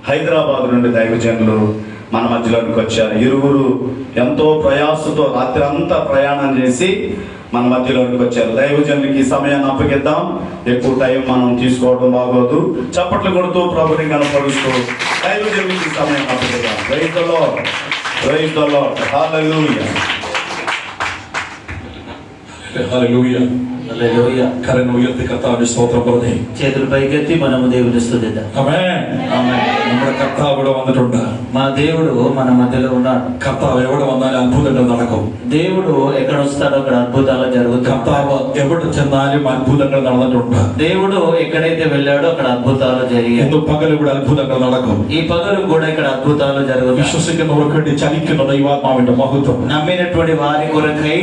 హైదరాబాద్ నుండి దైవజనులు మన మధ్యలోకి వచ్చారు. ఇరువురు ఎంతో ప్రయాసతో రాత్రి అంతా ప్రయాణం చేసి మన మధ్యలోకి వచ్చారు. దైవజనులకి ఈ సమయాన్ని అప్పగిద్దాం. ఎక్కువ టైం మనం తీసుకోవడం బాగోదు. చప్పట్లు కొడుతూ ప్రభుని కనపరుస్తూ దైవజనులకి ఈ సమయాన్ని అప్పగిద్దాం. Praise the Lord, praise the Lord, hallelujah, hallelujah, hallelujah. కరను ఉయర్తి కర్తావిని స్తోత్రం പറഞ്ഞേ. చేతులు పైకెత్తి మనము దేవుని స్తుతిద్దాం. ആമേൻ, ആമേൻ. നമ്മുടെ കർത്താവ് ഇവിടെ വന്നിട്ടുണ്ട്. మన దేవుడు మన మధ్యలో ఉన్నాడు. കർത്താവ് എവിടെ വന്നാലും അത്ഭുതങ്ങൾ നടക്കും. దేవుడు ఎక్కడ వస్తాడో అక్కడ అద్భుతాలు జరుగుతాయి. കർത്താവ് എവിടെ ചെന്നാലും അത്ഭുതങ്ങൾ നടന്നിട്ടുണ്ട്. దేవుడు ఎక్కడైతే వెళ్ళాడో అక్కడ అద్భుతాలు జరిగాయి. ഇന്ന് പകൽ ഇവിടെ അത്ഭുതങ്ങൾ നടക്കും. ఈ పగలు కూడా ఇక్కడ అద్భుతాలు జరుగుతాయి. വിശ്വസിക്കുന്നവർക്ക് വേണ്ടി ചലിക്കുന്ന ദൈവാത്മാവിന്റെ മഹത്വം, నమ్మినటువంటి వారి కొరకై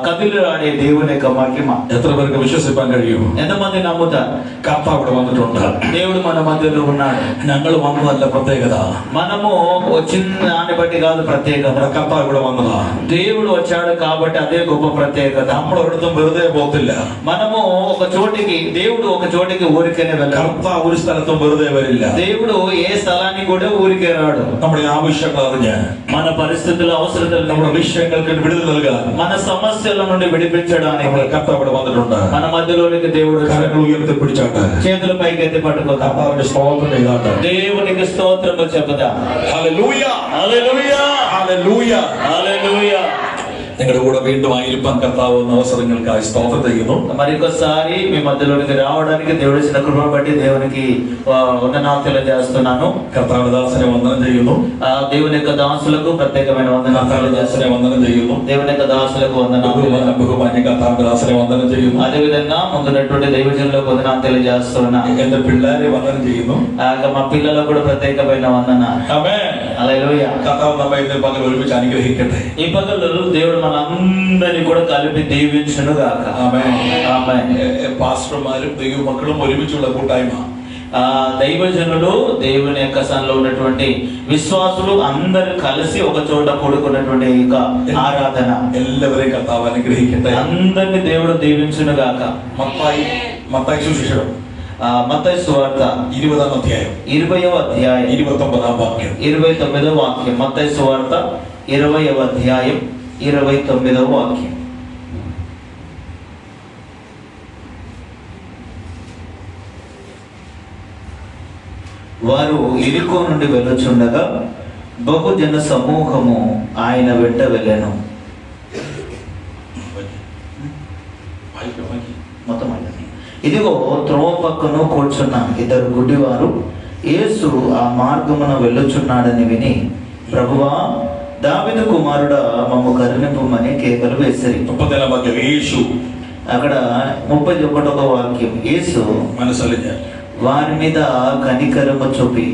కదిలి ఆడే దేవుని యొక్క మహిమ. എത്ര പേർക്ക് വിശ്വസിക്കാൻ കഴിയും? ఎంతమంది నమ్ముతారు? കർത്താവ് ഇവിടെ വന്നിട്ടുണ്ട്. దేవుడు మన మధ్యలో ఉన్నాడు. ഞങ്ങൾ വന്നതല്ല പ്രത്യേകത, మనము వచ్చిన దాన్ని బట్టి కాదు ప్రత్యేకత. നമ്മുടെ കർത്താവ് ഇവിടെ വന്നതാ. దేవుడు వచ్చాడు కాబట్టి అదే గొప్ప ప్రత్యేకత. നമ്മളൊരിടത്തും വെറുതെ പോകത്തില്ല. మనము ఒక చోటికి, దేవుడు ఒక చోటికి ఊరికేనే వెళ్ళాడు. കർത്താവ് ഒരു സ്ഥലത്തും വെറുതെ വരില്ല. దేవుడు ఏ స్థలానికి కూడా ఊరికే రాడు. നമ്മുടെ ആവശ്യങ്ങൾ അറിഞ്ഞ്, మన పరిస్థితుల అవసరతలు, നമ്മുടെ വിഷയങ്ങൾക്ക് വിടുതൽ നൽകാൻ, మన సమస్యల నుండి విడిపించడానికి നമ്മുടെ കർത്താവ് ഇവിടെ വന്നിട്ടുണ്ട്. మన మధ్యలోనికి దేవుడు കരങ്ങൾ ഉയർത്തി പിടിച്ചാട്ട് చేతుల పైకి ఎత్తి పట్టుకో. കർത്താവിന്റെ സ്തോത്രം ചെയ്താട്ട് దేవునికి స్తోత్రము చెబుదా. ഹല്ലേലൂയ, హల్లెలూయా, ഹല്ലേലൂയ, హల్లెలూయా. നിങ്ങളുടെ കൂടെ വീണ്ടും ആയിരിക്കാൻ കർത്താവ് അവസരങ്ങൾക്കായി സ്തോത്രം ചെയ്യുന്നു. మరికొకసారి మీ మధ్యలోనికి రావడానికి దేవుడి ఇచ్చిన కృపను బట్టి దేవునికి వందనాలు తెలియజేస్తున్నాను. കർത്താവിന്റെ ദാസനെ വന്ദനം ചെയ്യുന്നു. దేవుని యొక్క దాసులకు ప్రత్యేకమైన వందనాలు ദാസനെ വന്ദനം ചെയ്യുന്നു. దేవుని యొక్క దాసులకు వందనాలు. ബഹുമാന്യ കർത്താവിന്റെ ദാസനെ വന്ദനം ചെയ്യുന്നു. అదేవిధంగా ముందున్నటువంటి దైవజనులకు వందనాలు తెలియజేస్తున్నా. എന്റെ പിള്ളേരെ വന്ദനം ചെയ്യുന്നു. మా పిల్లలకు కూడా ప్రత్యేకమైన వందనాలు. ആമേൻ, హల్లెలూయా. കർത്താവ് നമ്മെ ഇന്ന് പകൽ ഒരുമിച്ച് അനുഗ്രഹിക്കട്ടെ. ఈ పగలు దేవుడు మనందరినీ కూడా కలిపి దీవించును గాక. ആമേൻ, ఆమేన్. പാസ്റ്റർമാരും ദൈവമക്കളും ഒരുമിച്ചുള്ള കൂട്ടായ്മ, దైవజనులు, దేవుని యొక్క సంలో ఉన్నటువంటి విశ్వాసులు అందరూ కలిసి ఒక చోట కూడుకున్నటువంటి ఆరాధన. എല്ലാവരെയും കർത്താവ് അനുഗ്രഹിക്കട്ടെ. అందరిని దేవుడు దీవించును గాక. മത്തായി സുവിശേഷം మత్తయి సువార్త 20వ అధ్యాయం 20వ అధ్యాయం 29వ వాక్యం 29వ వాక్యం. మత్తయి సువార్త 20వ అధ్యాయం 29వ వాక్యం. వారు ఇరుకో నుండి వెళ్ళుచుండగా బహుజన సమూహము ఆయన వెంట వెళ్ళెను. మొత్తం ఇదిగో త్రోవ పక్కను కూర్చున్న ఇద్దరు గుడ్డివారు యేసు ఆ మార్గమున వెళ్ళుచున్నాడని విని, ప్రభువా, దావీదు కుమారుడా, మమ్ము కరుణింపుమని కేకలు వేసిరి. అక్కడ 31వ వాక్యం. యేసు മനസ്സലിഞ്ഞ వారి మీద కనికరము చూపి.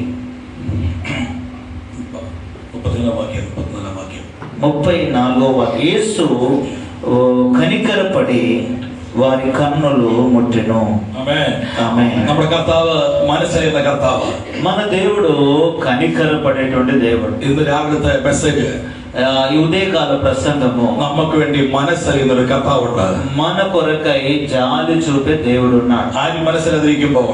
34వ వాక్యం. యేసు కనికరపడి వారి కన్నులు ముట్టెను. ആമേൻ, ఆమేన్. നമ്മുടെ കർത്താവ് മനസ്സലിയുന്ന കർത്താവ്. మన దేవుడు కనికరపడేటువంటి దేవుడు. ഇന്ന് രാവിലത്തെ മെസ്സേജ്, ఈ ఉదయకాల ప్రసంగము, നമുക്ക് വേണ്ടി മനസ്സലിയുന്ന ഒരു കർത്താവുണ്ട്. మన కొరకై జాలి చూపే దేవుడు ఉన్నాడు. ആരും മനസ്സിലാതിരിക്കുമ്പോൾ,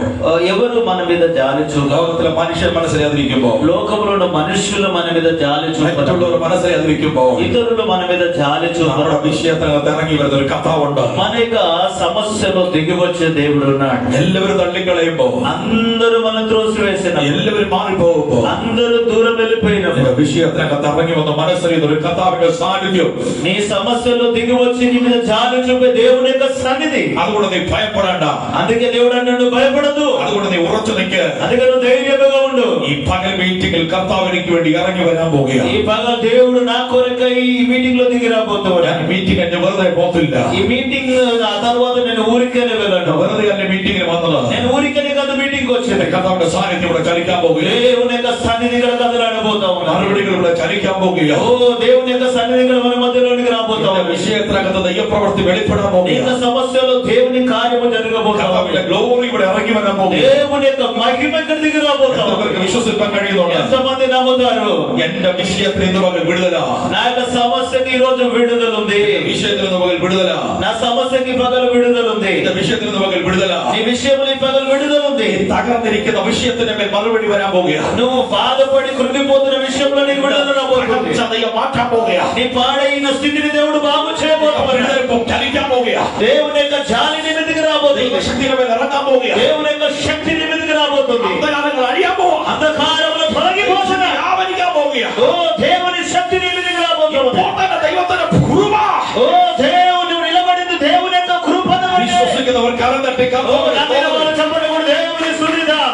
ఎవరు మన మీద జాలి చూప, ലോകത്തിലെ മനുഷ്യർ മനസ്സിലാതിരിക്കുമ്പോൾ, లోకంలో ఉన్న మనుషులు మన మీద జాలి చూప, മറ്റുള്ളവർ മനസ്സിലാതിരിക്കുമ്പോൾ, ఇతరులు మన మీద జాలి చూప, നമ്മുടെ വിഷയത്തിനകത്ത് ഇറങ്ങി വരുന്ന ഒരു കർത്താവുണ്ട്. మన యొక్క సమస్యలో దిగి వచ్చే దేవుడు ఉన్నాడు. എല്ലാവരും തള്ളിക്കളയുമ്പോ, అందరూ మనం త్రోసివేసిన, എല്ലാവരും മാറിപ്പോകുമ്പോ, అందరూ దూరం వెళ్ళిపోయినప్పుడు, വിഷയത്തിനകത്ത് ഇറങ്ങി വന്ന മനസ്സറിയുന്ന ഒരു കർത്താവിന്റെ സാന്നിധ്യം, నీ సమస్యలో దిగి వచ్చి నీ మీద జాలి చూపే దేవుని యొక్క సన్నిధి. അതുകൊണ്ട് നീ ഭയപ്പെടേണ്ട. అందుకే దేవుడు అన్నాడు, భయపడద్దు. അതുകൊണ്ട് നീ ഉറച്ചു നിൽക്ക്. అందుకే నువ్వు ధైర్యంగా ఉండు. ഈ പകൽ മീറ്റിംഗിൽ കർത്താവ് എനിക്ക് വേണ്ടി ഇറങ്ങി വരാൻ പോകുകയാണ്. ఈ పగ దేవుడు నా కొరకై ఈ మీటింగ్ లో దిగి రాబోతున్నాడు. ഞാൻ മീറ്റിംഗ് എന്നെ വെറുതെ പോത്തില്ല. ఈ మీటింగ్ ఆ తర్వాత నేను ఊరికేనే వెళ్ళను. വെറുതെ എന്നെ മീറ്റിംഗിൽ വന്നത്, నేను ఊరికేనే కాదు మీటింగ్ వచ్చింది. കർത്താവിന്റെ സാന്നിധ്യം ഇവിടെ ചലിക്കാൻ പോകുകയാണ്. దేవుని యొక్క సన్నిధి ఇక్కడ కదలాడబోతా ఉన్నాడు. മറുപടികൾ ഇവിടെ ചലിക്കാൻ പോകുകയാണ്. దేవుని యొక్క సన్నిధి ఇక్కడ మన మధ్యలోనికి రాబోతా ఉన్నాడు. വിഷയത്തിനകത്ത് ദൈവപ്രവൃത്തി വെളിപ്പെടാൻ నీ പോകുകയാണ്. సమస్యలో దేవుని కార్యము జరగబోతా കർത്താവിന്റെ ఉంది. ഗ്ലോറി ഇവിടെ ഇറങ്ങി വരാൻ പോകുകയാണ്. దేవుని యొక్క మహిమ ఇక్కడ దిగి రాబోతా ఉంది. വിശ്വസിക്കാൻ കഴിയുന്നുണ്ട്? ఎంతమంది నమ్ముతారు? എന്റെ വിഷയത്തിൽ ഇന്ന് പകൽ വിടുതല, నా యొక్క సమస్యకి ఈ రోజు విడుదల ఉంది. വിഷയത്തിൽ ഇന്ന് പകൽ വിടുതല, నా సమస్యకి పగలు విడుదల ఉంది. എന്റെ വിഷയത്തിൽ ഇന്ന് പകൽ വിടുതല. నీ విషయంలో ఈ పగలు విడుదల ఉంది. തകർന്നിരിക്കുന്ന വിഷയത്തിന് മേൽ മറുപടി വരാൻ പോകുകയാണ്. నువ్వు బాధపడి కృంగిపోతున్న విషయంలో నీకు విడుదల రాబోతుంది. ചതയെ മാറ്റാൻ പോകുകയാണ്. నీ పాడైన స్థితిని దేవుడు బాగు చేయబోతున్నాడు. ചലിക്കാൻ പോകുകയാണ്. దేవుని యొక్క జాలి నీ మీదకి రాబోతుంది. ദൈവശക്തിയുടെ മേൽ ഇറങ്ങാൻ പോകുകയാണ്. దేవుని యొక్క శక్తి నీ మీదకి రాబోతుంది. അന്ധകാരങ്ങൾ അഴിയാൻ പോവാ. అంధకారములు తొలగిపోతున్నా. വ്യാപരിക്കാൻ പോകുകയാണ്. ఓ దేవుని శక్తి నీ మీదకి రాబోతుంది. ഇപ്പോൾ തന്നെ ദൈവത്തിന്റെ കൃപ. ఓ దేవుడు నిలబడింది దేవుని యొక్క కృపను బట్టి. വിശ്വസിക്കുന്നവർ കരം തട്ടി ఓ నమ్మిన వాళ్ళు చెప్పండి కూడా దేవుని స్తుతిద్దాం.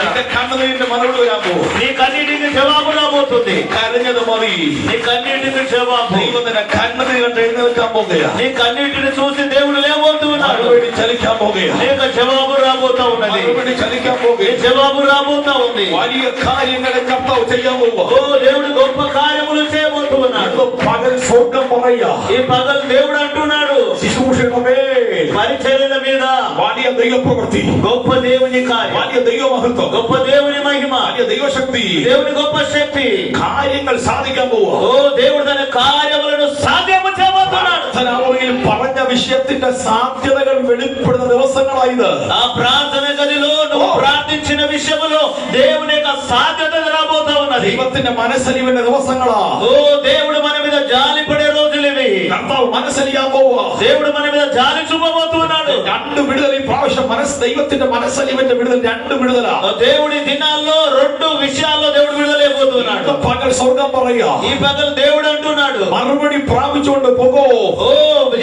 എന്റെ കണ്ണുനീരിന്റെ മറുപടി വരാൻ പോകും. నీ కన్నీటికి జవాబు రాబోతుంది. കരഞ്ഞത് മതി. నీ కన్నీటికి జవాబు. ദൈവത്തിന്റെ കണ്ണുനീർ കണ്ട് എഴുന്നേൽക്കാൻ പോകുകയാണ്. నీ కన్నీటిని చూసి దేవుడు లేబోతున్నాడు. മറുപടി ചലിക്കാൻ പോകുകയാണ്. నీ యొక్క జవాబు రాబోతా ఉన్నది. മറുപടി ചലിക്കാൻ నీ പോകുകയാണ്. జవాబు రాబోతా ఉంది. വലിയ കാര്യങ്ങളെ കർത്താവ് ചെയ്യാൻ പോവുക. ఓ దేవుడు గొప్ప కార్యములు చేయబోతున్నాడు. ഇന്ന് പകൽ സ്വർഗം പറയാ. ఈ పగలు దేవుడు అంటున్నాడు ശുശ്രൂഷയുടെ മേൽ పరిచర్యల మీద വലിയ ദൈവപ്രവൃത്തി, గొప్ప దేవుని కార్యం, വലിയ ദൈവമഹത്വം, గొప్ప దేవుని మహిమ, വലിയ ദൈവശക്തി, దేవుని గొప్ప శక్తి, കാര്യങ്ങൾ സാധിക്കാൻ പോവുക. ఓ దేవుడు తన కార్యములను సాధ్యము చేయబోతున్నాడు. പ്രാർത്ഥനാമുറിയിൽ പറഞ്ഞ വിഷയത്തിന്റെ സാധ്യതകൾ വെളിപ്പെടുന്ന ദിവസങ്ങളായത്. ఆ ప్రార్థన గదిలో నువ్వు ప్రార్థించిన విషయములో దేవుని యొక్క సాధ్యత రాబోతా ఉన్నది. ദൈവത്തിന്റെ മനസ്സലിവിന്റെ ദിവസങ്ങളാ. ఓ దేవుడు మన మీద జాలి పడే రోజులు ఇవి. കർത്താവ് മനസ്സലിയാൻ പോവുക. దేవుడు మన మీద జాలి చూపబోతున్నాడు. രണ്ട് വിടുതൽ ഈ പ്രാവശ്യം. ദൈവത്തിന്റെ മനസ്സലിവിന്റെ വിടുതൽ, രണ്ട് വിടുതലാ. దేవుడి దినాల్లో రెండు విషయాల్లో దేవుడు విడుదలైపోతున్నాడు. പകൽ സ്വർഗം പറയാ. ఈ పగలు దేవుడు అంటున్నాడు മറുപടി പ്രാപിച്ചുകൊണ്ട് പോകോ. ఓ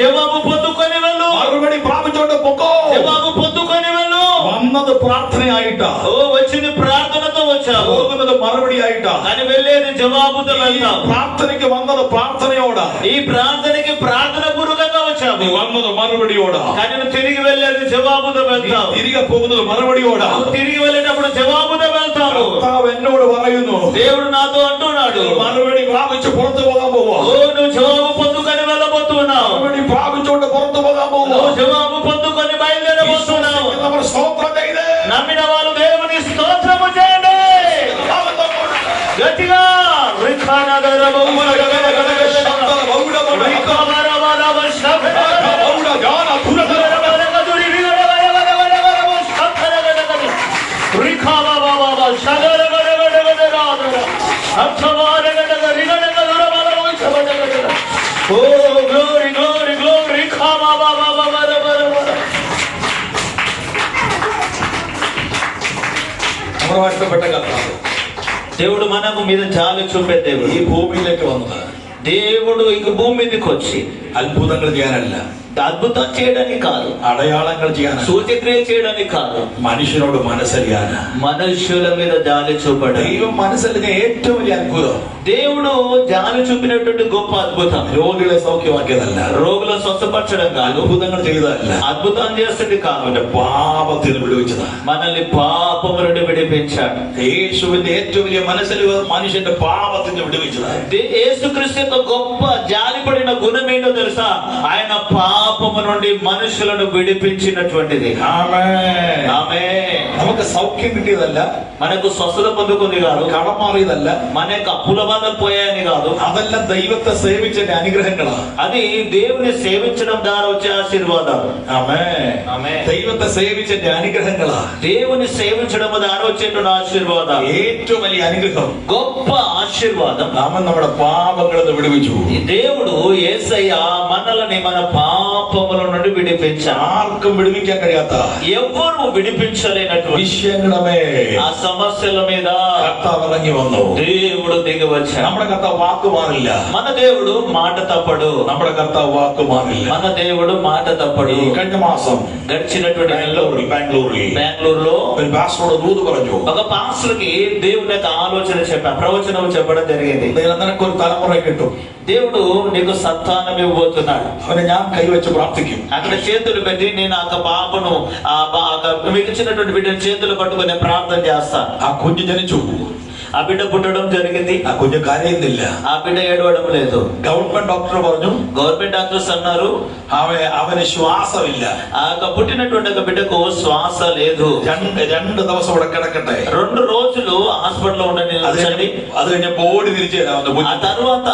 జవాబు పొందుకొని వెళ్ళు. മറുപടി പ്രാപിച്ചുകൊണ്ട് പോകോ. జవాబు పొందుకొని వెళ్ళు. വന്നത് പ്രാർത്ഥനയായിട്ടാ. ఓ వచ్చింది ప్రార్థనతో వచ్చావు. പോകുന്നത് മറുപടിയായിട്ടാ. అని వెళ్ళేది జవాబుతో వెళ్తావు. പ്രാർത്ഥനയ്ക്ക് വന്നത് പ്രാർത്ഥനയോടാ. ఈ ప్రార్థనకి ప్రార్థన పూర్వకంగా వచ్చావు. വന്നത് മറുപടിയോടാ. కానీ నువ్వు తిరిగి వెళ్ళేది జవాబుతో వెళ్తావు. തിരികെ പോകുന്നത് മറുപടിയോടാ. నువ్వు తిరిగి వెళ్ళేటప్పుడు జవాబుతో వెళ్తావు. കർത്താവ് എന്നോട് പറയുന്നു, దేవుడు నాతో అంటున్నాడు മറുപടി പ്രാപിച്ച് പുറത്തു പോകാൻ പോവാ. ఓ నువ్వు జవాబు పొందుకొని వెళ్ళబోతున్నావు. മറുപടി പ്രാപിച്ചുകൊണ്ട് പുറത്തു പോകാൻ പോവാ. నువ్వు జవాబు పొందుకొని బయలుదేరబోతున్నావు. നമ്മൾ സ്തോത്രം ചെയ്ത് నమ్మిన వాళ్ళు దేవుని స్తోత్రము చేయండి గట్టిగా. ఓ గ్లోరీ గ్లోరీ గ్లోరీ വാഴ്ത്തപ്പെട്ട കർത്താവ് దేవుడు మనకు మీద జాలి చూపే దేవుడు. ഈ ഭൂമിയിലേക്ക് വന്നത് దేవుడు ఇంక భూమి మీదకి వచ్చి അത്ഭുതങ്ങൾ ചെയ്യാനല്ല, అద్భుతం చేయడానికి కాదు, അടയാളങ്ങൾ ചെയ്യാനല്ല, సూచక్రియలు చేయడానికి కాదు, മനുഷ്യനോട് മനസ്സറിയാനാ. మనుష్యుల మీద జాలి చూపడం. ദൈവം മനസ്സറിഞ്ഞ ഏറ്റവും വലിയ അത്ഭുതം దేవుడు జాలి చూపినటువంటి గొప్ప అద్భుతం രോഗികളെ സൗഖ്യമാക്കിയതല്ല, రోగుల స్వస్థపరచడం కాదు, അത്ഭുതങ്ങൾ ചെയ്തതല്ല, అద్భుతం చేస్తుంది కాదు, അവന്റെ പാപത്തിൽ വിടുവിച്ചതാ. మనల్ని పాపము నుండి విడిపించాడు. യേശുവിന്റെ ഏറ്റവും വലിയ മനസ്സലിവ് മനുഷ്യന്റെ പാപത്തിൽ വിടുവിച്ചതാ. యేసుక్రీస్తు యొక్క గొప్ప జాలిపడిన గుణం ఏంటో తెలుసా? ఆయన పాపము నుండి మనుషులను విడిపించినటువంటిది. ആമേൻ. ఆమేన్. നമുക്ക് സൗഖ്യം കിട്ടിയതല്ല, మనకు స్వస్థత పొందుకుంది కాదు, കടം മാറിയതല്ല, మన యొక్క అప్పుల బాధలు పోయాయని కాదు, അതെല്ലാം ദൈവത്തെ സേവിച്ചതിന്റെ അനുഗ്രഹങ്ങളാ. అది దేవుని సేవించడం ద్వారా వచ్చే ఆశీర్వాదాలు. ആമേൻ. ఆమేన్. ദൈവത്തെ സേവിച്ചതിന്റെ അനുഗ്രഹങ്ങളാ. దేవుని సేవించడం ద్వారా వచ్చేటువంటి ఆశీర్వాదాలు. ഏറ്റവും വലിയ അനുഗ്രഹം గొప్ప ఆశీర్వాదం. നാമൻ നമ്മുടെ പാപങ്ങളിൽ നിന്ന് വിടുവിച്ചു. ఈ దేవుడు యేసయ్య మనల్ని మన పాపముల నుండి విడిపించాడు. ആർക്കും വിടുവിക്കാൻ കഴിയാത്ത ఎవ్వరూ విడిపించలేనటువంటి വിഷയങ്ങളുടെ മേൽ ఆ సమస్యల మీద കർത്താവ് ഇറങ്ങി വന്നു. దేవుడు దిగి వచ్చాడు. നമ്മുടെ కర్ത്താവ് വാക്ക് മാറില്ല. మన దేవుడు మాట తప్పడు. നമ്മുടെ കർത്താവ് വാക്ക് മാറില്ല. మన దేవుడు మాట తప్పడు. ഈ കഴിഞ്ഞ മാസം గడిచినటువంటి నెలలో ബാംഗ്ലൂരിൽ బెంగళూరులో ഒരു പാസ്റ്ററോട് ദൂത് പറഞ്ഞു, ఒక పాస్టర్ కి దేవుని యొక్క ఆలోచన ప్రవచనం చెప్పడం జరిగింది. നിനക്കൊരു തലമുറ കിട്ടും, దేవుడు నీకు సంతానం ఇవ్వబోతున్నాడు. അവനെ ഞാൻ കൈവച്ച് പ്രാർത്ഥിക്കും. అక్కడ చేతులు పెట్టి నేను ఆ పాపను మీకు ఇచ్చినటువంటి బిడ్డను చేతులు పట్టుకుని ప్రార్థన చేస్తాను. ആ കുഞ്ഞ് ജനിച്ചു. ఆ బిడ్డ పుట్టడం జరిగింది. ആ കുഞ്ഞ് കരയുന്നില്ല. ఆ బిడ్డ ఏడవడం లేదు. ഗവൺമെന്റ് ഡോക്ടർ പറഞ്ഞു గవర్నమెంట్ డాక్టర్స్ అన్నారు അവന് ശ്വാസമില്ല. ఆ యొక్క పుట్టినటువంటి ఒక బిడ్డకు శ్వాస లేదు. രണ്ട് ദിവസം ഇവിടെ കിടക്കട്ടെ. 2 రోజులు హాస్పిటల్లో ఉండని ఉంచండి. അത് കഴിഞ്ഞ ബോഡി തിരിച്ചു തരാം. ఆ తర్వాత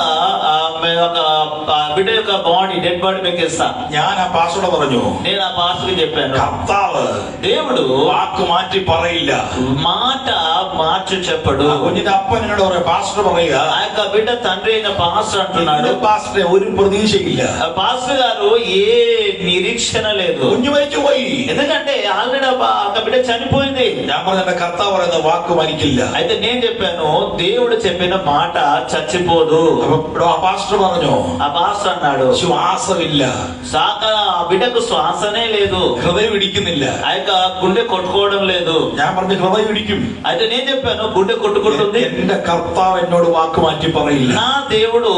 ఒక బిడ్డ యొక్క బాడీ డెడ్ బాడీ మెక్కిస్తా. ഞാൻ ആ പാസ്റ്ററോട് പറഞ്ഞു, నేను ఆ పాస్టర్కి చెప్పాను, കർത്താവ് దేవుడు വാക്ക് മാറ്റി പറയില്ല, మాట మార్చి చెప్పడు. കുഞ്ഞിന്റെ അപ്പൻ എന്നോട് പറയാം, പാസ്റ്റർ പറയുക ఆ యొక్క బిడ్డ తండ్రి అయిన పాస్టర్ అంటున్నాడు, പാസ്റ്ററെ ഒരു പ്രതീക്ഷയില്ല, పాస్టర్ గారు ఏ నిరీక్షణ లేదు, കുഞ്ഞു മരിച്ചു പോയി. ఎందుకంటే ఆల్రెడీ ఒక బిడ్డ చనిపోయింది. ഞാൻ പറഞ്ഞ എന്റെ కర్ത്താവ് പറയുന്ന వాക്ക് മരിക്കില്ല. అయితే నేను చెప్పాను, దేవుడు చెప్పిన మాట చచ్చిపోదు. അപ്പൊ ആ പാസ്റ്റർ പറഞ്ഞു, ఆ పాస్టర్ అన్నాడు, ശ്വാസമില്ല, ఆ బిడ్డకు శ్వాసనే లేదు, ഹൃദയം ഇടിക്കുന്നില്ല. ఆ యొక్క గుండె కొట్టుకోవడం లేదు. ഞാൻ പറഞ്ഞു ഹൃദയം ഇടിക്കും. అయితే నేను చెప్పాను, గుండె కొట్టుకుంటుంది. എന്റെ കർത്താവ് എന്നോട് വാക്ക് മാറ്റി പറയില്ല. నా దేవుడు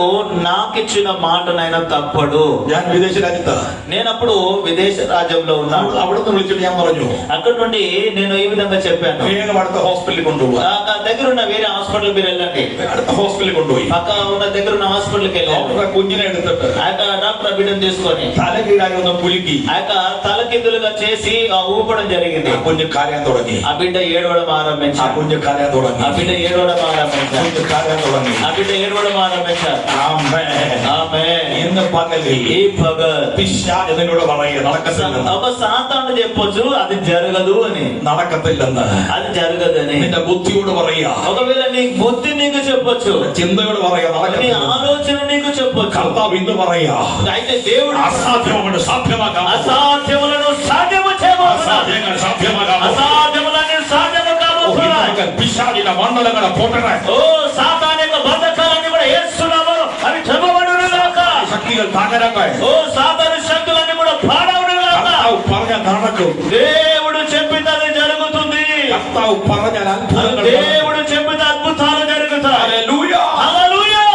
నాకిచ్చిన మాటనైనా తప్పడు. ഞാൻ വിദേശ രാജ്യത്താ, నేను అప్పుడు విదేశ రాజ్యంలో ఉన్నాను. അവിടെ നിന്ന് വിളിച്ചിട്ട് ഞാൻ പറഞ്ഞു, అక్కడ నుండి నేను ఈ విధంగా చెప్పాను, വേഗം അടുത്ത ഹോസ്പിറ്റലിൽ കൊണ്ടുപോകാം. దగ్గర ఉన్న వేరే హాస్పిటల్ మీరు వెళ్ళండి. അടുത്ത ഹോസ്പിറ്റലിൽ കൊണ്ടുപോയി పక్క ఉన్న దగ్గర ఉన్న హాస్పిటల్కి వెళ్ళాను. ഡോക്ടറെ കുഞ്ഞിനെ എടുത്തിട്ട് ఆ యొక్క డాక్టర్ బిడ్డను తీసుకొని തലകീഴായി ഒന്ന് കുലുക്കി ఆ యొక్క తలకిందులుగా చేసి ఊపడం జరిగింది. ആ కుഞ്ഞ് കരയാൻ തുടങ്ങി. ఆ బిడ్డ ఏడవడం ആ ఆరంభించాడు. കുഞ്ഞ് കരയാൻ തുടങ്ങി. ఆ బిడ్డ ఏడవడం ఆరంభించాడు. കുഞ്ഞ് കരയാൻ തുടങ്ങി. ఆ బిడ్డ ఏడవడం ఆరంభించాడు. ആമേൻ. ఆమేన్. ഇന്ന് പകലിൽ ఈ పగల్ പിശാച് എന്നോട് പറയുക നടക്കത്തില്ലെന്ന്. ఒక సాతాను చెప్పొచ్చు అది జరగదు అని, നടക്കത്തില്ലെന്ന്. అది జరగదని. നിന്റെ ബുദ്ധിയോട് പറയുക, ఒకవేళ నీ బుద్ధి నీకు చెప్పొచ్చు, ചിന്തയോട് പറയുക నీ നടക്കത്തില്ല. ఆలోచన నీకు చెప్పొచ్చు. കർത്താവ് ഇന്ന് പറയുക, అయితే దేవుడు അസാധ്യമുണ്ട് സാധ്യമാക്കാം, అసాధ్యములను సాధ్యము చేయబోతున్నాడు. അസാധ്യങ്ങൾ സാധ്യമാക്കാം. అసాధ్యములని సాధ్యము కాబోతున్నాడు. പിശാചിന്റെ മണ്ഡലങ്ങളെ പൊട്ടണേ. ఓ సాతాను యొక్క బంధకాలన్నీ కూడా యేసునామములో అవి చెరపబడును గాక. ശക്തികൾ തകരട്ടെ. ఓ సాతాను శక్తులన్నీ కూడా పాడవును గాక. കർത്താവ് പറഞ്ഞാൽ നടക്കും. దేవుడు చెప్పింది అది జరుగుతుంది. കർത്താവ് പറഞ്ഞാൽ അത്ഭുതങ്ങൾ നടക്കും. దేవుడు చెప్పిన అద్భుతాలు జరుగుతాయి. ഹല്ലേലൂയ. హల్లెలూయా.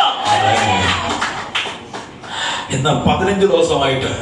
ഇന്ന് 15 ദിവസമായിട്ട്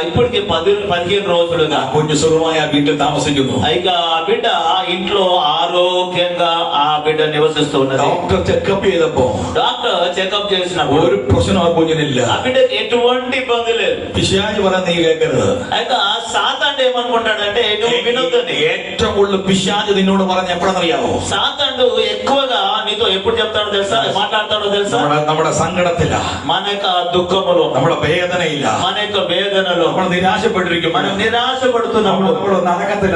ఇప్పటికి 15 రోజులుగా ആ കുഞ്ഞ് സുഖമായ വീട്ടിൽ താമസിക്കുന്നു. ఇక ఆ బిడ్డ ఇంట్లో ఆరోగ్యంగా ఆ బిడ్డ నివసిస్తూ ఉన్నది. ഡോക്ടർ ചെക്കപ്പ് ചെയ്തപ്പോ డాక్టర్ చెకప్ చేసినప్పుడు ഒരു പ്രശ്നം ആ കുഞ്ഞിനില്ല. ఆ బిడ్డకి ఎటువంటి ఇబ్బంది లేదు. പിശാച് പറയുന്നത് നീ കേൾക്കരുത്. అయితే ఆ సాతాను ఏమనుకుంటాడంటే నువ్వు వినొద్దని. ഏറ്റവും കൂടുതൽ പിശാച് നിന്നോട് പറഞ്ഞ എപ്പോഴെന്നറിയാവോ? సాతాను ఎక్కువగా నీతో ఎప్పుడు చెప్తాడో తెలుసా, మాట్లాడతాడో తెలుసా? നമ്മുടെ സങ്കടത്തില, మన యొక్క దుఃఖములో, നമ്മുടെ വേദനയില്ല, మన యొక్క వేదనలో, നമ്മൾ നിരാശപ്പെട്ടിരിക്കും, మనం నిరాశపడుతున్నప్పుడు നമ്മൾ നടക്കത്തില്ല.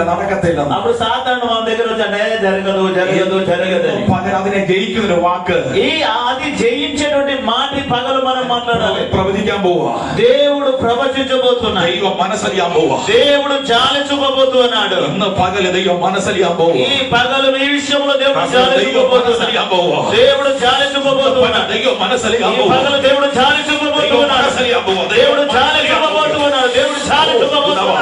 అప్పుడు సాతాను మన దగ్గర వచ్చి అంటే జరగదు జరగదని. പകരം അതിനെ ജയിക്കുന്നൊരു വാക്ക് అది జయించేటువంటి మాట పగలు మనం మాట్లాడాలి. പ്രവചിക്കാൻ പോവാ. దేవుడు ప్రవచించబోతున్నాడు. ദൈവം മനസ്സറിയാൻ പോവാ. దేవుడు జాలి చూపబోతున్నాడు. ഇന്ന് പകല് ദൈവം മനസ്സറിയാൻ പോവാ. ఈ పగలు ఈ విషయంలో దేవుడు జాలి ദൈവം മനസ്സറിയാൻ പോവാ. దేవుడు జాలి చూపబోతున్నాడు. ദൈവം മനസ്സറിയാൻ ఈ പോവാ. పగలు దేవుడు జాలి చూపబోతున్నాడు. മനസ്സറിയാൻ പോവാ. దేవుడు జాలి చూపబోతున్నాడు. దేవుడు జాలి చూపబోతున్నాడు.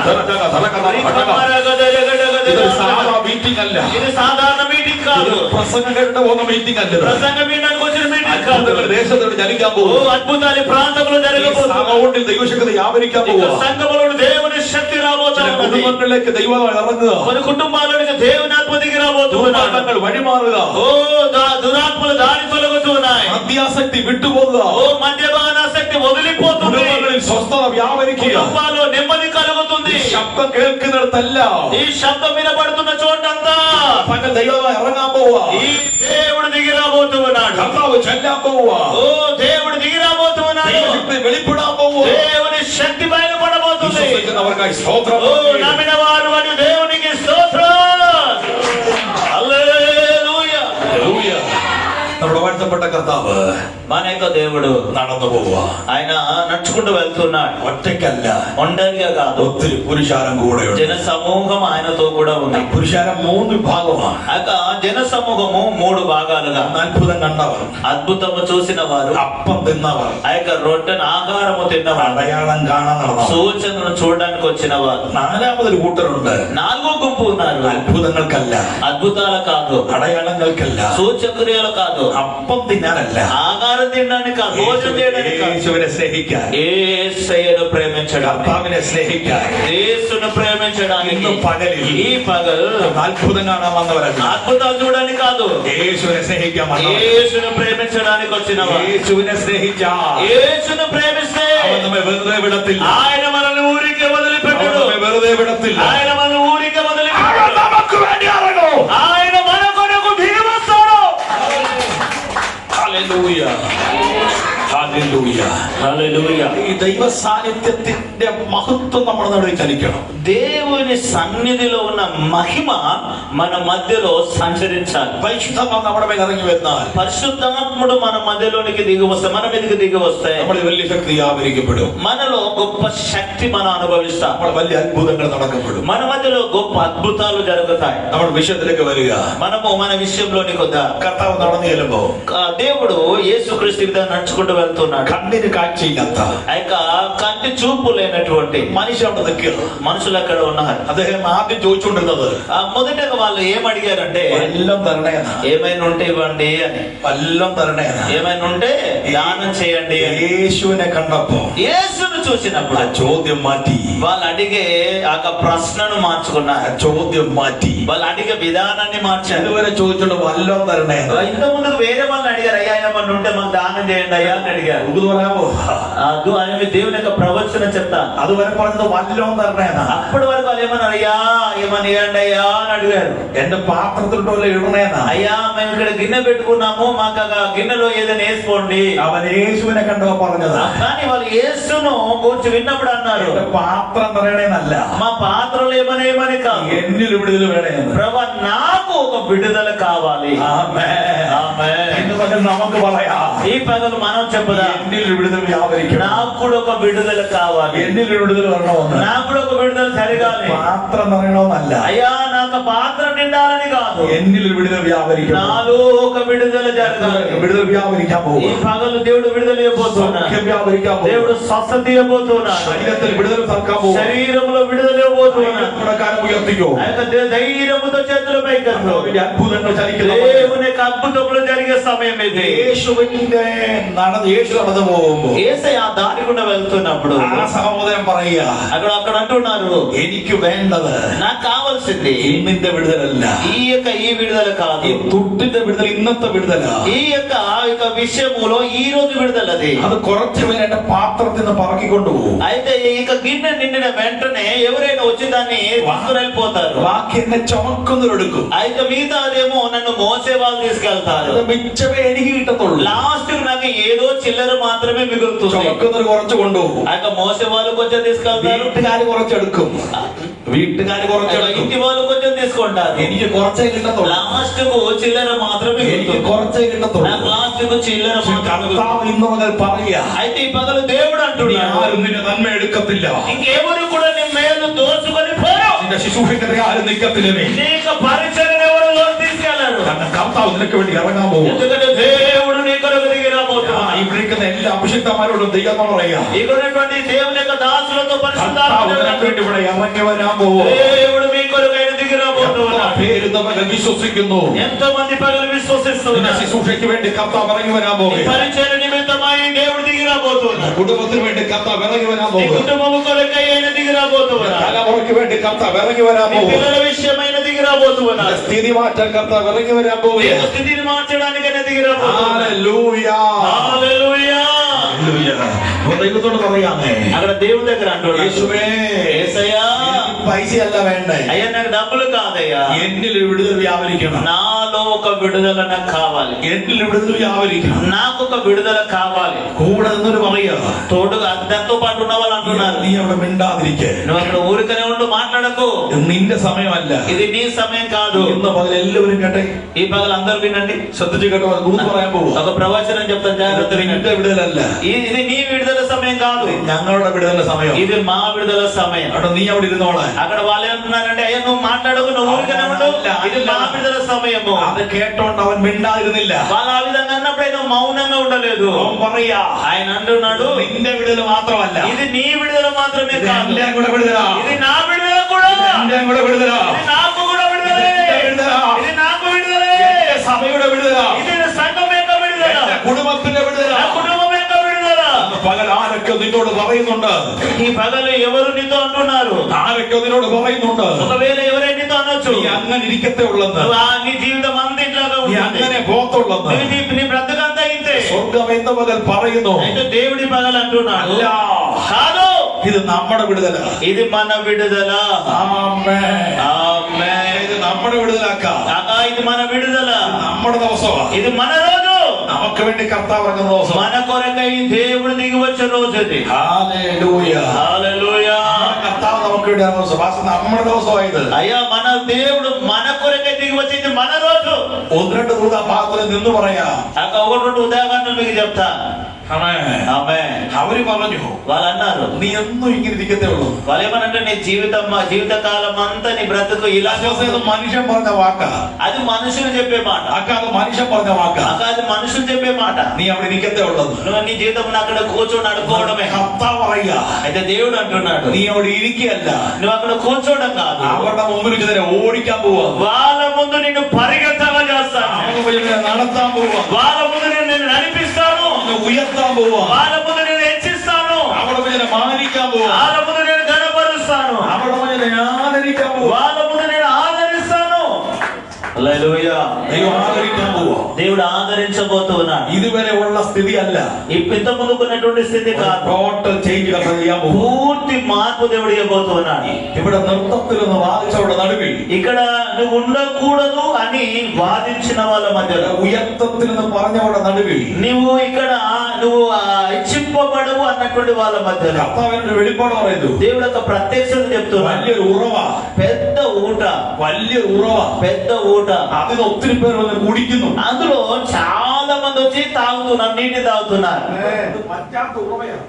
മീറ്റിംഗ് അല്ല, ఇది సాధారణ మీటింగ్ కాదు. പ്രസംഗം കേട്ട് പോകുന്ന മീറ്റിംഗ് അല്ല. ప్రసంగ మీటింగ్ వచ్చిన మీటింగ్ కాదు. ദേശത്തോട് ചലിക്കാൻ ఓ പോകും. అద్భుతాలు ప్రాంతంలో జరగబోతుంది. ദൈവശക്തി വ്യാപരിക്കാൻ പോവുക. సంఘములో దేవుని శక్తి రాబోతున్నది. കുടുംബങ്ങളിലേക്ക് ദൈവം ഇറങ്ങുക. కొన్ని కుటుంబాలకు దేవుని ఆత్మ దిగి రాబోతున్నాడు. ദുർമാർഗ്ഗങ്ങൾ വഴിമാറുക. ఓ దురాత్మలు దారి తొలగుతున్నాయి. മദ്യാസക്തി വിട്ടുപോകുക. ఓ మద్యపానాసక్తి వదిలిపోతుంది. കുടുംബങ്ങളിൽ സ്വസ്ഥത വ്യാപരിക്കുക. కుటుంబాల్లో నెమ్మది కలుగుతుంది. ശബ്ദം കേൾക്കുന്നിടത്തല്ല, ఈ శబ్దం వినబడుతున్న చోటంతా പകൽ ദൈവം ഇറങ്ങാൻ പോവുക. ఈ దేవుడు దిగి రాబోతున్నాడు. കർത്താവ് ചെല്ലാൻ പോവുക. ఓ దేవుడు దిగి రాబోతున్నాడు. ദൈവശക്തി വെളിപ്പെടാൻ പോവുക. దేవుని శక్తి బయలుపడబోతుంది. വിശ്വസിക്കുന്നവർക്കായി സ്തോത്രം. ఓ నమ్మిన వారు మరియు దేవునికి స్తోత్రం. హల్లెలూయా. ഹല്ലേലൂയ. നമ്മുടെ വാഴ്ത്തപ്പെട്ട കർത്താവ് మన యొక్క దేవుడు നടന്നു പോവുക. ఆయన నడుచుకుంటూ వెళ్తున్నాడు. ഒറ്റയ്ക്കല്ല, ఒంటరిగా కాదు, ഒത്തിരി പുരുഷാരം കൂടെയുണ്ട്. జన సమూహం ఆయనతో కూడా ఉంది. പുരുഷാരം 3 വിഭാഗമാണ്. ఆ యొక్క జన సమూహము 3 భాగాలుగా. അത്ഭുതം കണ്ടവർ, అద్భుతము చూసిన వారు, അപ്പം తిന്നവർ, ఆ యొక్క రొట్టెను ఆహారము తిన్నవారు, അടയാളം കാണാൻ നടന്നവർ, సూచనను చూడడానికి వచ్చిన వారు. 4ാമതൊരു കൂട്ടരുണ്ട്. 4వ గుంపు ఉన్నారు. അത്ഭുതങ്ങൾക്കല്ല, అద్భుతాలు కాదు, അടയാളങ്ങൾക്കല്ല, సూచక్రియలు కాదు, അപ്പം തിന്നാനല്ല, ఆహారం ఆహారం తినడానికి కాదు, భోజనం చేయడానికి కాదు. യേശുവിനെ സ്നേഹിക്കാൻ, యేసయ్యను ప్రేమించడానికి, കർത്താവിനെ സ്നേഹിക്കാൻ యేసును ప్రేమించడానికి ഇന്ന് പകലിൽ ఈ పగలు അത്ഭുതം കാണാൻ വന്നവരല്ല, అద్భుతాలు చూడడానికి కాదు, യേശുവിനെ സ്നേഹിക്കാൻ വന്നവർ. యేసును ప్రేమించడానికి వచ్చినవా. യേശുവിനെ സ്നേഹിച്ചാൽ యేసును ప్రేమిస్తే അവൻ നമ്മെ വെറുതെ വിടത്തില്ല, ఆయన మనల్ని ఊరికే അവൻ వదిలిపెట్టడు. നമ്മെ വെറുതെ വിടത്തില്ല. ఆయన మనల్ని ఊరికే അവൻ వదిలిపెట్టడు. നമുക്ക് വേണ്ടി ഇറങ്ങും. ఆయన మన కొరకు దిగి వస్తాడు. Hallelujah, hallelujah. హల్లెలూయా. ഈ ദൈവ സാന്നിധ്യത്തിന്റെ മഹത്വം നമ്മുടെ നടുവിൽ ചലിക്കണം. దేవుని సన్నిధిలో ఉన్న మహిమ మన మధ్యలో సంచరించాలి. പരിശുദ്ധാത്മാവ് നമ്മുടെ മേൽ ഇറങ്ങി വന്നാൽ పరిశుద్ధాత్ముడు మన మధ్యలోనికి దిగి వస్తాయి, మన మీదకి దిగి వస్తాయి. നമ്മൾ വലിയ ശക്തി ആവരിക്കപ്പെടും, మనలో గొప్ప శక్తి మనం అనుభవిస్తాం. നമ്മൾ വലിയ అద్భుതങ്ങൾ നടക്കപ്പെടും. మన మధ్యలో గొప్ప అద్భుతాలు జరుగుతాయి. നമ്മുടെ విషయത്തിലേക്ക് വരിക. మనము మన విషయంలోనికి వద్దా. കർത്താവ് നടന്നു ചെല്ലുമ്പോ దేవుడు యేసుక్రీస్తు విధంగా నడుచుకుంటూ వెళ్తున్నాడు. കണ്ണിന് കാഴ്ചയില്ലാത്ത ఆ యొక్క కంటి చూపు లేనటువంటి മനുഷ്യ അവിടെ നിൽക്കുക. మనుషులు అక్కడ ఉన్నారు. അദ്ദേഹം ആദ്യം ചോദിച്ചുകൊണ്ടിരുന്നത് మొదటగా వాళ్ళు ఏమడిగారంటే, എല്ലാം തരണേന, ఏమైనా ఉంటే ఇవ్వండి అని, എല്ലാം തരണേന. ఏమైనా ఉంటే దానం చేయండి అని. യേശുവിനെ കണ്ടപ്പോ యేసును చూసినప్పుడు ആ ചോദ്യം മാറ്റി, వాళ్ళు అడిగే ఆ ప్రశ్నను ആ మార్చుకున్నారు. ചോദ്యం മാറ്റി. వాళ్ళు అడిగే విధానాన్ని మార్చారు. ഇതുവരെ ചോദിച്ചോണ്ട് വല്ലോ തരണേന. ఇంత ముందుకు వేరే వాళ్ళని అడిగారు, అయ్యా ఏమన్నా ఉంటే మాకు దానం చేయండి అయ్యా అని అడిగారు. ഇത് പറയാമോ? అని దేవుని యొక్క ప్రవచనం చెప్తా. അതുവരെ പറഞ്ഞത് വല്ലോ തരണേന. అప్పటి వరకు వాళ్ళు ఏమన్నారు, అయ్యా ఏమని ఇవ్వండి అయ్యా అని అడిగారు. എന്റെ പാത്രത്തിലുള്ള ഇടണേന. అయ్యా మేము ఇక్కడ గిన్నె పెట్టుకున్నాము, మాకు ఆ గిన్నెలో ఏదైనా వేసుకోండి. അവൻ യേശുവിനെ കണ്ടോ പറഞ്ഞതാ. కానీ వాళ్ళు యేసును కూర్చు విన్నప్పుడు అన్నారు, എന്റെ പാത്രം നിറയണേന്നല്ല, మా పాత్రలు ఏమని కాదు, എന്നിൽ വിടുതൽ വേണേന്ന്. ప్రభు నాకు ఒక విడుదల కావాలి. ആമേൻ. ఆమేన్. ഇന്ന് പകൽ നമുക്ക് പറയാം, ఈ పగలు మనం చెప్పదా, എന്നിൽ വിടുതൽ വ്യാപരിക്കണം, నాకు కూడా ఒక విడుదల కావాలి, എന്നിൽ విడుదൽ വരണമെന്ന്. నాకు కూడా ఒక విడుదల జరగాలి. പാത്രം നിറയണമെന്നല്ല, అయ్యా నాకు పాత్ర నిండాలని కాదు, എന്നിൽ വിടുതൽ വ്യാപരിക്കണം. నాలో ఒక విడుదల జరగాలి. വിടുതൽ വ്യാപരിക്കാൻ ఈ പോകും, పగలు దేవుడు విడుదల ఇవ్వబోతున్నాడు. സൗഖ്യം വ്യാപരിക്കാൻ പോകും, దేవుడు స్వస్థత ఇవ్వబోతున్నాడు. ശരീരത്തിൽ വിടുതൽ തറക്കാൻ പോകും. శరీరంలో విడుదల ఇవ్వబోతున్నాడు. കരം ഉയർത്തിക്കോ. ఆ యొక్క ధైర్యముతో చేతులు పైకెత్తు. കർത്താവിന്റെ അത്ഭുതങ്ങൾ ചലിക്കുന്ന దేవుని యొక్క అద్భుతములు జరిగే సమయం ఇది. യേശു നടന്നു പോകുമ്പോ యేసయ్య ఆ దారి గుండా వెళ్తున్నప్పుడు ആ സഹോദരൻ പറയുക, అక్కడ అంటున్నారు, എനിക്ക് വേണ്ടത് నాకు కావాల్సింది ഇന്നിന്റെ വിടുതലല്ല, ఈ విడుదల కాదు, ഈ തുട്ടിന്റെ വിടുതൽ ഇന്നത്തെ വിടുതല. ఈ యొక్క విషయములో ఈ రోజు విడుదలది. അത് കുറച്ചു പേര് എന്റെ പാത്രത്തിൽ നിന്ന് പറക്കിക്കൊണ്ടുപോകും, అయితే ఇక గిన్నె నిండిన వెంటనే ఎవరైనా వచ్చి దాన్ని తీసుకువెళ్ళిపోతారు. ബാക്കി എന്നെ ചുമക്കുന്നവരെടുക്കും. అయితే మిగతా అదేమో నన్ను మోసే వాళ్ళు తీసుకెళ్తారు. അത് മിച്ചമേ എനിക്ക് കിട്ടത്തുള്ളൂ. లాస్ట్ నాకు ఏదో చిల్లర మాత్రమే మిగులుతుంది. ചുമക്കുന്നവർ കുറച്ച് കൊണ്ടുപോകും, ఆ యొక్క మోసే వాళ్ళు కొంచెం తీసుకెళ్తారు, വീട്ടുകാർ കുറച്ചെടുക്കും, വീട്ടുകാർ കുറച്ചെടുക്കും, ఇంటి వాళ్ళు కొంచెం తీసుకుంటారు. എനിക്ക് കുറച്ചേ കിട്ടത്തുള്ളൂ, లాస్ట్ కు చిల్లర మాత్రమే എനിക്ക് మిగులుతుంది. കുറച്ചേ കിട്ടത്തുള്ളൂ. నాకు లాస్ట్ కు చిల్లర మాత్రమే మిగులుతుంది. കർത്താവ് ഇന്ന് മുതൽ പറയുക, అయితే ఈ పగలు దేవుడు ഇനി అంటున్నాడు, ആരും നിന്നെ നന്മ എടുക്കത്തില്ല, ఇంకెవరు కూడా నీ మేలు దోచుకొని పోరు. നിന്റെ ശുശ്രൂഷയ്ക്കെതിരെ ఆരും നിൽക്കത്തില്ല. നീ నీకు పరిచయం ఎవరు లోన్ తీసుకెళ్లారు. കാരണം കർത്താവ് നിനക്ക് വേണ്ടി ഇറങ്ങാൻ പോകും. ఎందుకంటే దేవుడు నీ కొరకు దిగి రాబోతున్నాడు. ഈ വിളിക്കുന്ന എല്ലാ അഭിഷിക്തന്മാരോടും ദൈവം പറയാ, ఇక్కడ ఉన్నటువంటి దేవుని యొక్క దాసులతో കർത്താവ് పరిశుద్ధాత్మ നിനക്ക് വേണ്ടി ഇവിടെ ഇറങ്ങി വരാൻ പോകും. దేవుడు మీ కొరకు ఆయన దిగి రాబోతున్నాడు. പേര് നമ്മൾ വിശ്വസിക്കുന്നു, ఎంతో మంది పగలు നിന്റെ విశ్వసిస్తున్నారు. ശുശ്രൂഷയ്ക്ക് വേണ്ടി കർത്താവ് ഇറങ്ങി വരാൻ ఈ പോകും. పరిచయ నిమిత్తమై దేవుడు దిగి రాబోతున్నాడు. കുടുംബത്തിന് വേണ്ടി കർത്താവ് ഇറങ്ങി വരാൻ నీ പോകും. కుటుంబము కొరకై ఆయన దిగి రాబోతున్నాడు. തലമുറയ്ക്ക് വേണ്ടി കർത്താവ് ഇറങ്ങി വരാൻ నీ പോകും. పిల్లల విషయమైన దిగి రాబోతున్నాడు. സ്ഥിതി മാറ്റാൻ കർത്താവ് ഇറങ്ങി വരാൻ నీ പോകും. స్థితిని మార్చడానికి ఆయన దిగి రాబోతున్నాడు. ഹല്ലേലൂയ. హల్లెలూయా. ഹല്ലേലൂയ. അപ്പോൾ ദൈവത്തോട് പറയാമേ, అక్కడ దేవుడి దగ్గర అంటున్నాడు, യേശുവേ, యేసయ్యా, എനിക്ക് പൈസയല്ല വേണ്ടേ, అయ్యా నాకు డబ్బులు కాదయ్యా, എന്നിൽ വിടുതൽ വ്യാപരിക്കണം, నాలో ఒక విడుదల నాకు కావాలి, എന്നിൽ വിടുതൽ വ്യാപരിക്കണം. నాకు ఒక విడుదల కావాలి. കൂടെ നിന്നൊരു പറയുക, తోడుగా దాంతో పాటు ఉన్న వాళ్ళు అంటున్నారు, നീ അവിടെ മിണ്ടാതിരിക്കെ, నువ్వు అక్కడ ఊరికనే ఉండు, మాట్లాడకు, നിന്റെ సమയമല്ല. ఇది నీ సమయం కాదు. ഇന്ന് പകൽ എല്ലാവരും കേട്ടെ, ఈ పగలు అందరూ వినండి. ശ്രദ്ധിച്ചു കേട്ടോ, ദൂത് പറയാൻ പോകും. ఒక ప్రవచనం చెప్తాను, జాగ్రత్త వినండి. നിന്റെ വിടുതലല്ല, ఇది నీ విడుదల సమయం కాదు, ഞങ്ങളുടെ വിടുതല സമയം. ఇది మా విడుదల సమయం. അവിടെ നീ അവിടെ ഇരുന്നോളെ. అక్కడ వాళ్ళు ఏమంటున్నారంటే, అయ్యా నువ్వు మాట్లాడకు, నువ్వు ఊరికనే ఉండు, ఇది మా విడుదల సమయము. അത് കേട്ടോണ്ട് അവൻ മിണ്ടാതിരുന്നില്ല. వాళ్ళు ఆ విధంగా అన్నప్పుడు ఆయన మౌనంగా ఉండలేదు. അവൻ പറയാ, ఆయన అంటున్నాడు, നിന്റെ വിടുതൽ മാത്രമല്ല, ఇది నీ విడుదల మాత్రమే ഇത് కాదు, എന്റെ കൂടെ വിടുതല, ఇది నా విడుదల కూడా, എന്റെ കൂടെ വിടുതല, ఇది నాకు కూడా విడుదలే, എന്റെ വിടുതല, ఇది నాకు విడుదలే, എന്റെ സഭയുടെ വിടുതല, ఇది సంఘం యొక్క విడుదల, എന്റെ കുടുംബത്തിന്റെ വിടുതല, പറയുന്നുണ്ട്? ఈ పగలు ఎవరు నీతో అంటున్నారు? ആരൊക്കെ നിന്നോട് പറയുന്നുണ്ട്? ఒకవేళ ఎవరైనా నీతో అనొచ్చు, നീ അങ്ങനെ ഇരിക്കത്തേ ഉള്ളെന്ന്, నీ జీవితం అంత ఇట్లాగా നീ ఉంటుంది, അങ്ങനെ പോത്തുള്ളെന്ന് నీ బ్రతుకంతా ఇంతే. സ്വർഗം എന്ന പകൽ പറയുന്നു. అయితే దేవుడి పగలు అంటున్నాడు, അല്ല, కాదు, ഇത് നമ്മുടെ വിടുതല. ఇది మన విడుదల. ആമേൻ. ఆమేన్. ഇത് നമ്മുടെ വിടുതലാക്കാം. ఇది మన విడుదల, നമ്മുടെ ദിവസമാണ്. ఇది మన రోజు, നമുക്ക് വേണ്ടി കർത്താവ് ഇറങ്ങുന്ന ദിവസം. మన కొరకై దేవుడు దిగి వచ్చే రోజు ఇది. ഹല്ലേലൂയ. హల్లెలూయా. കർത്താവ് നമുക്ക് വേണ്ടി ഇറങ്ങുന്ന ദിവസം. പക്ഷെ നമ്മുടെ ദിവസമായത്. అయ్యా మన దేవుడు మన కొరకై దిగి వచ్చింది మన రోజు. ഒന്ന് രണ്ട് ഭാഗത്തിൽ നിന്ന് പറയാം. ఒకటి రెండు ఉదాహరణలు మీకు చెప్తా. ആമേൻ. ఆమేన్. അവര് പറഞ്ഞു, వాళ్ళు అన్నారు, നീ എന്നും ഇങ്ങനെ ഇരിക്കത്തേ ഉള്ളൂ. వాళ్ళు ఏమనంటే నీ జీవిత కాలం అంతా నీ బ్రతుకు ఇలా. ഇത് മനുഷ്യൻ പറഞ്ഞ വാക്കാ. అది మనుషులు చెప్పే మాట. അത് മനുഷ്യൻ പറഞ്ഞ വാക്കാ. అది మనుషులు చెప్పే మాట. നീ അവിടെ ഇരിക്കത്തേ ഉള്ളത്. నువ్వు నీ జీవితం అక్కడ కూర్చొని అనుకోవడమే. കർത്താവ് പറയുക, అయితే దేవుడు అంటున్నాడు, നീ അവിടെ ഇരിക്കുകയല്ല, నువ్వు అక్కడ కూర్చోవడం కాదు, അവരുടെ മുമ്പിൽ വെച്ച് നിന്നെ ഓടിക്കാൻ പോവാ, వాళ్ళ ముందు నిన్ను పరిగెత్తగా చేస్తాను, അവരുടെ മുമ്പിൽ നിന്നെ നടത്താൻ പോവാ, వాళ్ళ ముందు నేను నడిపిస్తాను, നിന്നെ ഉയർത്താൻ പോവാ, వాళ్ళ ముందు నేను హెచ్చిస్తాను, അവരുടെ മുമ്പിൽ നിന്നെ മാനിക്കാൻ പോവാ, వాళ్ళ ముందు నేను ఘనపరుస్తాను, അവരുടെ മുമ്പിൽ നിന്നെ ആദരിക്കാൻ പോവാ, వాళ్ళ ముందు నేను ఆదరిస్తాను. హల్లెలూయా. ദൈവം ആദരിക്കാൻ പോവാ. దేవుడు ఆదరించబోతున్నాడు. ഇതുവരെ ഉള്ള സ്ഥിതി അല്ല, ఇంత ముందుకున్నటువంటి స్థితి కాదు, ടോട്ടൽ ചേഞ്ച് ചെയ്യാൻ പോവാ. పూర్తి మార్పు దేవుడు ఇవ్వబోతున్నాడు. ഇവിടെ നൃത്തത്തിൽ നിന്ന് വാദിച്ചവരുടെ നടുവിൽ, ఇక్కడ నువ్వు ఉండకూడదు అని వాదించిన వాళ్ళ మధ్యలో, ഉയർത്തത്തിൽ നിന്ന് പറഞ്ഞവരുടെ നടുവിൽ, నువ్వు ఇక్కడ నువ్వు హెచ్చింపబడవు అన్నటువంటి వాళ్ళ మధ్యలో കർത്താവിന്റെ വെളിപ്പാട് പറയുന്നു, దేవుడు ఒక ప్రత్యక్షత చెప్తున్నాడు. വലിയൊരു ഉറവ, పెద్ద ఊట, വലിയൊരു ഉറവ, పెద్ద ఊట. അതിന് ഒത്തിരി പേർ വന്ന് കുടിക്കുന്നു. అందులో చాలా మంది వచ్చి తాగుతున్నారు, నీటి తాగుతున్నారు.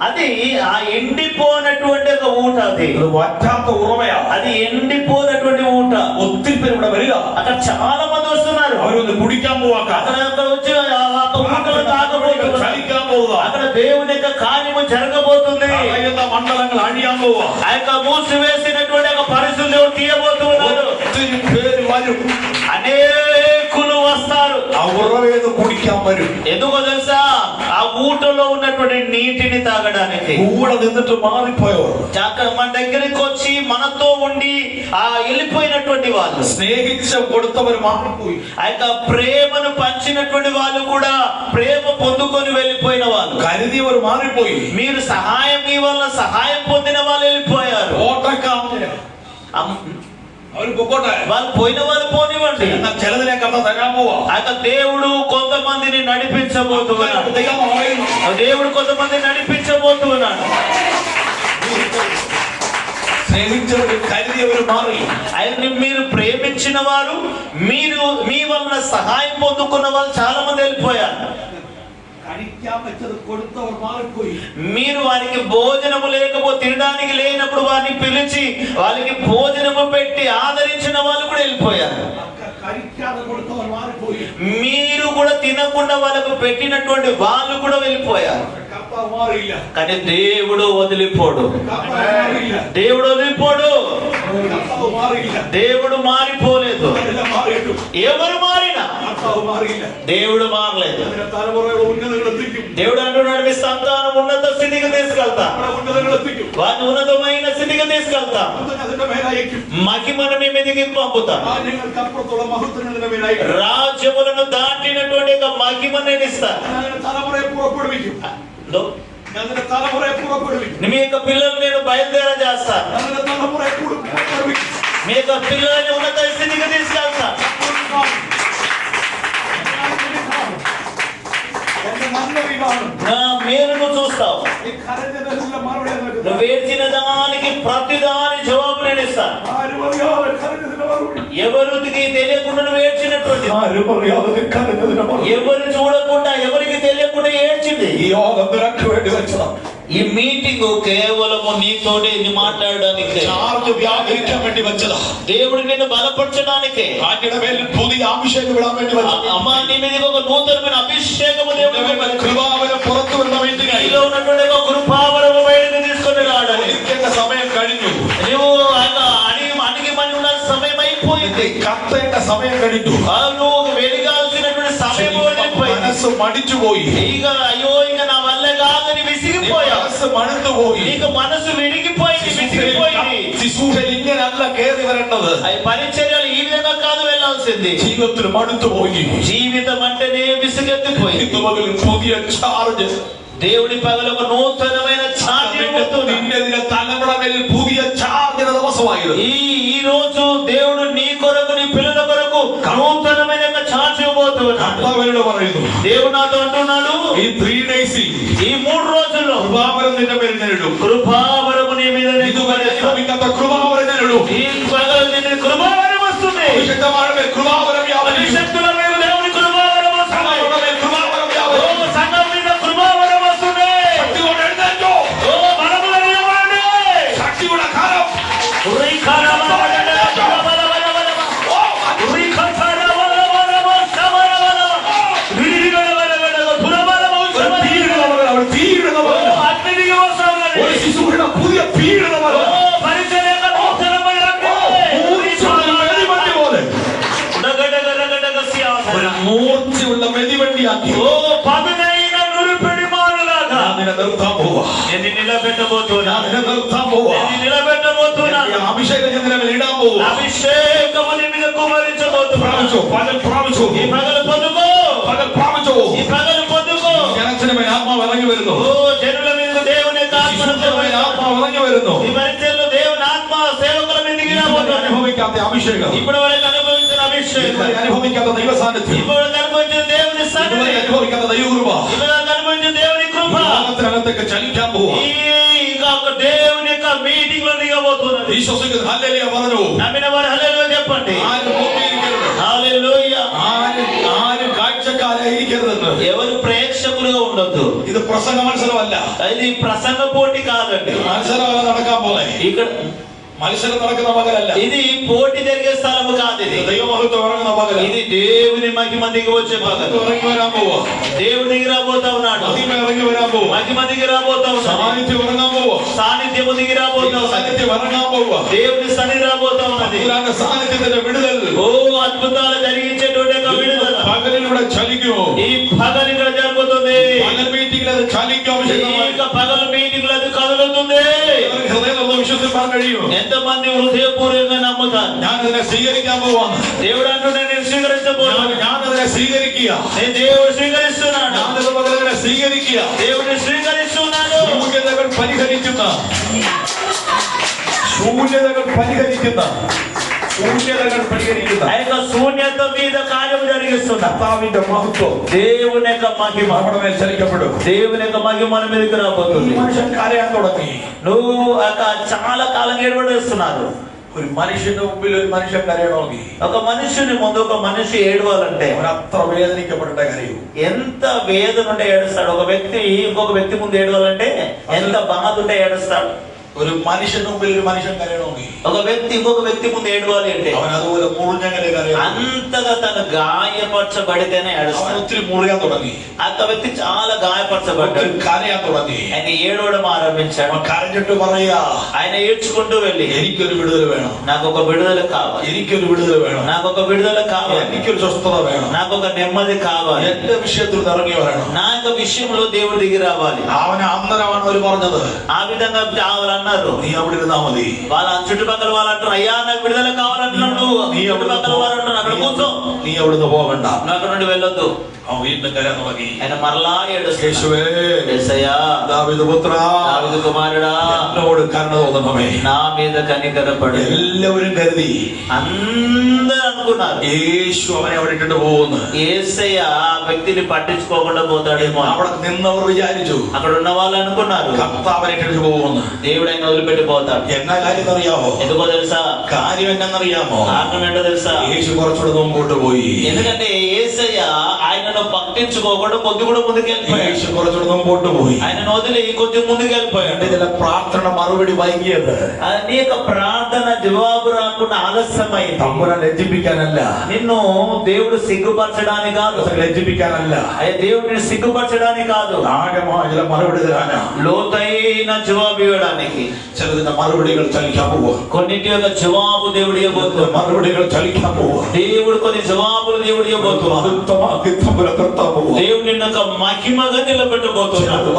అది ఆ ఎండిపోయినటువంటి ఒక ఊట, అది വറ്റാത്ത ഉറവയാ, అది ఎండిపోయినటువంటి ఊట. ഒത്തിരി പേര് ഇവിടെ വരിക, అక్కడ చాలా మంది వస్తున్నారు, അവരൊന്ന് കുടിക്കാൻ പോവാക്ക, అక్కడ వచ్చి ఆ ఊటలో తాగబోతున్నారు, ചലിക്കാൻ പോവുക, అక్కడ దేవుని యొక్క కార్యము జరగబోతుంది, അറിയുന്ന മണ്ഡലങ്ങൾ അഴിയാൻ പോവുക, ఆ యొక్క మూసివేసినటువంటి ఒక పరిస్థితులు తీయబోతున్నారు. ഒത്തിരി പേര് വരും, అనేకులు వస్తారు. ആ ഉറവേത് കുടിക്കാൻ വരും. ఎందుకో తెలుసా? ఆ ఊటలో ఉన్నటువంటి నీటిని తాగడానికి. കൂടെ നിന്നിട്ട് മാറിപ്പോയവർ, అక్కడ మన దగ్గరికి వచ్చి మనతో ఉండి ఆ వెళ్ళిపోయినటువంటి వాళ్ళు, സ്നേഹിച്ച കൊടുത്തവർ മാറിപ്പോയി, ఆ యొక్క ప్రేమను పంచినటువంటి వాళ్ళు కూడా ప్రేమ పొందుకొని వెళ్ళిపోయిన వాళ్ళు, കരുതിയവർ മാറിപ്പോയി, మీరు సహాయం మీ వల్ల సహాయం పొందిన వాళ్ళు వెళ్ళిపోయారు. ഓട്ടക്കാരൻ അവര് പൊക്കോട്ടെ, వాళ్ళు పోయిన వాళ్ళు పోనివ్వండి. എന്നാൽ ചിലതിനെ കണ്ട തരാൻ പോവാ. ఆ యొక్క దేవుడు కొంతమందిని నడిపించబోతున్నాడు. ദൈവം പറയുന്നു, దేవుడు కొంతమందిని నడిపించబోతున్నాడు. സ്നേഹിച്ചവർ കരുതിയവർ മാറി, ఆయన్ని మీరు ప్రేమించిన వారు, మీరు మీ వలన సహాయం పొందుకున్న వాళ్ళు చాలా మంది వెళ్ళిపోయారు. കഴിക്കാൻ വെച്ചത് കൊടുത്തവർ മാറിപ്പോയി, మీరు వారికి భోజనము లేకపోతే తినడానికి లేనప్పుడు వారిని పిలిచి వాళ్ళకి భోజనము పెట్టి ఆదరించిన వాళ్ళు కూడా వెళ్ళిపోయారు. കഴിക്കാതെ കൊടുത്തവർ മാറിപ്പോയി, మీరు కూడా తినకుండా వాళ్ళకు పెట్టినటువంటి వాళ్ళు కూడా వెళ్ళిపోయారు. കർത്താവ് മാറിയില്ല, కానీ దేవుడు వదిలిపోడు, കർത്താവ് മാറിയില്ല, దేవుడు వదిలిపోడు, കർത്താവ് മാറിയില്ല, దేవుడు మారిపోలేదు. എല്ലാം മാറിയിട്ടു ఎవరు మారినా കർത്താവ് മാറിയില്ല. దేవుడు మారలేదు. അതിന്റെ തലമുറയുടെ ഉന്നതങ്ങളെത്തിക്കും, దేవుడు అంటున్నాడు, మీ సంతానం ఉన్నత స్థితికి తీసుకెళ్తా, നമ്മുടെ ഉന്നതങ്ങളെത്തിക്കും, వారిని ఉన్నతమైన స్థితికి తీసుకెళ్తా, അതിന്റെ മേലയക്കും, మహిమను మీ మీదకి పంపుతా, രാജ്യങ്ങൾക്ക് അപ്പുറത്തുള്ള മഹത്വങ്ങളുടെ മേലയക്കും, రాజ్యములను దాటినటువంటి ఒక మహిమ నేను ఇస్తా. അതിന്റെ തലമുറയെ പുറപ്പെടുവിക്കും, അതിന്റെ തലമുറയെ പുറപ്പെടുവിക്കും, మీ యొక్క పిల్లలు నేను బయలుదేర చేస్తా, അതിന്റെ തലമുറയെ പുറപ്പെടുവിക്കും. మీ యొక్క పిల్లల్ని ఉన్నత స్థితికి తీసుకెళ్తా. എന്റെ നന്മ കാണും, నా మేలును చూస్తావు. ഈ കരഞ്ഞതെല്ലാം മറുപടി നൽകും. నువ్వు ఏడ్చిన దానికి ప్రతిదాని జవాబు నేను ఇస్తా. ആരും അറിയാതെ കരഞ്ഞതിന് മറുപടി, ఎవరికి తెలియకుండా నువ్వు ఏడ్చినటువంటి, ആരും അറിയാതെ കരഞ്ഞതിന് മറുപടി. ఎవరు చూడకుండా ఎవరికి తెలియకుండా ఏడ్చింది. ഈ യോഗം നിനക്ക് വേണ്ടി വെച്ചതാണ്. ఈ మీటింగ్ కేవలము నీతోనే మాట్లాడడానికి, ചാർജ് വ്യാപരിക്കാൻ വേണ്ടി വെച്ചതാ. దేవుడు నిన్ను బలపరచడానికే, ആരുടെ മേൽ പുതിയ അഭിഷേകം വിടാൻ വേണ്ടി വെച്ചതാ. అమ్మా నీ మీద ఒక నూతనమైన అభిషేకము దేవుడు കൃപാവനം പുറത്തു വിടുന്ന വേണ്ടിയായി. నీలో ఉన్నటువంటి ఒక కృపావరము బయటకు తీసుకొని రావడానికి ഒരിക്കൽ സമയം കഴിഞ്ഞു, నువ్వు అణిగి మని ఉన్న సమయం అయిపోయింది. കത്തേണ്ട സമയം കഴിഞ്ഞു, నువ్వు వెలిగాల్సినటువంటి సమయం వెళ్ళిపోయింది. മനസ്സ് മടിച്ചുപോയി. ఇక అయ్యో ఇక నా వల్ల కాదని విసిగి విసిగిపోయావు, മനസ്സ് മണുത്തു പോയി. నీకు మనసు విరిగిపోయింది, విసిగిపోయింది. ശുശ്രൂഷയിൽ ഇങ്ങനല്ല കയറി വരേണ്ടത്. ఈ పరిచర్యలు ఈ విధంగా కాదు వెళ్ళాల్సింది. ജീവിതത്തിൽ മടുത്തു പോയി. జీవితం అంటేనే విసుగెత్తిపోయింది. ഇന്ന് മുതൽ പുതിയ ചാർജ്. దేవుడి పగలు ఒక నూతనమైన ఛార్జ్ ఇవ్వబోతున్నాడు. നിന്റെ തലമുറ മേൽ പുതിയ ചാർജിന്റെ ദിവസമായിരുന്നു. ఈ రోజు దేవుడు నీ కొరకు, నీ పిల్లల కొరకు నూతనమైన ఛార్జ్ ఇవ్వబోతున్నాడు. പറയുന്നു, దేవుడు నాతో అంటున్నాడు, ఈ 3 days ఈ 3 రోజుల్లో കൃപാവരം നിന്റെ മേൽ നേരിടും. కృపావరము నీ మీద ഇതുവരെ അനുഭവിക്കാത്ത കൃപാവരം നേരിടും. ఈ పగలు నిన్ను కృపావరం వస్తుంది. അഭിഷേകമായ മേൽ കൃപാവരം വ്യാപരിക്കും. అభిషేక్తుల మీద దేవుని కృపావరం వస్తుంది. സംഘങ്ങളുടെ മേൽ കൃപാവരം വ്യാപരിക്കും. సంఘం మీద కృపావరం వస్తుంది. ശക്തിയോടെ എഴുന്നേറ്റോ. బలముల నిలబడండి. ശക്തിയുടെ കാലം. ഒരു ശിശുവിന്റെ പുതിയ പീഡന പോലെ ഒരു മൂർച്ചയുള്ള മെതിവണ്ടിയാക്കി നിർത്താൻ പോവാ. നിർത്താൻ പോവാ. അഭിഷേകം ചന്ദ്രനിൽ ഇടാൻ പോവാ. అభిషేకము నీ మీద కుమరించబోతున్నాడు. പ്രാപിച്ചോ, പകൽ പ്രാപിച്ചോ, ఈ పగలు పొందుకో, പകൽ പ്രാപിച്ചോ. ఈ పగలు పొందుకో. ജനത്തിനുമേൽ ആത്മാവ് ഇറങ്ങി വരുന്നു. ఓ జనుల మీద దేవుని యొక్క ఆత్మ ശിശുക്കളുടെ ആത്മാവ് ഇറങ്ങി വരുന്നു. ఈ పరిచర్యలో దేవుని ఆత్మ సేవకుల మీదకి రాబోతున్నాడు. അനുഭവിക്കാത്ത അഭിഷേകം, ఇప్పటి వరకు అనుభవించిన అభిషేకం, ഇതുവരെ അനുഭവിക്കാത്ത ദൈവ സാന്നിധ്യം, ఇప్పుడు అనుభవించిన దేవుని ഇതുവരെ సన్నిధి, അനുഭവിക്കാത്ത ദൈവകൃപ ఇప్పుడు అనుభవించిన దేవుని కృప ലോകത്തിനകത്തേക്ക് ചലിക്കാൻ പോവാ. ఇంకా ఒక దేవుని యొక్క మీటింగ్ లో దిగబోతున్నది. വിശ്വസിക്കുന്ന ഹല്ലേലൂയ പറഞ്ഞു. నమ్మిన వారు హల్లెలూయా చెప్పండి. ആരും നോക്കിയിരിക്കരുത്. హల్లెలూయా. ആരും കാഴ്ചക്കാരായിരിക്കരുതെന്ന്. ఎవరు ప్రేక్షకులుగా ఉండొద్దు. ഇത് പ്രസംഗ മത്സരമല്ല. ఇది ప్రసంగ పోటీ కాదండి. മത്സരം നടക്കാൻ പോലെ. ఇక్కడ മത്സരം നടക്കുന്ന പകലല്ല. ఇది పోటీ జరిగే స్థలము కాదు. ఇది ദൈവമഹത്വം ഇറങ്ങുന്ന പകല. ఇది దేవుని మహిమ దిగి వచ్చే పగలు. ഇറങ്ങി വരാൻ പോവാ. దేవుడు దిగి రాబోతా ఉన్నాడు. മഹിമ ഇറങ്ങി വരാൻ പോവാ. మహిమ దిగి రాబోతా ఉన్నాడు. സാന്നിധ്യം ഇറങ്ങാൻ പോവാ. సాన్నిధ్యము దిగి రాబోతా ఉన్నది. സാന്നിധ്യം ഇറങ്ങാൻ പോവാ. దేవుని సన్నిధి రాబోతా ఉన్నది. പുരാന്റെ സാന്നിധ്യത്തിന്റെ വിടുതൽ. ఓ అద్భుతాలు జరిగించేటువంటి ఒక విడుదల പകലിലൂടെ ചലിക്കുമോ. ఈ పగలు ఇక్కడ జరుగుతుంది. പകൽ മീറ്റിംഗിൽ അത് ചലിക്കും. ఇక పగలు మీటింగ్ అది కదులుతుంది. ഹൃദയമുള്ള വിശ്വസിക്കാൻ കഴിയും. ఎంతమంది హృదయపూర్వకంగా నమ్ముతారు? ഞാനതിനെ സ്വീകരിക്കാൻ പോവാണ്. దేవుడు అంటుంటే నేను స్వీకరించబోతున్నాను. ഞാനതിനെ സ്വീകരിക്കുക. నేను దేవుడు స్వీకరిస్తున్నాను. ഞാനത് പകലിനെ സ്വീകരിക്കുക. దేవుడిని స్వీకరిస్తున్నాను. ശൂന്യതകൾ പരിഹരിക്കുന്ന ശൂന്യതകൾ പരിഹരിക്കുന്ന ശൂന്യതകൾ പരിഹരിക്കുന്ന ఆ యొక్క శూన్యత మీద కార్యం జరిగిస్తున్నా. കർത്താവിന്റെ മഹത്വം దేవుని యొక్క మహిమ, നമ്മുടെ മേൽ ചലിക്കപ്പെടും. దేవుని యొక్క మహిమ మన మీదకి ഈ రాబోతుంది. മനുഷ്യൻ കരയാൻ തുടങ്ങി. నువ్వు చాలా కాలం ఏడవడేస్తున్నారు. ഒരു മനുഷ്യന്റെ മുമ്പിൽ ഒരു മനുഷ്യൻ കരയണമെങ്കിൽ ఒక మనుషుని ముందు ఒక మనిషి ఏడవాలంటే അവൻ അത്ര വേദനിക്കപ്പെട്ടിട്ടേ കരയൂ. ఎంత వేదన ఉంటే ఏడుస్తాడు. ఒక వ్యక్తి ఇంకొక వ్యక్తి ముందు ఏడవాలంటే ఎంత బాధ ఉంటే ఏడుస్తాడు. ഒരു മനുഷ്യന്റെ മുമ്പിൽ ഒരു മനുഷ്യൻ കരയണമെങ്കിൽ ఒక వ్యక్తి ఇంకొక వ్యక్తి ముందు ఏడవాలి అంటే അവൻ അതുപോലെ മുറിഞ്ഞങ്ങനെ കരയണം. అంతగా తను గాయపరచబడితేనే അവൻ ఏడుస్తాడు. ഒത്തിരി മുറിയാൻ തുടങ്ങി. ఆ వ్యక్తి చాలా గాయపరచబడ్డాడు. ഒത്തിരി കരയാൻ തുടങ്ങി. ఆయన ఏడవడం ఆరంభించాడు. അവൻ കരഞ്ഞിട്ട് പറയാ, ఆయన ఏడ్చుకుంటూ వెళ్ళి എനിക്കൊരു വിടുതൽ വേണം. నాకు ఒక విడుదల కావాలి, എനിക്കൊരു വിടുതൽ വേണം. నాకు ఒక విడుదల కావాలి, എനിക്കൊരു സ്വസ്ഥത വേണം. నాకు ఒక నెమ్మది కావాలి. എന്റെ విషയത്തിൽ ഇറങ്ങി വരണം. నా యొక్క విషయంలో దేవుడు దిగి రావాలి. അവന് അന്നരമാണ് അവർ പറഞ്ഞത്, ఆ విధంగా వాళ్ళు అన్నారు. നീ അവിടെ ഇരുന്നാ മതി. వాళ్ళ చుట్టుపక్కల వాళ్ళు అంటారు, అయ్యా నాకు విడుదల కావాలంటున్నాడు. നീ చుట్టుపక్కల వాళ్ళు అంటారు, అక్కడ కూర్చో, നീ അവിടുന്ന് പോകണ്ട. నువ్వు అక్కడ నుండి వెళ్ళొద్దు. അവൻ വീണ്ടും കരയാൻ തുടങ്ങി. ఆయన మరలా ఏడుస్తాడు. യേശുവേ, యేసయ్యా, ദാവീദ് പുത്രാ, దావీదు కుమారుడా, എന്നോട് കരുണ തോന്നണമേ. నా మీద కనికరపడు. എല്ലാവരും കരുതി అందరూ అనుకున్నారు യേശു അവനെ അവിടെ ഇട്ടിട്ട് പോകുന്നു. యేసయ్య ఆ వ్యక్తిని పట్టించుకోకుండా పోతాడేమో. അവിടെ നിന്നവർ വിചാരിച്ചു అక్కడ ఉన్న వాళ్ళు అనుకున్నారు കർത്താവനെ ഇട്ടിട്ട് പോകുന്നു. దేవుడు ఆయన వదిలిపెట్టి పోతాడు. എന്നാ കാര്യം അറിയാമോ? ఎందుకో తెలుసా? കാര്യം എന്നറിയാമോ? కారణం ఏంటో తెలుసా? യേശു കുറച്ചുകൂടെ മുമ്പോട്ട് പോയി. ఎందుకంటే యేసయ్య ఆయనను పట్టించుకోకుండా కొద్ది కూడా ముందుకెళ్ళిపోయాడు. യേശു കുറച്ചുകൂടെ മുമ്പോട്ട് പോയി. ఆయనను వదిలి కొంచెం ముందుకెళ్ళిపోయాడు. ഇതിലെ പ്രാർത്ഥന മറുപടി വൈകിയത് నీ యొక్క ప్రార్థన జవాబు రాకుండా ఆలస్యమైంది. തമ്പുരാൻ ലജ്ജിപ്പിക്കാനല്ല, నిన్ను దేవుడు సిగ్గుపరచడానికి కాదు. ലജ്ജിപ്പിക്കാനല്ല, అయ్యే దేవుడిని సిగ్గుపరచడానికి కాదు, ആഴമായ ചില മറുപടി തരാനാ. లోతైన జవాబు ఇవ్వడానికి. ചിലതിന്റെ മറുപടികൾ ചലിക്കാൻ പോവാ. కొన్నిటి యొక్క జవాబు దేవుడు ఇవ్వబోతున్నాడు. മറുപടികൾ ചലിക്കാൻ പോവാ. దేవుడు కొన్ని జవాబులు దేవుడు ఇవ్వబోతున్నాడు. దేవుడు నిన్న ఒక మహిమగా నిలబెట్టబోతున్నాడు.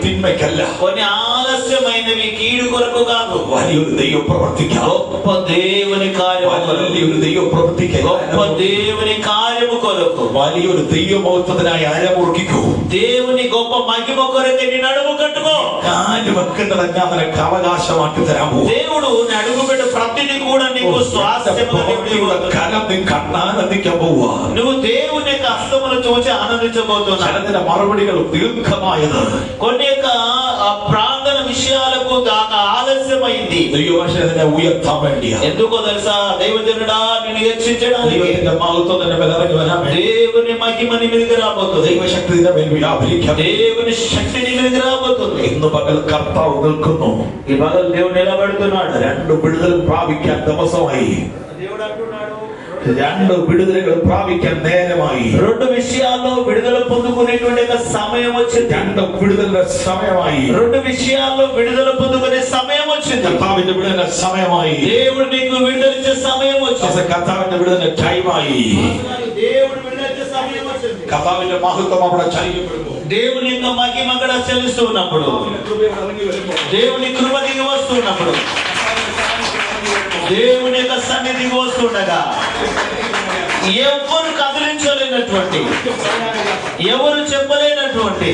తిన్మకల్ల కొన్ని ఆలస్యమైనవి కీడు కొరకు కాదు, വലിയൊരു ദൈവ പ്രവർത്തിക്കാം. గొప్ప దేవుని కార్యము కొరకు. വലിയൊരു ദൈവ പ്രവർത്തിക്കാം. గొప్ప దేవుని కార్యము కొరకు. വലിയൊരു ദൈവമഹത്വത്തിനായി അരമുറുക്കിക്കോ. దేవుని గొప్ప మహిమ కొరకు నీ నడుము కట్టుకో. കാല് വെക്കുന്നത് ഞാൻ നിനക്ക് അവകാശമാക്കി തരാൻ പോകും. దేవుడు నీ అడుగుపెట్టు ప్రతిదీ కూడా నీకు స్వాస్థ్యముగా ఇవ్వబోతున్నాడు. കരം നീ കണ്ണാനന്ദിക്കാൻ പോവുക. నువ్వు దేవుని యొక్క హస్తమును చూసి ఆనందించబోతున్నావు. ചിലതിന്റെ മറുപടികൾ ദീർഘമായത്, కొన్ని యొక్క ప్రార్థన విషయాలకు దాకా ఆలస్యమైంది. ദൈവഭാഷയെ ഉയർത്താൻ വേണ്ടിയാ. ఎందుకో తెలుసా? దైవజనుడా నిన్ను హెచ్చించడానికి, ദൈവത്തിന്റെ മഹത്വം നിന്റെ മേൽ ഇറങ്ങി വരാൻ വേണ്ടി, దేవుని మహిమ నీ మీదకి రాబోతుంది. ദൈവശക്തി നിന്റെ മേൽ വ്യാപരിക്കാൻ, దేవుని శక్తి నీ మీదకి రాబోతుంది. ഇന്ന് പകൽ കർത്താവ് നിൽക്കുന്നു. ఈ పగలు దేవుడు నిలబడుతున్నాడు. രണ്ട് വിടുതൽ പ്രാപിക്കാൻ ദിവസമായി. దేవుడు అంటున్నాడు, രണ്ട് വിടുതലുകൾ പ്രാപിക്കാൻ നേരമായി. రెండు విషయాల్లో విడుదల పొందుకునేటువంటి ఒక సమయం వచ్చింది. രണ്ട് വിടുതലിന്റെ സമയമായി. రెండు విషయాల్లో విడుదల పొందుకునే సమయం వచ్చింది. കർത്താവിന്റെ വിടുതലിന്റെ സമയമായി. దేవుడు నీకు విడుదలిచ్చే సమయం వచ్చింది. കർത്താവിന്റെ വിടുതലിന്റെ ടൈമായി. దేవుడు విడుదలిచ్చే సమయం వచ్చింది. കർത്താവിന്റെ മഹത്വം അവിടെ ചലിക്കപ്പെടുന്നു. దేవుని యొక్క మహిమ అక్కడ చెల్లిస్తూ ఉన్నప్పుడు, దేవుని కృప దిగి వస్తున్నప్పుడు, దేవుని యొక్క సన్నిధికి వస్తుండగా ఎవరు కదిలించలేనటువంటి, ఎవరు చెప్పలేనటువంటి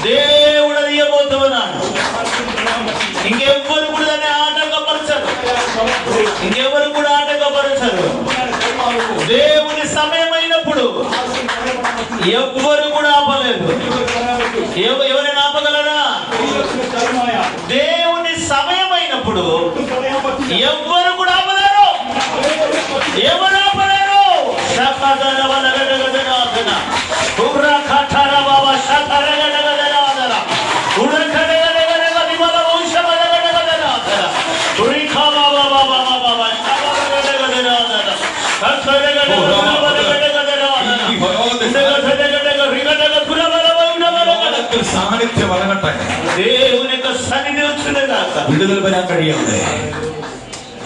దేవుడు అది ఇవ్వబోతున్నాడు. ఇంకెవ్వరు కూడా దాన్ని ఆటంకపరచరు, ఇంకెవరు కూడా ఆటంకపరచరు. దేవుని సమయం అయినప్పుడు ఎవ్వరు కూడా ఆపలేదు. ఎవరైనా ఆపగలరా? దేవుని సమయం అయినప్పుడు ఎవ్వరు కూడా ఆపలేరు. ఎవరు ఆపలేరు? സാന്നിധ്യം വരങ്ങട്ടെ. దేవుని యొక్క సన్నిధి వచ్చినగాక. വിടുതൽ വരാൻ കഴിയാതെ,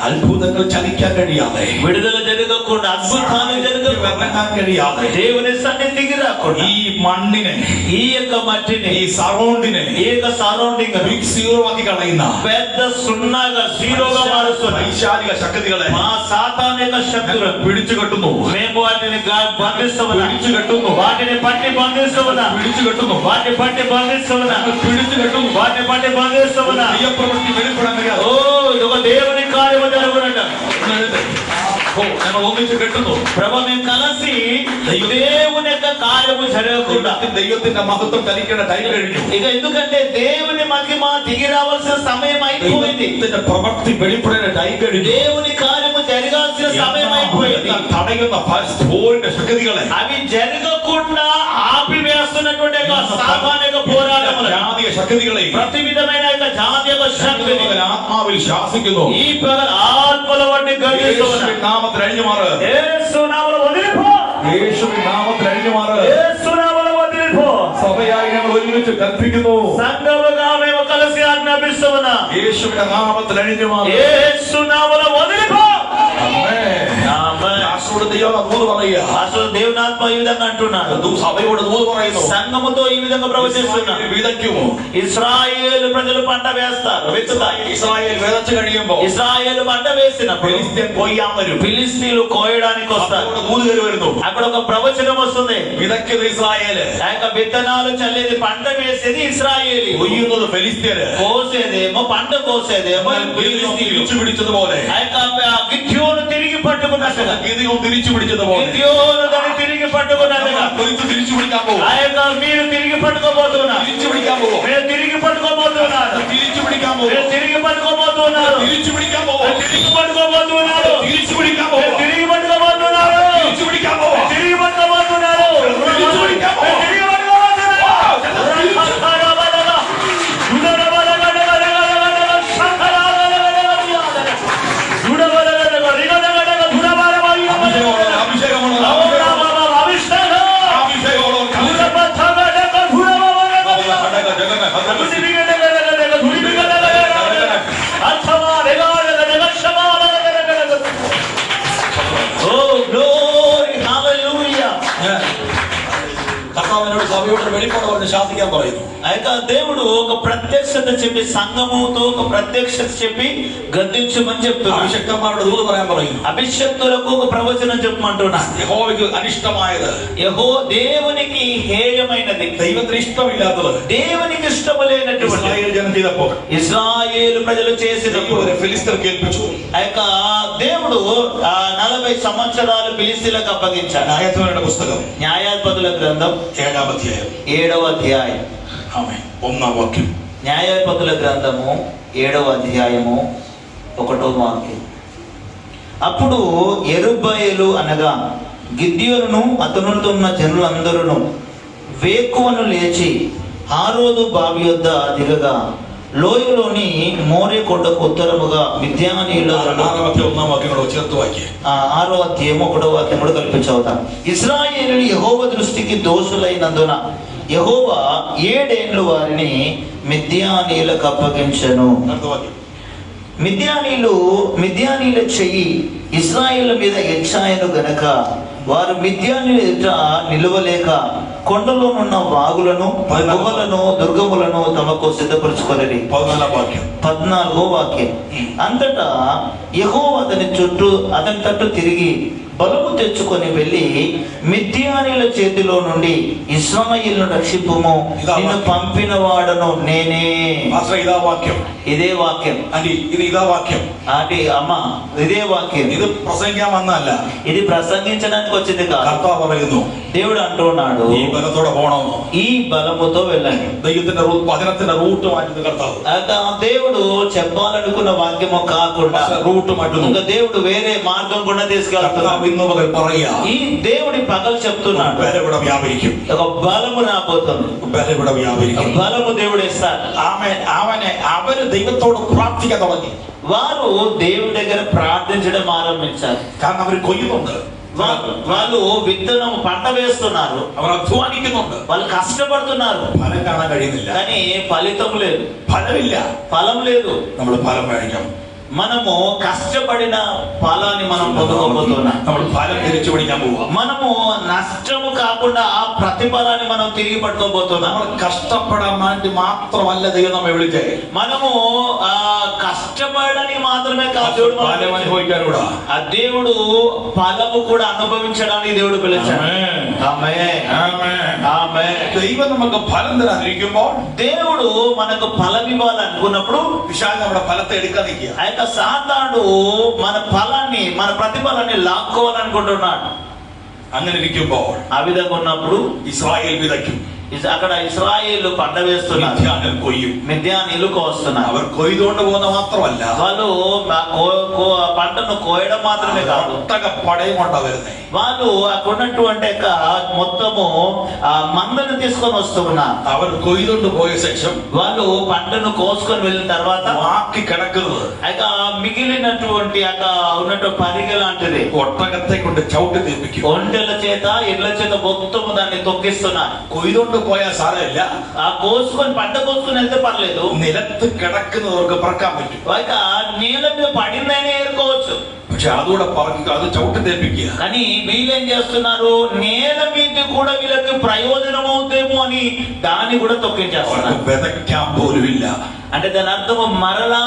അത്ഭുതങ്ങൾ ചലിക്കാൻ കഴിയാതെ, విడుదల జరగకుండా, అద్భుతాలు జరగకుండా, ഇറങ്ങാൻ കഴിയാതെ, దేవుని సన్నిధికి రాకుండా ഈ മണ്ണിനെ, ఈ యొక్క మట్టిని, ഈ സറൗണ്ടിനെ ఈ యొక్క సరౌండింగ్ ബിഗ് സീറോ ആക്കി കളയുന്ന పెద్ద సున్నాగా జీరోగా మారుస్తున్న പൈശാചിക ശക്തികളെ మా సాతాను యొక్క శక్తులను പിടിച്ചു കെട്ടുന്നു. మేము వాటిని బంధిస్తామన్నా, പിടിച്ചു കെട്ടുന്നു. వాటిని పట్టి బంధిస్తామన్నా, പിടിച്ചു കെട്ടുന്നു. వాటిని పట్టి బంధిస్తామన్నా, പിടിച്ചു കെട്ടുന്നു. వాటిని పట్టి బంధిస్తామన్నా. ദൈവപ്രവൃത്തി വെളിപ്പെടാൻ കഴിയാതെ. ఓ ఇది ఒక దేవుని కార్యము జరుగునట. ഞങ്ങൾ ഒന്നിച്ച് കെട്ടുന്നു. ప్రభు మేము కలిసి దేవుని యొక్క కార్యము జరగకుండా, ദൈവത്തിന്റെ മഹത്വം ചലിക്കേണ്ട ടൈം കഴിഞ്ഞു. ఇక ఎందుకంటే దేవుని మహిమ దిగి రావాల్సిన సమయం అయిపోయింది. ദൈവത്തിന്റെ പ്രവൃത്തി വെളിപ്പെടേണ്ട ടൈം കഴിഞ്ഞു. దేవుని కార్యము జరగాల్సిన సమయం అయిపోయింది. തടയുന്ന ഫാസ്റ്റോറിന്റെ ശക്തികളെ, అవి జరగకుండా ఆపివేస్తున్నటువంటి సామాన్య పోరాటములు, ജാതീയ ശക്തികളെ ప్రతి విధమైన జాతీయ శక్తిని ആത്മാവിൽ ശാസിക്കുന്നു. ఈ పగల ఆత్మల వంటి യേശുവിൻ നാമത്തിൽ അഴിഞ്ഞുമാറ്. యేసు నామములో వదిలిపో. യേശുവിൻ നാമത്തിൽ അഴിഞ്ഞുമാറ്. యేసు నామములో వదిలిపో. സഭയായി ഞങ്ങൾ ഒരുമിച്ച് കൽപ്പിക്കുന്നു. సంఘముగా మేము కలిసి ఆజ్ఞాపిస్తున్నాం. യേശുവിന്റെ നാമത്തിൽ അഴിഞ്ഞുമാറ്. యేసు నామములో వదిలిపో. ആമേൻ. ఆమేన్. ദാസോട് ദൈവം ദൂത് പറയുക. అసలు దేవుని ఆత్మ ఈ విధంగా అంటున్నాడు. സഭയോട് ദൂത് പറയുന്നു. సంఘముతో ఈ విధంగా ప్రవచిస్తున్నాడు. വിതയ്ക്കുമോ? ఇశ్రాయేలు ప్రజలు పంట వేస్తారు, విత్తుతారు. ഇസ്രായേൽ വിതച്ചു കഴിയുമ്പോൾ ఇశ్రాయేలు పంట వేసినప్పుడు ഫിലിസ്ത്യൻ കൊയ്യാൻ വരും. ఫిలిస్తీన్లు కోయడానికి వస్తారు. അപ്പോൾ ദൂതുകാർ വരുന്നു. అక్కడ ఒక ప్రవచనం వస్తుంది. വിതയ്ക്കുന്നത് ഇസ്രായേല്, ఆ యొక్క విత్తనాలు చల్లేది, పంట వేసేది ఇశ్రాయేలీ, കൊയ്യുന്നത് ഫിലിസ്ത്യര്. కోసేదేమో, పంట కోసేదేమో ఫిలిస్తీన్లు. തിരിച്ചു പിടിച്ചതുപോലെ, ఆ యొక్క గిద్యోను తిరిగి పట్టుకున్నట్టుగా, ഗിദെയോൻ തിരിച്ചു പിടിച്ചതുപോലെ గిద్యోను దాన్ని తిరిగి పట్టుకున్నట్టుగా തിരിച്ചു പിടിക്കാൻ പോകും. ఆ యొక్క మీరు తిరిగి పట్టుకోబోతున్నారు. തിരിച്ചു പിടിക്കാൻ പോകും. మీరు తిరిగి పట్టుకోబోతున్నారు. തിരിച്ചു പിടിക്കാൻ പോകും. మీరు తిరిగి పట్టుకోబోతున్నారు. തിരിച്ചു പിടിക്കാൻ പോകും. తిరిగి పట్టుకోబోతున్నారు. തിരിച്ചു പിടിക്കാൻ మీరు പോകും. తిరిగి పట్టుకోబోతున్నారు. തിരിച്ചു പിടിക്കാൻ പോകും. తిరిగి పట్టుకోబోతున్నారు. തിരിച്ചു പിടിക്കാൻ പോകും. తిరిగి അഭിഷേകമുള്ള Oh, glory, hallelujah. കർത്താവിനോട് സഭയോട് വെളിപ്പാട് പറഞ്ഞ് ശാസിക്കാൻ പറയുന്നു. ఆ యొక్క దేవుడు ఒక ప్రత్యక్షత చెప్పి సంఘముతో ఒక ప్రత్యక్షత చెప్పి గద్దించమని చెప్తున్నాడు. അഭിഷക്തന്മാരുടെ ദൂത് പറയാൻ പറയുന്നു. అభిషక్తులకు ఒక ప్రవచనం చెప్పమంటున్నాడు. യഹോവയ്ക്ക് അനിഷ്ടമായത്, దేవునికి హేయమైనది, ദൈവത്തിന് ഇഷ്ടമില്ലാത്തത് దేవునికి ఇష్టము లేనటువంటి ഇസ്രായേൽ ജനം ചെയ്തപ്പോൾ ఇశ్రాయేలు ప్రజలు చేసినప్పుడు ഫിലിസ്തർക്ക് ഏൽപ്പിച്ചു. ఆ యొక్క దేవుడు 40 సంవత్సరాలు ఫిలిస్తీయులకు అప్పగించాడు. ന്യായാധിപരുടെ പുസ്തകം న్యాయాధిపతుల గ్రంథం 7వ అధ్యాయం 7వ అధ్యాయం. ആമേൻ. 1వ వాక్యం. న్యాయాధిపతుల గ్రంథము 7వ అధ్యాయము 1వ వాక్యం. అప్పుడు యెరుబ్బయలు అనగా గిద్యోనును అతనితో ఉన్న జనులందరూ వేకువను లేచి హారోదు బావి యొద్ద దిగగా లోయలోని మోరే కొండకు ఉత్తరముగా మిద్యానీయుల 1వ వాక్యం కూడా చేర్తు వాక్యం. 6వ అధ్యాయం 1వ వాక్యం కూడా కలిపి చదువుతాం. ఇశ్రాయేలు యెహోవా దృష్టికి దోషులైనందున యెహోవా 7 ఏండ్లు వారిని మిద్యానీయులకు అప్పగించెను. మిద్యానీయుల చెయ్యి ఇశ్రాయేలు మీద హెచ్చాయను గనక వారు మిద్యానీయుల ఎదుట నిలువలేక కొండలోనున్న వాగులను గుహలను దుర్గములను తమకు సిద్ధపరచుకొనిరి. 14వ వాక్యం. అంతటా యెహోవా అతని తట్టు తిరిగి బలము తెచ్చుకొని వెళ్ళి మిద్యానీయుల చేతిలో నుండి ఇశ్రాయేలును రక్షింపుము, నిన్ను పంపిన వాడను నేనే. ఇదే వాక్యం. అంటే అమ్మ ఇదే వాక్యం. ఇది ప్రసంగం వന്നല്ല, ఇది ప్రసంగించడానికి వచ్చింది కాదు. కర్తాവ് പറയുന്നു, దేవుడు అంటున్నాడు ఈ బలతోడ పోవడం, ఈ బలముతో వెళ్ళండి. దైవത്തിന്റെ వచనത്തിന്റെ రూట్ మాറ്റിంది కర్తాവ്. దేవుడు చెప్పాలనుకున్న వాక్యము కాకుండా రూట్ మాറ്റുന്നു. ఇంకా దేవుడు వేరే మార్గం కూడా తీసుకెళ్తున్నాడు. ഇന്ന് പകൽ പറയാ, ఈ దేవుడి పగలు చెప్తున్నాడు ബലം ഇവിടെ വ്യാപരിക്കും. ఒక బలము రాబోతుంది. ബലം ഇവിടെ വ്യാപരിക്കും. బలము దేవుడు ఇస్తాడు. അവര് ദൈവത്തോട് പ്രാർത്ഥിക്കാൻ തുടങ്ങി. వారు దేవుడి దగ్గర ప్రార్థించడం ఆరంభించారు. കാരണം അവർ കൊയ്യുന്നുണ്ട്, వాళ్ళు విత్తనం పంట వేస్తున్నారు, അവർ അധ്വാനിക്കുന്നുണ്ട്, వాళ్ళు కష్టపడుతున్నారు. ഫലം കാണാൻ കഴിയുന്നില്ല, కానీ ఫలితం లేదు, ఫలం లేదు. നമ്മൾ ഫലം മേടിക്കണം. మనము కష్టపడిన ఫలాన్ని మనం పొందుకోబోతున్నాం. നമ്മൾ ഫലം തിരിച്ചു പിടിക്കാൻ പോവാ. మనము నష్టము కాకుండా ఆ ప్రతిఫలాన్ని మనం తిరిగి పట్టుకోబోతున్నాం. നമ്മൾ కష్టపടാൻ വേണ്ടി മാത്രമല്ല ദൈവം നമ്മെ വിളിച്ചേ. మనము కష్టపడడానికి మాత్రమే కాదు దేవుడు ഫലം അനുഭവിക്കാനൂടാ. ఆ దేవుడు ఫలము కూడా అనుభవించడానికి దేవుడు పిలిచాడు. ఆమేన్, ఆమేన్, ఆమేన్. ദൈവം നമുക്ക് ഫലം തരാതിരിക്കുമ്പോൾ దేవుడు మనకు ఫలం ఇవ్వాలనుకున్నప్పుడు പിശാച് നമ്മുടെ ഫലത്തെ എടുക്കാൻ നിൽക്കുക. ఆ యొక్క సాతానుడు మన ఫలాన్ని, మన ప్రతిఫలాన్ని లాక్కోవాలనుకుంటున్నాడు. അങ്ങനെ ഇരിക്കുമ്പോൾ ఆ విధంగా ఉన్నప్పుడు ഇസ്രായേൽ വിതയ്ക്കും, అక్కడ ఇశ్రాయేలు పంట వేస్తున్నారు, മിദ്യാനിൽ కొయ్യും. మిద్యానీయులు కోస్తున్నారు. അവർ കൊയ്തുകൊണ്ട് പോകുന്ന മാത്രമല്ല, వాళ్ళు పంటను కోయడం మాత్రమే కాదు, ഒട്ടക പടയും കൊണ്ടാ വരുന്നേ. వాళ్ళు అక్కడ ఉన్నటువంటి మొత్తము మందను తీసుకొని వస్తున్నారు. അവർ കൊയ്തുകൊണ്ട് പോയ ശേഷം వాళ్ళు పంటను కోసుకొని వెళ్ళిన తర్వాత ബാക്കി കിടക്കുന്നത് మిగిలినటువంటి ఉన్నట్టు పరిగె లాంటిది ഒട്ടകത്തെ കൊണ്ട് ചവിട്ടി തീർപ്പിക്കും. ఒంటెల చేత ఇళ్ల చేత మొత్తము దాన్ని తొక్కిస్తున్నారు. കൊയ്തുകൊണ്ട് പോയാൽ സാരമില്ല, కోసుకొని పంట కోసుకొని వెళ్తే పర్లేదు, നിലത്ത് കിടക്കുന്നവർക്ക് പറക്കാൻ പറ്റും. నీళ్ళ మీద పడిందనే ఏరుకోవచ్చు. പക്ഷെ അതുകൂടെ പറക്കുക, അത് ചവിട്ടി തെറിപ്പിക്കുക. కానీ వీళ్ళేం చేస్తున్నారు, నేల మీద కూడా వీళ్ళకి ప్రయోజనం అవుతేమో అని దాన్ని కూడా తొక్కించేస్తున్నారు. విതയ്ക്കാൻ పోలుമില്ല. అంటే దాని అర్థం మరలా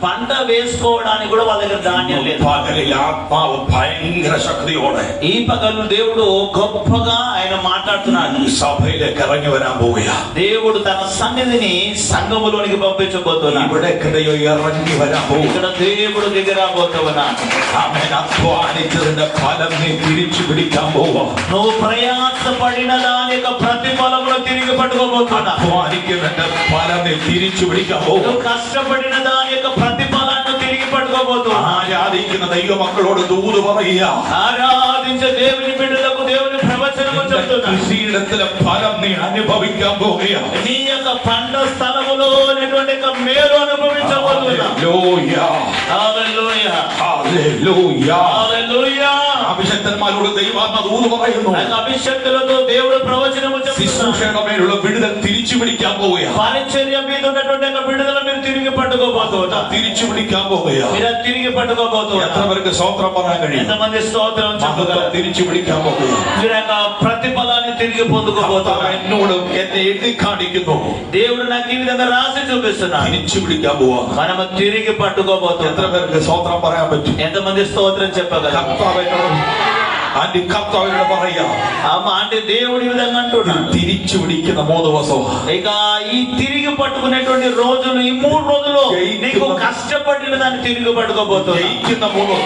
పంట వేసుకోవడానికి కూడా వాళ్ళ దగ్గర ధాన్యం లేదు. പകലിൽ ആത്മാവ് ഭയങ്കര ശക്തിയോടെ ఈ పగలు దేవుడు గొప్పగా ఆయన మాట్లాడుతున్నాడు. സഭയിലേക്ക് ഇറങ്ങി വരാൻ പോവുകയാ. దేవుడు తన సన్నిధిని సంఘములోనికి పంపించబోతున్నాడు. ഇവിടേക്ക് ദൈവം ഇറങ്ങി വരാൻ പോകും. ఇక్కడ దేవుడు దిగరాబోతున్నాడు. ആമേൻ. അധ്വാനിച്ചതിന്റെ ഫലം നീ തിരിച്ചു പിടിക്കാൻ പോവാ. నువ్వు ప్రయాసపడిన దాని యొక్క ప్రతిఫలమును తిరిగి పట్టుకోబోతున్నావు. അധ്വാനിക്കുന്നതിന്റെ ഫലം നീ തിരിച്ചു പിടിക്കാൻ പോവാ. నువ్వు కష్టపడిన దాని యొక్క ప్రతిఫలాన్ని తిరిగి పట్టుకోబోతున్నావు. ആരാധിക്കുന്ന ദൈവ മക്കളോട് ദൂത് പറയുക, ఆరాధించే దేవుని బిడ్డలకు దేవుని ప్రవచనము చెప్తున్నాడు. കൃഷിയിടത്തിലെ ഫലം നീ അനുഭവിക്കാൻ പോവുകയാ. నీ యొక్క పంట స్థలములో ఉన్నటువంటి మేలు అనుభవించబోతున్నావు. ഹല്ലേലൂയ, హల్లెలూయ, ഹല്ലേലൂയ, హల్లెలూయ. അഭിഷക്തന്മാരോട് ദൈവാത്മ ദൂത് പറയുന്നു, అభిషక్తులతో దేవుడు ప్రవచనము చెప్తున్నాడు. ശുശ്രൂഷയുടെ മേലുള്ള വിടുതൽ തിരിച്ചു പിടിക്കാൻ പോവുകയാ. పరిచర్య మీద ఉన్నటువంటి విడుదల మీరు తిరిగి తిరిగి పట్టుకోబోతున్నారు. തിരിച്ചു പിടിക്കാൻ പോകുകയാ. మీరు అది తిరిగి എത്ര పట్టుకోబోతున్నారు. പേർക്ക് സ്തോത്രം പറയാൻ കഴിയും? ఎంతమంది స్తోత్రం చెప్పగలరు? തിരിച്ചു പിടിക്കാൻ പോകുകയാ. మీరు యొక్క ప్రతిఫలాన్ని తిరిగి పొందుకోబోతున్నారు. എന്നോട് എന്നെ എഴുതി കാണിക്കുന്നു. దేవుడు నాకు ఈ విధంగా రాసి చూపిస్తున్నాడు. തിരിച്ചു പിടിക്കാൻ പോവാ. మనము తిరిగి എത്ര పట్టుకోబోతున్నాం. പേർക്ക് സ്തോത്രം പറയാൻ പറ്റും? ఎంతమంది స్తోత్రం చెప్పగలరు? ആന്റി കർത്താവിനോട് പറയാ, అమ్మ అంటే దేవుడు ఈ విధంగా అంటున్నాడు. തിരിച്ചു പിടിക്കുന്ന 3 ദിവസം ఇక ఈ తిరిగి పట్టుకునేటువంటి రోజులు, ఈ 3 రోజులు నీకు కష్టపడిన దాన్ని తిరిగి పట్టుకోబోతున్నావు. ജയിക്കുന്ന 3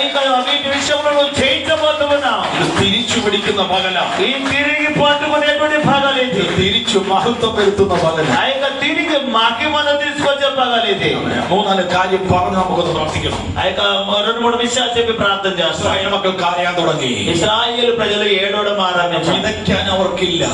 ఇక వీటి విషయంలో నువ్వు జయించబోతున్నావు. തിരിച്ചു പിടിക്കുന്ന പകല, ఈ తిరిగి పట్టుకునేటువంటి పగలు ఇది. തിരിച്ചു മഹത്വം വരുത്തുന്ന പകല. ఆ యొక్క తిరిగి మహిమను తీసుకొచ్చే పగలు ఇది. 3-4 കാര്യം പറഞ്ഞ് നമുക്കൊന്ന് പ്രാർത്ഥിക്കണം. ఆ యొక్క 2-3 విషయాలు చెప్పి ప్రార్థన చేస్తాం. ഇസ്രായേൽ മക്കൾക്ക് അറിയാൻ തുടങ്ങി. ఇశ్రాయేలు ప్రజలు ఏడవడం ఆరంభించారు. വിതയ്ക്കാൻ അവർക്കില്ല.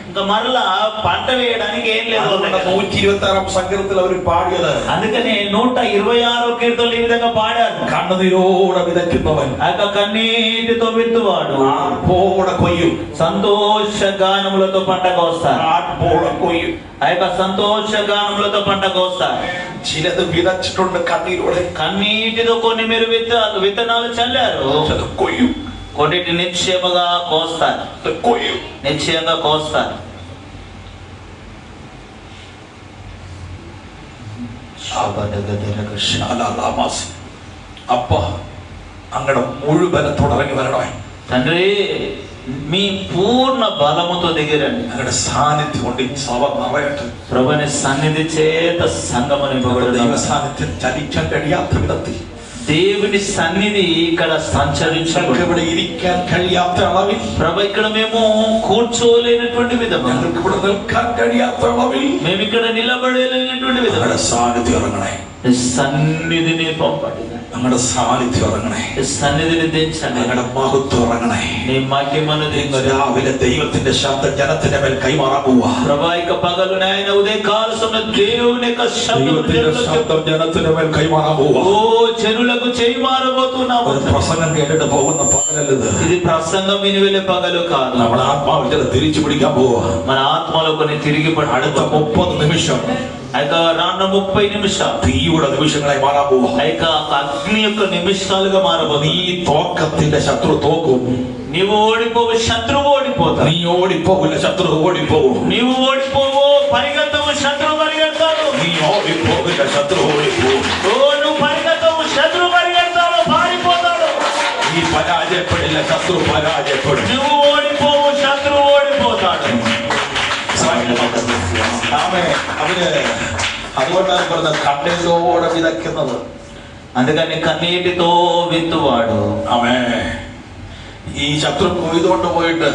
ఇంకా మరలా పంట వేయడానికి ఏం లేదు. 126 സങ്കീർത്തനത്തിൽ അവർ പാടിയത്, అందుకని 126 కీర్తనలు ఈ విధంగా పాడారు. കണ്ണുനീരോടെ വിതയ്ക്കുന്നവൻ ఆ యొక్క కన్నీటితో విత్తువాడు ആർപ്പോടെ കൊയ്യും. సంతోష గానములతో పంట కోస్తారు. ആർപ്പോടെ കൊയ്യും. ఆ యొక్క సంతోష గానములతో పంట కోస్తారు. ചിലത് വിതച്ചിട്ടുണ്ട് കണ്ണീരോടെ, కన్నీటితో కొన్ని మీరు విత్తనాలు చల్లారు. ചിലത് കൊയ്യും. కొన్నిటి నిశ్చయముగా కోస్తారు. കൊയ്യും. నిశ్చయంగా కోస్తారు. അപ്പ അങ്ങടെ മുഴുവനത്തോടെ ഇറങ്ങി വരണേ. తండ్రి మీ పూర్ణ బలముతో దిగిరండి. അങ്ങടെ സാന്നിധ്യം കൊണ്ട് ഈ സഭ നിറയട്ടെ. ప్రభుని సన్నిధి చేత సంగము నింపబడును. ദൈവ സാന്നിധ്യം ചലിക്കാൻ കഴിയാത്ത വിധത്തിൽ, దేవుని సన్నిధి ఇక్కడ సంచరించబడును. ഇവിടെ ഇരിക്കാൻ കഴിയാത്ത അളവിൽ, ప్రభు ఇక్కడ మేము కూర్చోలేనటువంటి విధము, ഞങ്ങൾക്ക് ഇവിടെ നിൽക്കാൻ കഴിയാത്ത അളവിൽ మేము ఇక్కడ నిలబడలేనటువంటి విధము ഞങ്ങളുടെ സാന്നിധ്യം ഇറങ്ങണേ. సన్నిధిని పంపండి. ഞങ്ങളുടെ സാന്നിധ്യം ഇറങ്ങണേ. సన్నిధిని దించండి. ഞങ്ങളുടെ മഹത്വം ഇറങ്ങണേ. నీ మహిమను ഇന്ന് దించండి. രാവിലെ ദൈവത്തിന്റെ ശബ്ദം ജനത്തിന്റെ മേൽ കൈമാറാൻ പോവാ. ప్రభా ఇక పగలు నాయన ఉదయకాల సమయంలో దేవుని యొక్క ദൈവത്തിന്റെ ശബ്ദം ജനത്തിന്റെ മേൽ കൈമാറാൻ പോവാ. ఓ జనులకు చేయి మారబోతున్నాము. ഒരു പ്രസംഗം കേട്ടിട്ട് പോകുന്ന പകലല്ലത്. ఇది ప్రసంగం విని వెళ్ళే పగలు కాదు. നമ്മുടെ ആത്മാവിൽ ചില തിരിച്ചു പിടിക്കാൻ പോവാ. మన ఆత్మలో కొన్ని తిరిగి അടുത്ത 30 നിമിഷം అయితే రానున్న 30 నిమిషాలు തീയുടെ നിമിഷങ്ങളായി മാറാൻ പോവാ. అయితే అగ్ని యొక్క నిమిషాలుగా మారబోతుంది. നീ തോക്കത്തിന്റെ ശത്രു തോക്കും. నీవు ఓడిపోవు, శత్రువు ఓడిపోతాడు. നീ ഓടിപ്പോകില്ല, ശത്രു ഓടിപ്പോകും. నీవు ఓడిపోవు, పరిగెత్తవు, శత్రువు పరిగెడతాడు. നീ ഓടിപ്പോകില്ല, ശത്രു ഓടിപ്പോകും. ఓ నువ్వు పరిగెత్తవు, శత్రువు పరిగెడతాడు, పారిపోతాడు. നീ പരാജയപ്പെടില്ല, ശത്രു പരാജയപ്പെടും. నువ్వు ఓడిపోవు, శత్రువు ఓడిపోతాడు. അതുകൊണ്ടാണ് പറഞ്ഞത് കണ്ണീരോടെ വിതയ്ക്കുന്നത്. అందుకని కన్నీటితో విత్తువాడు. ആമേ. ഈ ശത്രു കൊയ്തുകൊണ്ട് പോയിട്ട്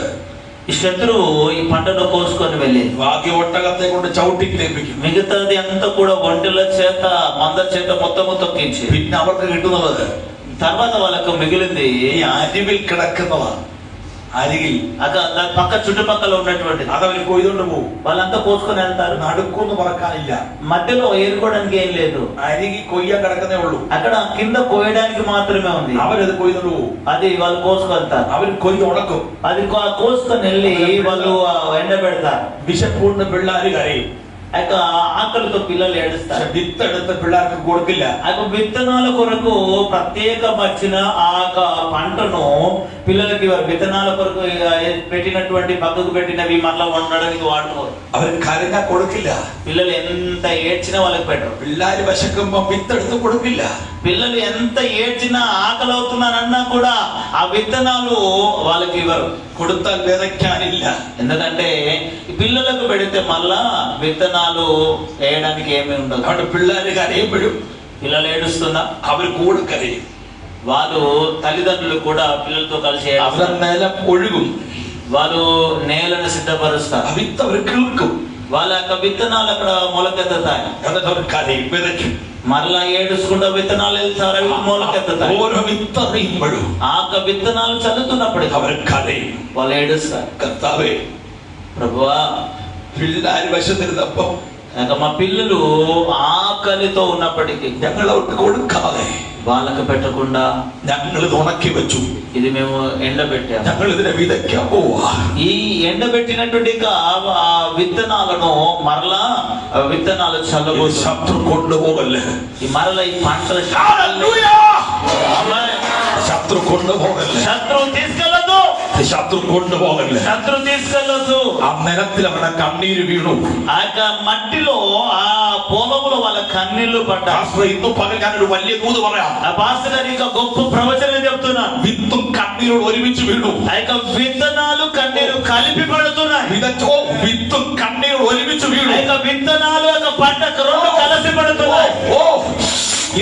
ఈ శత్రువు ఈ పంటను కోసుకొని వెళ్ళి ബാക്കി ഒട്ടകത്തെ കൊണ്ട് ചവിട്ടി തേപ്പിക്കും. మిగతాది అంతా కూడా ఒంటెల చేత, మంద చేత మొత్తము తొక్కించి പിന്നെ അവർക്ക് കിട്ടുന്നത് తర్వాత వాళ్ళకు మిగిలింది ഈ അരിവിൽ കിടക്കുന്നതാണ്. അരികിൽ దాని పక్క చుట్టుపక్కల ఉన్నటువంటి അതവർ കൊയ്തുകൊണ്ട് പോകും. వాళ్ళంతా కోసుకొని వెళ్తారు. നടുക്കൊന്നും പറക്കാനില്ല. మధ్యలో ఏరుకోవడానికి ఏం లేదు. അരികിൽ കൊയ്യാൻ കിടക്കുന്നേ ഉള്ളൂ. అక్కడ కింద కోయడానికి మాత్రమే ఉంది. അവരത് കൊയ്തുകൊണ്ട് പോകും. అది వాళ్ళు కోసుకెళ్తారు. അവർ കൊയ്ത് ഉണക്കും. అది కోసుకొని వెళ్ళి వాళ్ళు ఎండబెడతారు. വിശപ്പൂർണ്ണ പിള്ളേര് കരയും. ఆకలితో పిల్లలు ఏడుస్తారు. വിത്തെടുത്ത് പിള്ളേർക്ക് കൊടുക്കില്ല. విత్తనాల కొరకు ప్రత్యేకపరిచిన ఆ పంటను పిల్లలకి విత్తనాల కొరకు పెట్టినటువంటి పక్కకు పెట్టినవి మళ్ళా వండడానికి వాడుకోరు. അവർ കരഞ്ഞാ കൊടുക്കില്ല. పిల్లలు ఎంత ఏడ్చినా వాళ్ళకి పెట్టరు. പിള്ളേര് വിശക്കുമ്പോ വിത്തെടുത്ത് കൊടുക്കില്ല. పిల్లలు ఎంత ఏడ్చినా ఆకలి అవుతున్నారన్నా కూడా ఆ విత్తనాలు వాళ్ళకి ఇవ్వరు. കൊടുത്താൽ വിതയ്ക്കാനില്ല. ఎందుకంటే పిల్లలకు పెడితే మళ్ళా విత్తనాలు వేయడానికి ఏమీ ఉండదు. അതുകൊണ്ട് പിള്ളേര് കരയുമ്പോഴും పిల్లలు ఏడుస్తున్నా അവർ കൂടെ കരയും. వాళ్ళు తల్లిదండ్రులు కూడా పిల్లలతో కలిసి അവർ നിലം ഒഴുകും. వాళ్ళు నేలను సిద్ధపరుస్తారు. വിത്ത് അവർ കിൾക്കും. వాళ్ళ యొక్క విత్తనాలు అక్కడ మొలకెత్తుతాయి. എന്നിട്ട് അവർ കരയും, വിതയ്ക്കും. మరలా ఏడుచుకుంటూ విత్తనాలు వెళ్తారు, అవి మొలకెత్తుతాయి. ഓരോ വിത്തറിയുമ്പോഴും ఆ విత్తనాలు చల్లుతున్నప్పుడు അവർ കരയും. వాళ్ళు ఏడుస్తారు. കർത്താവേ, ప్రభువా, പിള്ളേര് വിശന്നിരുന്നപ്പോ మా పిల్లలు ఆకలితో ఉన్నప్పటికీ ഞങ്ങൾ അവർക്ക് കൊടുക്കാതെ వాళ్ళకు పెట్టకుండా ഞങ്ങൾ ഇത് ഉണക്കി വെച്ചു. ఇది మేము ఎండబెట్టాము. ഞങ്ങൾ ഇതിനെ വിതയ്ക്കാൻ പോവാ. ఈ ఎండబెట్టినటువంటి ఆ విత్తనాలను మరలా విత్తనాలు చల్లబోతు. ശത്രു കൊണ്ടുപോകല്ലേ. ఈ మరలా ఈ పంటల ശത്രു കൊണ്ടുപോകല്ലേ. శత్రువు తీసుకెళ్ళదు. ശത്രു കൊണ്ടുപോകല്ലേ. శత్రువు తీసుకెళ్ళదు. ആ നിലത്തിൽ അവരുടെ കണ്ണീര് വീണു. ఆ యొక్క మట్టిలో ఆ పొలంలో వాళ్ళ కన్నీళ్లు పడ్డాయి. ഇന്ന് പകൽ ഞാനൊരു വലിയ ദൂത് പറയാം. ఆ పాస్టర్ గారు ఇంకా గొప్ప ప్రవచనం చెప్తున్నాను. വിത്തും കണ്ണീരോട് ഒരുമിച്ച് വീണു. ఆ యొక్క విత్తనాలు కన్నీరు కలిపి పడుతున్నాయి. വിതച്ചോ വിത്തും കണ്ണീരോട് ഒരുമിച്ച് വീണു. ఆ యొక్క విత్తనాలు యొక్క పంట రెండు కలిసి పడుతున్నాయి. ഓ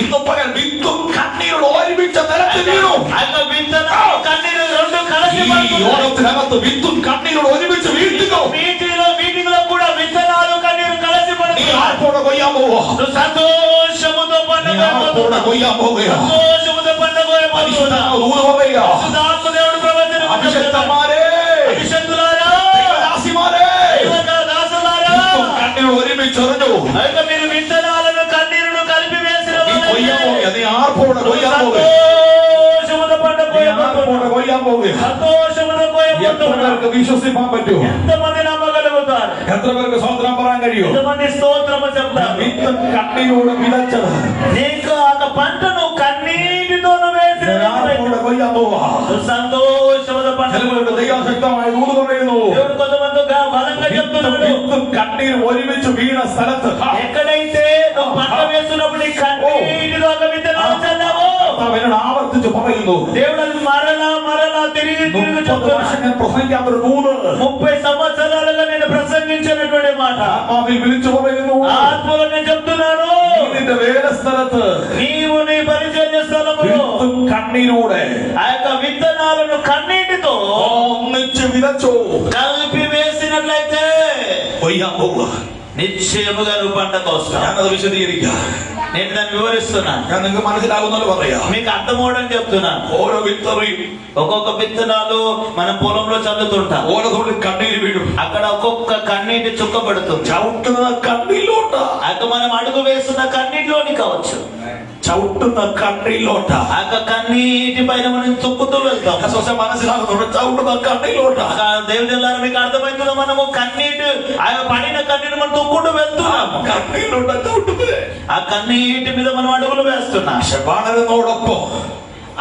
ഇന്ന് പകൽ വിത്തും കണ്ണീരോട് ഒരുമിച്ച് നിലത്ത് വീണു. ఆ యొక్క విత్తనాలు కన్నీరు రెండు కలిసి ഈ పడుతున్నాయి. യോനത്തിനകത്ത് വിത്തും കണ്ണീരോട് ഒരുമിച്ച് വീഴ്ത്തുന്നു. మీటింగ్లో కూడా విత్తనాలు కన్నీరు కలిసి നീ పడుతున్నాయి. ആർപ്പോടെ കൊയ്യാൻ പോവോ? నువ్వు సంతోషముతో നീ పండుగ ആർപ്പോടെ കൊയ്യാൻ പോവുകയാ? సంతోషముతో పండుగ പരിശുദ്ധാത്മാവ് ദൂത് പറയുകയാ. దేవుడు ప్రవచనం അഭിഷക്തന്മാരെ, అభిషక్తులారా, ദൈവദാസിമാരെ, దాసులారా, വിത്തും കണ്ണീരോട് ഒരുമിച്ച് എറിഞ്ഞു. అయితే మీరు విత్తనాలను కన్నీరును కలిపి వేసిన നീ കൊയ്യാൻ പോവുകയാ. നീ ആർപ്പോടെ കൊയ്യാൻ പോവുകയാ? సంతోషముతో పండుగ നീ ആർപ്പോടെ കൊയ്യാൻ പോവുകയാ? సంతోషముతో എത്ര പേർക്ക് വിശ്വസിക്കാൻ പറ്റും? ఎంతమంది నమ్మగలుగుతారు? എത്ര പേർക്ക് സ്വന്തം പറയാൻ കഴിയും? ఎంతమంది స్తోత్రము చెప్తారు? വിത്തും കണ്ണീരോട് വിതച്ചത് నీకు ఆ పంటను కన్నీటితోను వేసిన ആർപ്പോടെ കൊയ്യാൻ പോവാ? సంతోషముతో పండుగ ചിലവരുടെ ദൈവശക്തമായി ദൂത് പറയുന്നു. దేవుడు కొంతమంది బలంగా చెప్తున్నాడు. വിത്തും കണ്ണീരും ഒരുമിച്ച് വീണ സ്ഥലത്ത് ఎక్కడైతే నువ్వు పంట వేస్తున్నప్పుడు ఈ కన్నీటిలో ఒక విత్తనాలు చల్లావో അവനോട് ആവർത്തിച്ച് പറയുന്നു. దేవుడు అది మరలా తిరిగి 30 చెప్తున్నాడు. വർഷം ഞാൻ പ്രസംഗിക്കാത്തൊരു ദൂത് 30 సంవత్సరాలుగా నేను ప్రసంగించినటువంటి మాట ആത്മാവിൽ വിളിച്ചു പറയുന്നു. ఆత్మలో నేను చెప్తున్నాను. നിന്റെ വേല സ്ഥലത്ത് నీవు నీ పరిచర్య స్థలములో വിത്തും കണ്ണീരോടെ ఆ యొక్క విత్తనాలను కన్నీటితో ഒന്നിച്ച് വിതച്ചോ. కలిపి వేసినట్లయితే കൊയ്യാൻ പോവുക. నిశ్చయముగా నువ్వు పంటకు వస్తావు. ഞാനത് വിശദീകരിക്കാം. నేను దాన్ని వివరిస్తున్నాను. ഞാൻ നിങ്ങൾക്ക് മനസ്സിലാകുന്നല്ലോ പറയാ. మీకు అర్థమవడం చెప్తున్నాను. ഓരോ വിത്തറിയും ఒక్కొక్క విత్తనాలు మన పొలంలో చల్లుతుంటాం. ഓരോ തുള്ളി കണ്ണീര് വീഴും. అక్కడ ఒక్కొక్క కన్నీటి చుక్క పడుతుంది. ചവിട്ടുന്ന കണ്ണീരിലോട്ട, అక్కడ మనం అడుగు వేస్తున్న కన్నీటిలోని కావచ్చు. ചവിട്ടുന്ന കണ്ണീരിലോട്ട. ఆ యొక్క కన్నీటి పైన మనం తొక్కుతూ వెళ్తాం. മനസ്സിലാകുന്നുണ്ട്. ചവിട്ടുന്ന കണ്ണീരിലോട്ട. దేవుడిల్లారా మీకు అర్థమవుతుందో మనము కన్నీటి ఆ పడిన కన్నీటి మనం తొక్కుంటూ వెళ్తున్నాము. കണ്ണീരിലോട്ട ചവിട്ടുന്നത്. ఆ కన్నీటి మీద మనం అడుగులు వేస్తున్నాం. പക്ഷെ വളരുന്നതോടൊപ്പം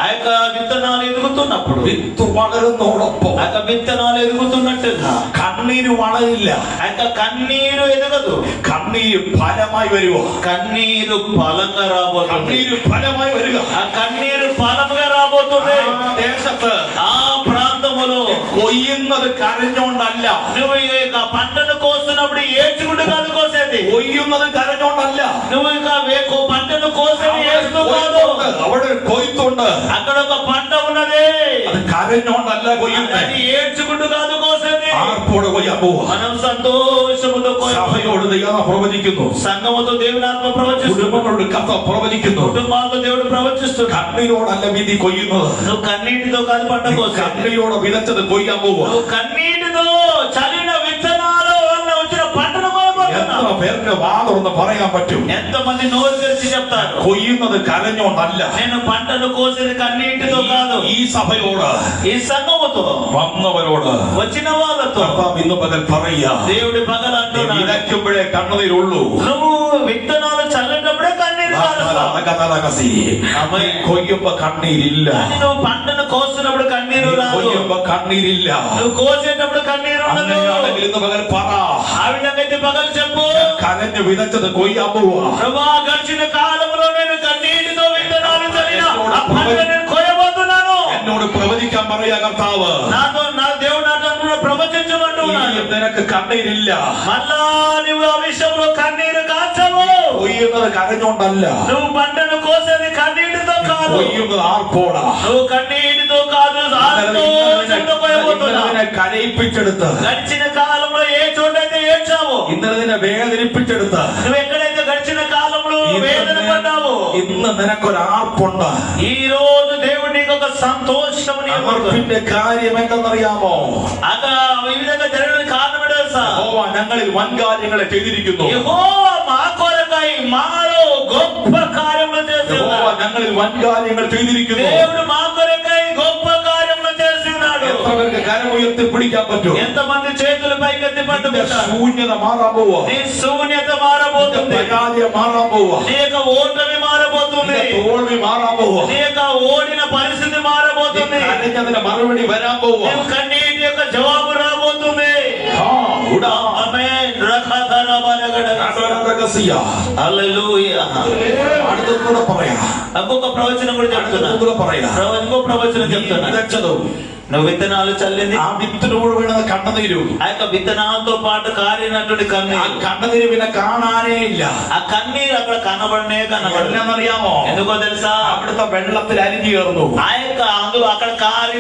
ఆ యొక్క విత్తనాలు ఎదుగుతున్నప్పుడు വിത്ത് വളരുന്നതോടൊപ്പം ఆ యొక్క విత్తనాలు ఎదుగుతున్నట్టుగా കണ്ണീര് വളരില്ല. ఆ యొక్క కన్నీరు ఎదగదు. കണ്ണീര് ഫലമായി വരുവോ? కన్నీరు ఫలంగా రాబోతుంది. കണ്ണീര് ഫലമായി വരിക. ఆ కన్నీరు ఫలంగా రాబోతుంది. ദേശത്ത് ఆ ప్రాంతములో കൊയ്യുന്നത് കരഞ്ഞോണ്ടല്ല. నువ్వు ఈ యొక్క పంటను కోస్తున్నప్పుడు ఏడ్చుకుంటూ కాదు కోసేది. കൊയ്യുന്നത് കരഞ്ഞോണ്ടല്ല. నువ్వు ఇక పంటను కోసేది ఏడుస్తూ కాదు. അവിടെ കൊയ്ത്തുണ്ട്. అక్కడ ఒక పంట ఉన్నది. അത് കരഞ്ഞോണ്ടല്ല കൊയ്യുന്നത്. అది ఏడ్చుకుంటూ కాదు కోసేది. ആർപ്പോടെ കൊയ്യാൻ പോവാ? మనం సంతోషముతో സഭയോട് ദൈവം പ്രവചിക്കുന്നു. సంఘముతో దేవుని ఆత్మ ప్రవచిస్తున్నాడు. കുടുംബങ്ങളോട് കഥ പ്രവചിക്കുന്നു. కుటుంబాలతో దేవుడు ప్రవచిస్తున్నాడు. കണ്ണീരോടല്ല വിധി കൊയ്യുന്നത്. నువ్వు కన్నీటితో కాదు పంట కోసేది. കണ്ണീരോട് വിതച്ചത് കൊയ്യാൻ പോവാ. నువ్వు కన్నీటితో చలిన విత్తనాలు వల్ల వచ్చిన పంటను కోయబోతున్నావు. എത്ര പേർക്ക് വാ തുറന്ന് പറയാൻ പറ്റും? ఎంతమంది నోరు తెరిచి చెప్తారు? കൊയ്യുന്നത് കരഞ്ഞോണ്ടല്ല. నేను పంటను కోసేది కన్నీటితో కాదు. ഈ സഭയോട് ఈ సంఘముతో വന്നവരോട് వచ్చిన వాళ్ళతో കർത്താവ് ഇന്ന് പകൽ പറയാ. దేవుడి పగలు అంటున్నాడు. വിതയ്ക്കുമ്പോഴേ കണ്ണുനീരുള്ളൂ. నువ్వు విత్తనాలు చల్లినప్పుడే కన్నీరు కారుస్తావు. കൊയ്യുമ്പോ കണ്ണീരില്ല. కానీ నువ్వు పంటను కోస్తున్నప్పుడు కన్నీరు రాదు. കൊയ്യുമ്പോ കണ്ണീരില്ല. నువ్వు కోసేటప్పుడు కన్నీరు ఉండదు. അങ്ങനെയാണെങ്കിൽ ഇന്ന് പകൽ പറ. ఆ విధంగా అయితే పగలు చెప్పు. കരഞ്ഞ് വിതച്ചത് കൊയ്യാൻ പോവാ. ప్రభా గడిచిన కాలంలో నేను కన్నీటితో విత్తనాలు చల్లిన ఆ పంట నేను కోయబోతున్నాను. എന്നോട് പ്രവചിക്കാൻ പറയാ കർത്താവ്. నాతో నా దేవుడు నాతో ప్రవచించమంటున్నాడు. നിനക്ക് കണ്ണീരില്ല. మళ్ళా నువ్వు ఆ విషయంలో కన్నీరు కాచవు. കൊയ്യുന്നത് കരഞ്ഞോണ്ടല്ല. నువ్వు పంటను కోసేది కన్నీటితో కాదు. കൊയ്യുന്നത് ആർപ്പോടാ. నువ్వు కన్నీటితో కాదు ఆత్మతో కోయబోతున్నావు. കരയിപ്പിച്ചെടുത്ത് గడిచిన కాలంలో ఏ చోటైతే ఏడ్చావో, ഇന്നലെ നിന്നെ വേദനിപ്പിച്ചെടുത്ത് నువ్వు ఎక్కడైతే గడిచిన కాలంలో వేదన పడ్డావో, ഇന്ന് നിനക്കൊരാർപ്പുണ്ട്. ఈ రోజు దేవుడు నీకు ఒక సంతోషముని ആർപ്പിന്റെ കാര്യം എന്തെന്നറിയാമോ? ఈ విధంగా జరగడానికి కారణం ఏంటో తెలుసా? യഹോവ ഞങ്ങളിൽ വൻകാര്യങ്ങളെ ചെയ്തിരിക്കുന്നു. యెహోవా మా కొరకై మాలో గొప్ప కార్యములు చేస్తున్నాడు. చేసి ఉన్నాడు. ഞങ്ങളിൽ വൻ കാര്യങ്ങൾ ചെയ്തിരിക്കുന്നു. దేవుడు మా కొరకై గొప్ప కార్యములు చేసి ఉన్నాడు. എത്ര പേർക്ക് കരം ഉയർത്തി പിടിക്കാൻ പറ്റും? ఎంతమంది చేతులు పైకెత్తి పట్టుకుంటారు? ശൂന്യത മാറാൻ പോവാ. నీ శూన్యత మారబోతుంది. പരാജയം മാറാൻ പോവാ. నీ యొక్క ఓటమి మారబోతుంది. തോൽവി മാറാൻ പോവാ. నీ యొక్క ఓడిన పరిస్థితి మారబోతుంది. കരഞ്ഞതിന് మറുപടി వరాൻ పోవా. నీవు కన్నీటి యొక్క జవాబు రాబోతుంది. ఆమేన్. రకధరబలగడ. హల్లెలూయా. അടുത്തുകൂടെ പറയാ. ఇంకొక ప్రవచనం కూడా చెప్తున్నా. ఇంకో ప్రవచనం చెప్తున్నా. నువ్వు విత్తనాలు చల్లింది, ఆ విత్తనోడు వీണത് കണ്ണുനീരു. ఆ యొక్క విత్తనాలతో పాటు కారినటువంటి ఆ కన్నీరు. കണ്ണുനീര് പിന്നെ കാണാനേ ഇല്ല. ఆ కన్నీరు అక్కడ కనబడలేదు. എന്നറിയാമോ? ఎందుకో తెలుసా? അവിടുത്തെ വെള്ളത്തിൽ അലിഞ്ഞു ചേർന്നു. ఆ యొక్క అందులో అక్కడ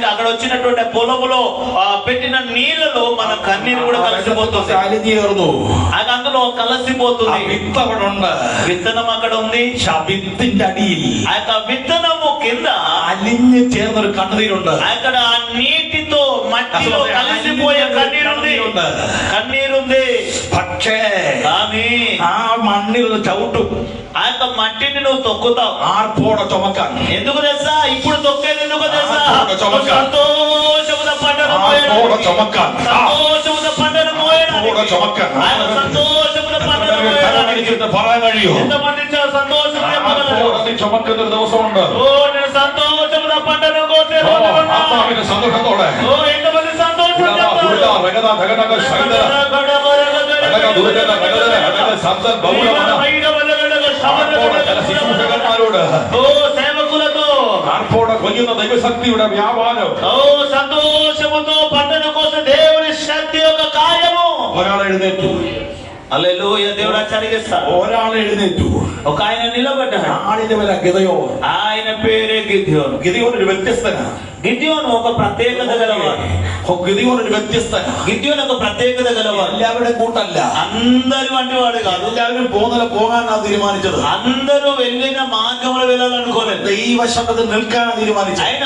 అక్కడ వచ్చినటువంటి పొలములో పెట్టిన నీళ్ళలో మన కన్నీరు కూడా కలిసిపోతుంది. അലിഞ്ഞു ചേർന്നു. అది అందులో ആ కలిసిపోతుంది. വിത്ത് അവിടെ ഉണ്ട്. విత్తనం అక్కడ ఉంది. ആ വിത്തിന്റെ അടിയിൽ ఆ యొక్క విత్తనము కింద അലിഞ്ഞു ചേർന്നൊരു കണ്ണുനീരുണ്ട്. అక్కడ నీటితో మట్టిలో కలిసిపోయే కన్నీరుంది. പക്ഷേ కానీ ആ മണ്ണിൽ ചവിട്ടും. ఆ యొక్క మట్టిని నువ్వు తొక్కుతావు. ആർപ്പോടെ ചുമക്കാൻ. ఎందుకు తెలుసా? ఇప్పుడు తొక్కేది ఎందుకు తెలుసా? చమకాలి. సంతోషముతో పంటను మోయడానికి. ആർപ്പോടെ ചുമക്കാൻ. సంతోషముతో పంటను మోయడానికి. ആർപ്പോടെ ചുമക്കാൻ. ఆ యొక్క సంతోషముతో పంటను మోయడానికి. പറയാൻ കഴിയോ? ఎంతమంది సంతోషం చెప్పగలరు? ആർപ്പോടെ ചുമക്കുന്ന ഒരു ദിവസമുണ്ട്. ఓ నేను సంతోషముతో పంటను కోసే రోజు ఉన్నా. ആത്മാവിന്റെ സന്തോഷത്തോടെ. ఓ ఎంతమంది సంతోషం చెప్తారు? ఓ సేవకులతో, ആർപ്പോടെ കൊല്ലുന്ന ദൈവശക്തിയുടെ വ്യാപാരം. ఓ సంతోషముతో పంటను కోసం దేవుని శక్తి యొక్క కార్యము. ഒരാൾ എഴുന്നേറ്റു. హల్లెలూయా. దేవుడు జరిగిస్తాడు. ഒരാൾ എഴുന്നേറ്റു. ఒక ఆయన నిలబడ్డాడు. ആളിന്റെ പേര് ഗിദെയോൻ. ఆయన పేరే గిద్యోను. ഗിദെയോൻ ഒരു വ്യത്യസ്തനാ. గిద్యోను ఒక ప్రత్యేకత గలవాడు. ഗിദെയോൻ ഒരു വ്യത്യസ്തനാ. గిద్యోను ఒక ప్రత్యేకత గలవాడు. എല്ലാവരുടെ കൂട്ടല്ല. అందరి వంటి వాడు కాదు. എല്ലാവരും പോകുന്ന പോകാനാണ് തീരുമാനിച്ചത്. అందరూ వెళ్ళిన మార్గంలో వెళ్ళాలనుకోలేదు. ദൈവശബ്ദത്തിൽ നിൽക്കാനാണ് തീരുമാനിച്ചത്. ఆయన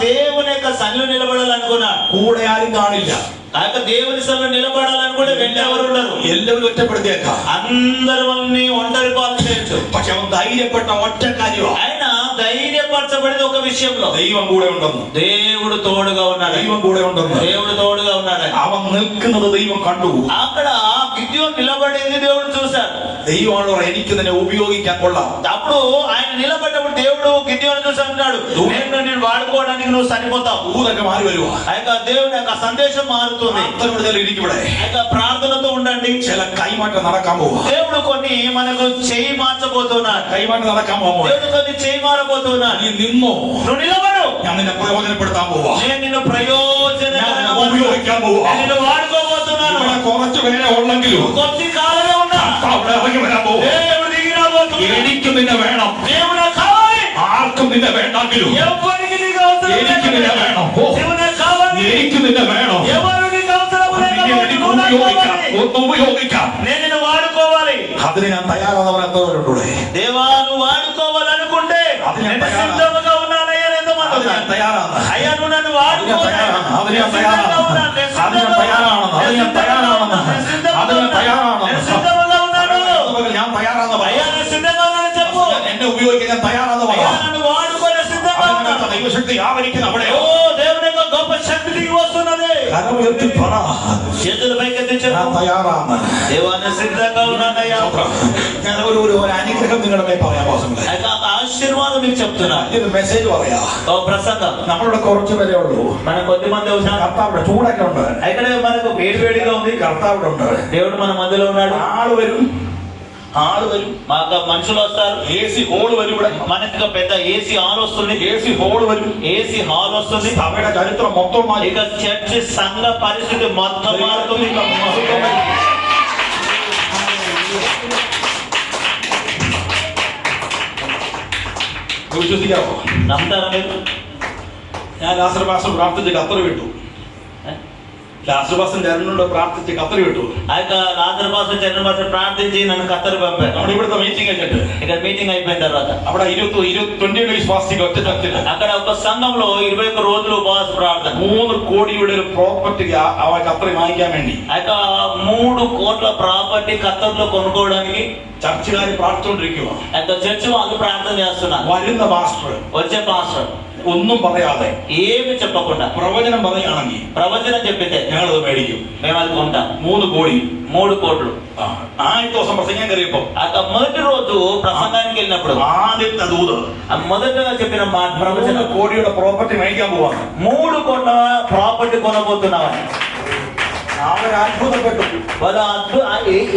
దేవుని యొక్క సన్నిధిలో నిలబడాలనుకున్నాడు. കൂടെ ആരും കാണില്ല. ఆ యొక్క దేవుని సన్నిధిలో నిలబడాలనుకుంటే వెళ్ళేవారు ఉండరు. എല്ലാവരും ഒറ്റപ്പെടുത്തിയേക്കാം. అందరి వాళ్ళని ఒంటరి పాలు చేయొచ్చు. പക്ഷെ അവൻ ധൈര്യപ്പെട്ട ഒറ്റ കാര്യമാണ്. ఆయన ధైర్యపరచబడిన ఒక విషయంలో ദൈവം കൂടെ ഉണ്ടെന്ന്. దేవుడు తోడుగా ఉన్నాడు. ദൈവം കൂടെ ഉണ്ടെന്ന്. దేవుడు తోడుగా ఉన్నాడు. അവൻ നിൽക്കുന്നത് ദൈവം കണ്ടു. అక్కడ గిద్యోను నిలబడింది దేవుడు చూశాడు. ദൈവമാണോ എനിക്ക് നിന്നെ ഉപയോഗിക്കാൻ കൊള്ളാം. అప్పుడు ఆయన నిలబడ్డప్పుడు దేవుడు గిద్యోను చూసి అంటున్నాడు, నేను వాడుకోవడానికి నువ్వు సరిపోతావు. ഊതൊക്കെ മാറി വരുവാ. ఆ యొక్క దేవుని యొక్క సందేశం మారుతుంది. ഇരിക്കവിടെ ఆ యొక్క ప్రార్థనతో ఉండండి. ചില കൈമാറ്റം നടക്കാൻ പോവാ. దేవుడు కొన్ని మనకు చేయి మార్చబోతున్నాడు. കൈമാറ്റം നടക്കാൻ പോവാ. దేవుడు కొన్ని చేయి మారబోతున్నాడు. നീ നിന്നോ. నువ్వు నిలబడు. ഞാൻ നിന്നെ പ്രയോജനപ്പെടുത്താൻ പോവാ. నేను నిన్ను ప్రయోజనకరంగా ഉപയോഗിക്കാൻ പോവാ. నిన్ను వాడుకోబోతున్నాను. ഇവിടെ കുറച്ച് പേരെ ഉള്ളെങ്കിലും కొద్ది కాలమే ఉన్నా അവിടെ ഇറങ്ങി വരാൻ പോവാ. దేవుడు దిగి రాబోతున్నాడు. എനിക്ക് നിന്നെ വേണം. దేవుడు కావాలి. ആർക്കും നിന്നെ വേണ്ടെങ്കിലും ఎవరికి నీకు అవసరం എനിക്ക് നിന്നെ లేదు. വേണം. దేవుడు కావాలి. എനിക്ക് നിന്നെ വേണം. ఎవరు నీకు అవసరం లేదు. ഒന്ന് ഉപയോഗിക്കാം. నేను నిన్ను వాడుకోవాలి. അതിന് ഞാൻ തയ്യാറാണെന്നവർ എന്തോരുണ്ടൂടെ. దేవా నువ్వు వాడుకోవాలనుకుంటే నేను సిద్ధంగా ఉన్నానయ్యా. ఎంతమంది അതിന് ഞാൻ തയ്യാറാണ്. అయ్యా నువ్వు నన్ను వాడుకోవాలి. അതിന് ഞാൻ തയ്യാറാണ്. അതിന് ഞാൻ തയ്യാറാണ്. അതിന് ഞാൻ തയ്യാറാണ്. അതിന് ഞാൻ തയ്യാറാണ്. సిద్ధంగా ఉన్నాను. ഞാൻ തയ്യാറാണെന്ന് అయ్యా പറയാം. నేను సిద్ధంగా ఉన్నాను చెప్పు. എന്നെ ഉപയോഗിക്കാൻ ഞാൻ തയ്യാറാണെന്ന് అయ్యా പറയാം. నన్ను వాడుకోలే సిద్ధంగా ఉన్నాను. ദൈവശക്തി ആവരിക്കുന്ന അവിടെ ఓ దేవుని యొక్క గొప్ప శక్తి దిగి వస్తున్నది. കരമുയർത്തി പറ. చేతుల పైకెత్తి ഞാൻ చెప్పు. തയ്യാറാണ്. దేవాన్ని సిద్ధంగా ఉన్నానయ్యా. ഞാൻ ഒരു അനുഗ്രഹം നിങ്ങളുടെ മേൽ പറയാൻ പോസങ്ങളെ. ఆ యొక్క ఆశీర్వాదం మీకు చెప్తున్నా. ഇത് മെസ്സേജ് പറയാ. ఓ ప్రసంగం. നമ്മളിവിടെ കുറച്ച് പേരേ ഉള്ളൂ. మన కొద్ది మంది ఉన్నారు. കർത്താവിടെ ചൂടൊക്കെ ഉണ്ട്. ఇక్కడ మనకు వేడివేడిగా ఉంది. കർത്താവിടെ ഉണ്ട്. దేవుడు మన మధ్యలో ఉన్నాడు. ആള് വരും. మాకు మనుషులు వస్తారు. ఏసీ హోల్ వരും. ഇവിടെ మనకి పెద్ద ఏసీ హాల్ వస్తుంది. ఏసీ హోల్ వരും. ఏసీ హాల్ వస్తుంది. సభയുടെ చరిత్ర మొత్తం మారి. ఇక చర్చి సంఘ పరిస్థితి మొత్తం మారుతుంది. വിശ്വസിക്കാമോ? నమ్ముతారా మీరు? ഞാൻ ലാസർ പാസ്റ്റർ പ്രാർത്ഥിച്ച് കത്തർ വിട്ടു. లాస్ట్ బస్సు జరుగుతుండో ప్రార్థించి కత్తలు పెట్టు. ఆ యొక్క లాజరు భాష చంద్ర భాష ప్రార్థించి నన్ను కత్తరు పంపారు. നമ്മുടെ ഇവിടുത്തെ മീറ്റിംഗ് കഴിഞ്ഞിട്ട് ఇక్కడ మీటింగ్ అయిపోయిన తర్వాత അവിടെ 20 വിശ്വാസികൾ ഒറ്റ ചർച്ചിൽ అక్కడ ఒక సంఘంలో 21 రోజులు ఉపవాస ప్రార్థన. 3 കോടിയുടെ ഒരു പ്രോപ്പർട്ടി അവർക്ക് അത്രയും വാങ്ങിക്കാൻ വേണ്ടി ఆ యొక్క 3 కోట్ల ప్రాపర్టీ కత్తర్లో కొనుక్కోవడానికి ചർച്ചുകാർ പ്രാർത്ഥിച്ചുകൊണ്ടിരിക്കുക. ఆ యొక్క చర్చి వాళ్ళు ప్రార్థన చేస్తున్నారు. വരുന്ന പാസ്റ്റർ వచ్చే పాస్టర్ ഒന്നും പറയാതെ ఏమి చెప్పకుండా പ്രവചനം പറയുകയാണെങ്കിൽ ప్రవచనం చెప్పితే ഞങ്ങളത് മേടിക്കും. మేము అది కొంటాం. 3 കോടി 3 కోట్లు. ആദ്യത്തെ ദിവസം പ്രസംഗം കയറിയപ്പോ ఆ యొక్క మొదటి రోజు ప్రసంగానికి వెళ్ళినప్పుడు ആദ്യത്തെ ദൂത് ఆ మొదటగా చెప్పిన మాట ప్రవచనం 3 കോടിയുടെ പ്രോപ്പർട്ടി മേടിക്കാൻ പോവാണ്. 3 కోట్ల ప్రాపర్టీ కొనబోతున్నామని അവർ അത്ഭുതപ്പെട്ടു. వాళ్ళు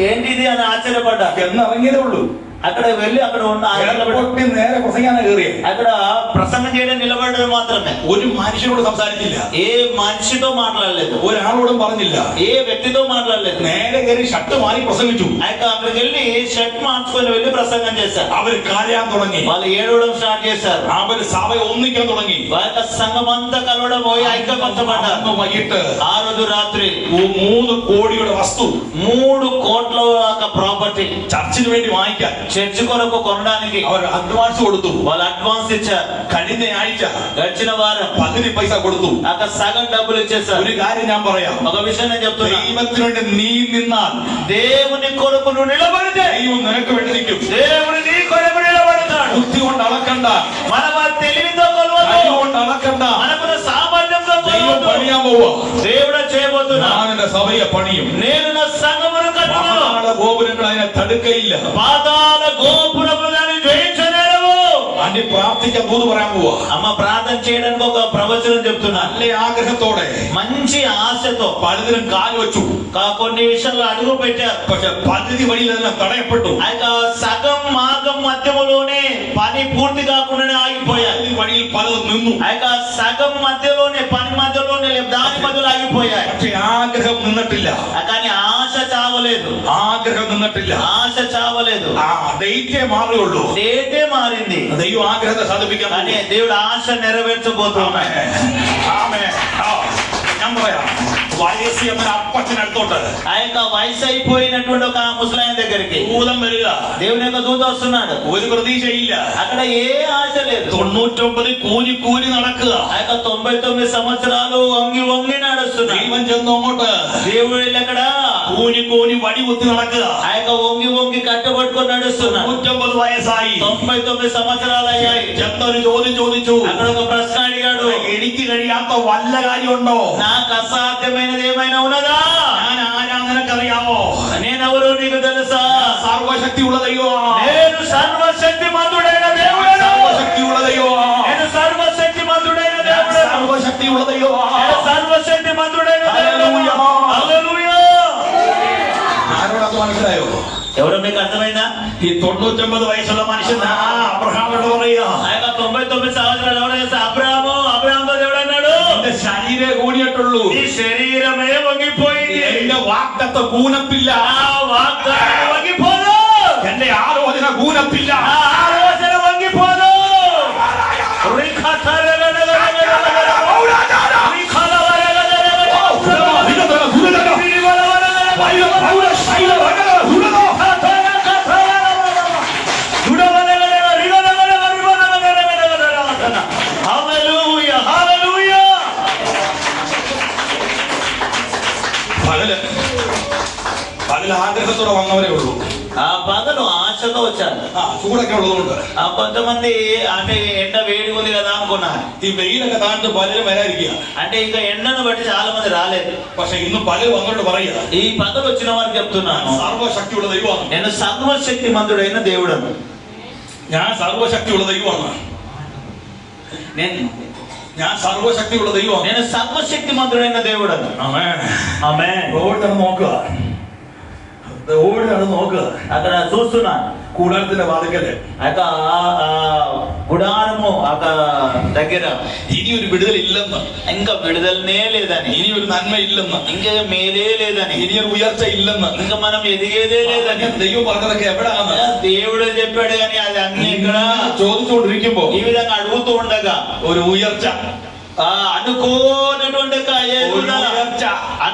ఏంటిది అని ఆశ్చర్యపడ్డారు. എന്നിറങ്ങിയതേ ഉള്ളൂ. అక్కడ వెళ్ళి అక్కడ ఉన్న എയർപോർട്ടിൽ നേരെ പ്രസംഗാണ് കയറിയത്. అక్కడ ప్రసంగం చేయడం నిలబడడం మాత్రమే. ഒരു മനുഷ്യനോട് സംസാരിച്ചില്ല. ఏ మనిషితో మాట్లాడలేదు. ഒരാളോടും പറഞ്ഞില്ല. ఏ వ్యక్తితో మాట్లాడలేదు. നേരെ കയറി ഷർട്ട് മാറി പ്രസംഗിച്ചു. అక్కడికి వెళ్ళి షర్ట్ మార్చుకొని వెళ్ళి ప్రసంగం చేశారు. അവർ കരയാൻ തുടങ്ങി. వాళ్ళు ఏడవడం స్టార్ట్ చేశారు. അവർ സഭ ഒന്നിക്കാൻ തുടങ്ങി. వాళ్ళ సంఘం అంతా కలవడం పోయి ఐక్యపరచబడ్డారు. അന്ന് വൈകിട്ട് ఆ రోజు రాత్రి 3 കോടിയുടെ വസ്തു 3 కోట్ల ప్రాపర్టీ ചർച്ചിന് വേണ്ടി വാങ്ങിക്കാൻ చర్చ్ కొరకు కొనడానికి അവർ അഡ്വാൻസ് കൊടുത്തു. వాళ్ళు అడ్వాన్స్ ఇచ్చారు. കഴിഞ്ഞ ആഴ്ച గడిచిన వారం പകുതി പൈസ കൊടുത്തു. అక్కడ సగం డబ్బులు ఇచ్చేసారు. ഒരു കാര്യം ഞാൻ പറയാം. ఒక విషయం నేను చెప్తున్నా. ദൈവത്തിന് വേണ്ടി നീ നിന്നാൽ దేవుని కొరకు నువ్వు నిలబడితే ദൈവം നിനക്ക് വേണ്ടി നിൽക്കും. దేవుడు నీ కొరకు నిలబడతాడు. ബുദ്ധി കൊണ്ട് അളക്കണ്ട. మన తెలివితో కొలవద్దు. കൈ കൊണ്ട് അളക്കണ്ട. మనకున్న సామర్థ్యంతో ദൈവം కొలవద్దు. പണിയാൻ പോവാ. దేవుడు చేయబోతున్నా. ഞാൻ എന്റെ സഭയെ പണിയും. నేను నా సంఘమును కట్టును. പാതാള ഗോപുരങ്ങൾ അതിനെ തടുക്കയില്ല. పాతాళ గోపురములు దాన్ని జయించలేవు. അന്യ പ്രാർത്ഥിക്കാൻ ദൂത് പറയാൻ പോവാ. అమ్మ ప్రార్థన చేయడానికి ఒక ప్రవచనం చెప్తున్నా. നല്ല ആഗ്രഹത്തോടെ మంచి ఆశతో പലതിനും കാല് വെച്ചു. కొన్ని విషయాల్లో అడుగు పెట్టారు. പക്ഷെ പകുതി വഴിയിൽ അതിനെ തടയപ്പെട്ടു. ఆ యొక్క సగం మార్గం మధ్యములోనే పని పూర్తి కాకుండానే ఆగిపోయాయి. പകുതി വഴിയിൽ പലതും നിന്നു. ఆ యొక్క సగం మధ్యలోనే పని మధ్యలోనే దాని మధ్యలో ఆగిపోయాయి. പക്ഷെ ആഗ്രഹം നിന്നിട്ടില്ല. కానీ ఆశ చావలేదు. ആഗ്രഹം നിന്നിട്ടില്ല. ఆశ చావలేదు. ആ ഡേറ്റേ മാറുകയുള്ളൂ. డేటే మారింది. ദൈവം ആഗ്രഹത്തെ സാധിപ്പിക്കാൻ కానీ దేవుడు ఆశ నెరవేర్చబోతున్నాడు. ഞാൻ പറയാം. വയസ്സ് എന്ന അപ്പച്ചനടുത്തോട്ട് ఆ యొక్క వయసు అయిపోయినటువంటి ఒక ముసలాయన దగ్గరికి ഭൂതം വരിക. దేవుని యొక్క దూత వస్తున్నాడు. ഒരു പ്രതീക്ഷയില്ല. అక్కడ ఏ ఆశ లేదు. 99 കൂനി കൂനി നടക്കുക. ఆ యొక్క 99 సంవత్సరాలు వంగి వంగి నడుస్తున్నాడు. ദൈവം ചെന്നു അങ്ങോട്ട് దేవుడు వెళ్ళి అక్కడ കൂനി കൂനി വടി കുത്തി നടക്കുക. ఆ యొక్క వంగి వంగి కట్టబట్టుకొని నడుస్తున్నాడు. 99 വയസ്സായി. 99 సంవత్సరాలు అయ్యాయి. ചെന്നൊരു ചോദ്യം ചോദിച്ചു. అక్కడ ఒక ప్రశ్న అడిగాడు. എനിക്ക് കഴിയാത്ത വല്ല കാര്യമുണ്ടോ? నాకు అసాధ్యమైనది ఏమైనా ఉన్నదా? ഞാൻ ആരാ നിനക്കറിയാവോ? నేనెవరో నీకు తెలుసా? സർവശക്തിയുള്ള ദൈവമാണ്. నేను సర్వశక్తిమంతుడైన దేవుడు. സർവശക്തിയുള്ള ദൈവമാണ്. నేను సర్వశక్తిమంతుడైన దేవుడు. സർവശക്തിയുള്ള ദൈവമാണ്. నేను సర్వశక్తిమంతుడైన దేవుడు. హల్లెలూయా. ആരോടത് മനസ്സിലായോ? ఎవరో మీకు అర్థమైందా? ഈ 99 വയസ്സുള്ള മനുഷ്യൻ അബ്രഹാമോട് പറയുക, ఆ యొక్క 99 సంవత్సరాలు ఎవరో చేస్తే అబ్రహాముతో దేవుడు అన్నాడు, എന്റെ ശരീരേ കൂടിയിട്ടുള്ളൂ. నీ శరీరమే వంగిపోయింది. എന്റെ വാഗ്ദത്ത കൂനപ്പില്ല. ఆ వాగ్దానం వంగిపోదు. എന്റെ ആലോചന കൂനപ്പില്ല. ఆ ఆలోచన వంగిపోదు. പകല് ആഗ്രഹത്തോടെ വന്നവരേ ഉള്ളൂ. ఆ పగలు ఆశతో వచ్చారు. ചൂടൊക്കെ ഉള്ളതുകൊണ്ട് కొంతమంది అంటే ఎండ వేడి ఉంది కదా అనుకున్నారు. ഈ വെയിലൊക്കെ താഴ്ന്ന് പലരും വരാതിരിക്കുക. అంటే ఇంకా ఎండను బట్టి చాలా మంది రాలేదు. പക്ഷെ ഇന്ന് പലരും വന്നോണ്ട് പറയുക, ఈ పగలు వచ్చిన వారికి చెప్తున్నాను, സർവശക്തിയുള്ള ദൈവമാണ്. నేను సర్వశక్తిమంతుడైన దేవుడను. ഞാൻ സർവശക്തിയുള്ള ദൈവമാണ്. ഞാൻ സർവശക്തിയുള്ള ദൈവമാണ്. నేను సర్వశక్తిమంతుడైన దేవుడను. ആമേൻ. ఆమేన్. ഓടി നോക്കുക. అక్కడ చూస్తున్నాను കൂടാരത്തിന്റെ വാതിക്കല് గుడారము దగ్గర ഇനി ഒരു വിടുതൽ ഇല്ലെന്ന്, ఇంకా విడుదలనే లేదని, ഇനി ഒരു നന്മ ഇല്ലെന്ന്, ఇంకా మేలే లేదని, ഇനി ഒരു ഉയർച്ച ഇല്ലെന്ന്, ఇంకా మనం ఎదిగేదే లేదని ദൈവം പറഞ്ഞതൊക്കെ എവിടെയാണ്? దేవుడు చెప్పాడు కానీ అది అన్ని ఇక్కడ ചോദിച്ചുകൊണ്ടിരിക്കുമ്പോ ఈ విధంగా అడుగుతూ ఉండగా ഒരു ഉയർച്ച, అనుకోనటువంటి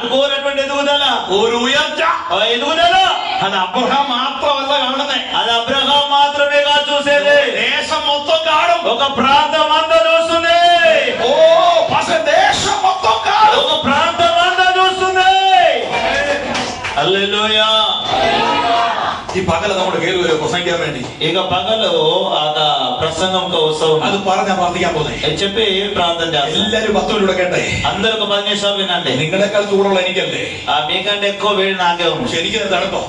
అనుకోనటువంటి ఎదుగుదల, ഒരു ഉയർച്ച. ఎదుగుదల അത് അബ്രഹാം മാത്രമല്ല കാണുന്നേ, అది అబ్రహాం మాత్రమే కాదు చూసేది, ദേശം మൊത്തം കാണും. ఒక ప్రాంతం అంతా చూస్తుంది. ഓ പക്ഷെ ദേശം മൊത്തം കാണും. ఒక ప్రాంతం అంతా చూస్తుంది. హల్లెలూయా. ഈ പകല നമ്മുടെ കയറി വരും പ്രസംഗിക്കാൻ വേണ്ടി. ఇక పగలు ఆ ప్రసంగం కోసం അത് പറഞ്ഞാ പ്രാർത്ഥിക്കാൻ പോകുന്നേ. చెప్పి ప్రార్థన చేస్తాం. എല്ലാരും 10 മിനിറ്റ് കേട്ടെ. అందరూ ఒక 10 నిమిషాలు వినండి. നിങ്ങളെക്കാൾ ചൂടുള്ള എനിക്കല്ലേ, మీకంటే ఎక్కువ వేడి నాకే ఉంది. ശരിക്കും തണുപ്പോ.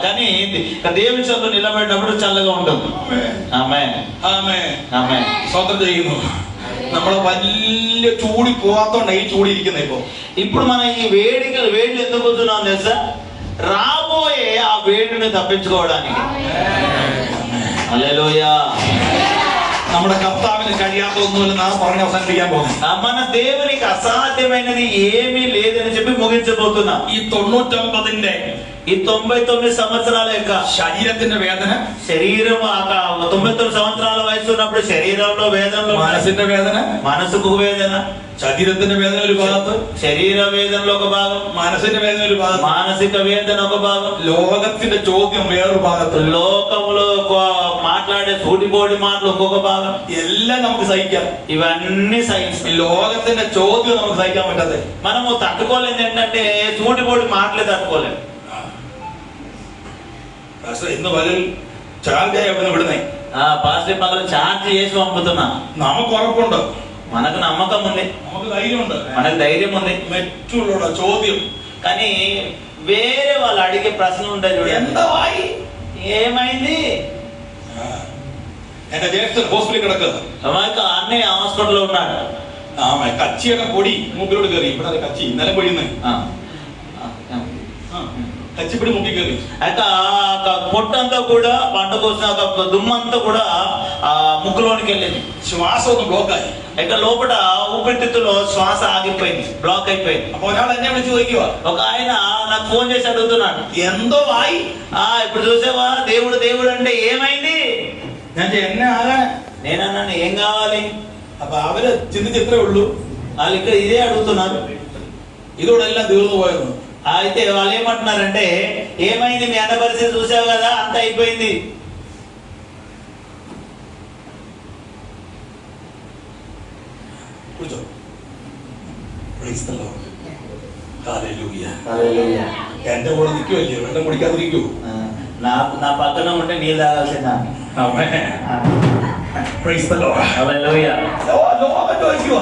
కానీ దేవుని సన్నిధిలో నిలబడినప్పుడు చల్లగా ఉంటుంది. ఆమేన్ ആമേൻ. ఆమేన్. സ്വന്തം ചെയ്യുന്നു. നമ്മള് വലിയ ചൂടി പോവാത്തോണ്ട ഈ ചൂടി ഇരിക്കുന്ന ഇപ്പൊ. ఇప్పుడు మనం ఈ వేడిని ఎందుకు వస్తున్నాం తెలుసా? రాబోయే ఆ వేడిని తప్పించుకోవడానికి. హల్లెలూయా. നമ്മുടെ കർത്താവിന് കഴിയാത്തതൊന്നുമില്ല നാം പറഞ്ഞ് അവസാനിപ്പിക്കാൻ പോകുന്നത്. మన దేవునికి అసాధ్యమైనది ఏమీ లేదని చెప్పి ముగించబోతున్నా. ഈ 99ന്റെ ఈ 99 సంవత్సరాల యొక్క ശരീരത്തിന്റെ വേദന, శరీరం 99 సంవత్సరాల వయసు ఉన్నప్పుడు శరీరంలో వేదనలు, മനസ്സിന്റെ വേദന, మనసుకు వేదన, ശരീരത്തിന്റെ വേദന ഒരു ഭാഗത്ത്, శరీర వేదనలో ఒక భాగం, മനസ്സിന്റെ വേദന ഒരു ഭാഗത്ത്, మానసిక వేదన ఒక భాగం, ലോകത്തിന്റെ ചോദ്യം വേറൊരു ഭാഗത്ത്, లోకంలో మాట్లాడే సూటిపోటి మాటలు ఇంకొక భాగం. എല്ലാം നമുക്ക് സഹിക്കാം. ఇవన్నీ సైన్స్. ഈ ലോകത്തിന്റെ ചോദ്യം നമുക്ക് സഹിക്കാൻ പറ്റാതെ మనము తట్టుకోలేదు ఏంటంటే సూటిపోటి మాటలే తట్టుకోలేము. ഇന്ന് പലരും ചാർജായി വിടുന്നേ. పాస్టర్ పగలు ఛార్జ్ చేసి పంపుతున్నా. നമുക്ക് ഉറപ്പുണ്ട്, మనకు నమ్మకం ఉంది, നമുക്ക് ധൈര്യമുണ്ട്, మనకు ధైర్యం ఉంది. മറ്റുള്ള ചോദ്യം కానీ వేరే వాళ్ళు అడిగే ప్రశ్న ఉంటాయి చూడండి. എന്തായി, ఏమైంది? എന്റെ ജ്യേഷ്ഠൻ ഹോസ്പിറ്റലിൽ കിടക്കുന്നത്. అన్నయ్య హాస్పిటల్లో ఉన్నాడు. കച്ചിയുടെ പൊടി മൂക്കിലോട് കയറി. ഇവിടെ കച്ചി ഇന്നലെ പൊഴിയുന്നേ, కచ్చిపిడి ముక్కి కయറി. అయితే పొట్టంతా కూడా పంట కోసిన దుమ్మంతా కూడా ఆ ముక్కులోనికి వెళ్ళింది. ശ്വാസം ഒന്ന് ബ്ലോക്ക് ആയി. అయితే లోపల ఊపిరితిత్తులో శ్వాస ఆగిపోయింది, బ్లాక్ అయిపోయింది. അപ്പൊ ഒരാൾ എന്നെ വിളിച്ച് ചോദിക്കുക, ఒక ఆయన నాకు ఫోన్ చేసి అడుగుతున్నాడు, എന്തോ ആയി. ఇప్పుడు చూసావా దేవుడు దేవుడు అంటే ఏమైంది? ഞാൻ എന്നെ ആകാൻ. నేనన్నాను ఏం కావాలి? അപ്പൊ അവര് ചിന്തിച്ച് എത്രേ ഉള്ളൂ, వాళ్ళు ఇక్కడ ఇదే అడుగుతున్నారు. ഇതോടെ എല്ലാം തീർന്നു പോയിരുന്നു. అయితే వాళ్ళు ఏమంటున్నారంటే ఏమైంది, మీ అన్న పరిస్థితి చూసావు కదా, అంత అయిపోయింది. കുടിച്ചോ. Praise the Lord. Hallelujah. എന്റെ കൂടെ നിൽക്കുമല്ലേ, വെള്ളം കുടിക്കാതിരിക്കൂ. నా పక్కన ఉంటే నీళ్ళు తాగాల్సిందా? Praise the Lord. ലോകം ചോദിക്കുക,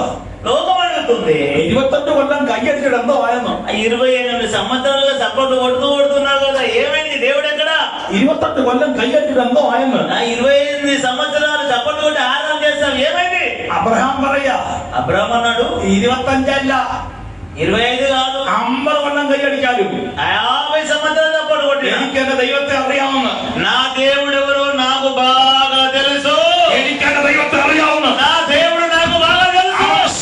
లోకం అడుగుతుంది 25 കൊല്ലം കയ്യടിച്ചിട്ട് എന്തോ ആയെന്നോ. 28 సంవత్సరాలుగా సపోర్ట్ కొడుతున్నావు కదా, ఏమైంది? దేవుడు ఎక్కడ? 28 കൊല്ലം కయ్యడిച്ചിട്ട് എന്തോ ആയെന്ന്. 28 సంవత్సరాలు సపోర్ట్ కొట్టి ఆరాధన చేస్తావు, ఏమైంది? അബ്രഹാം പറയാ, అబ్రహాం అన్నాడు 25 അല്ല, 25 కాదు, 50 കൊല്ലം കയ്യടിച്ചാലും 50 సంవత్సరాలు సపోర్ట్ కొట్టి എനിക്ക് എന്റെ ദൈവത്തെ അറിയാവുന്ന, నా దేవుడు ఎవరు నాకు బాగా తెలుసు. എനിക്ക് എന്റെ ദൈവത്തെ അറിയാവുന്ന, నా దేవుడు నాకు బాగా తెలుసు.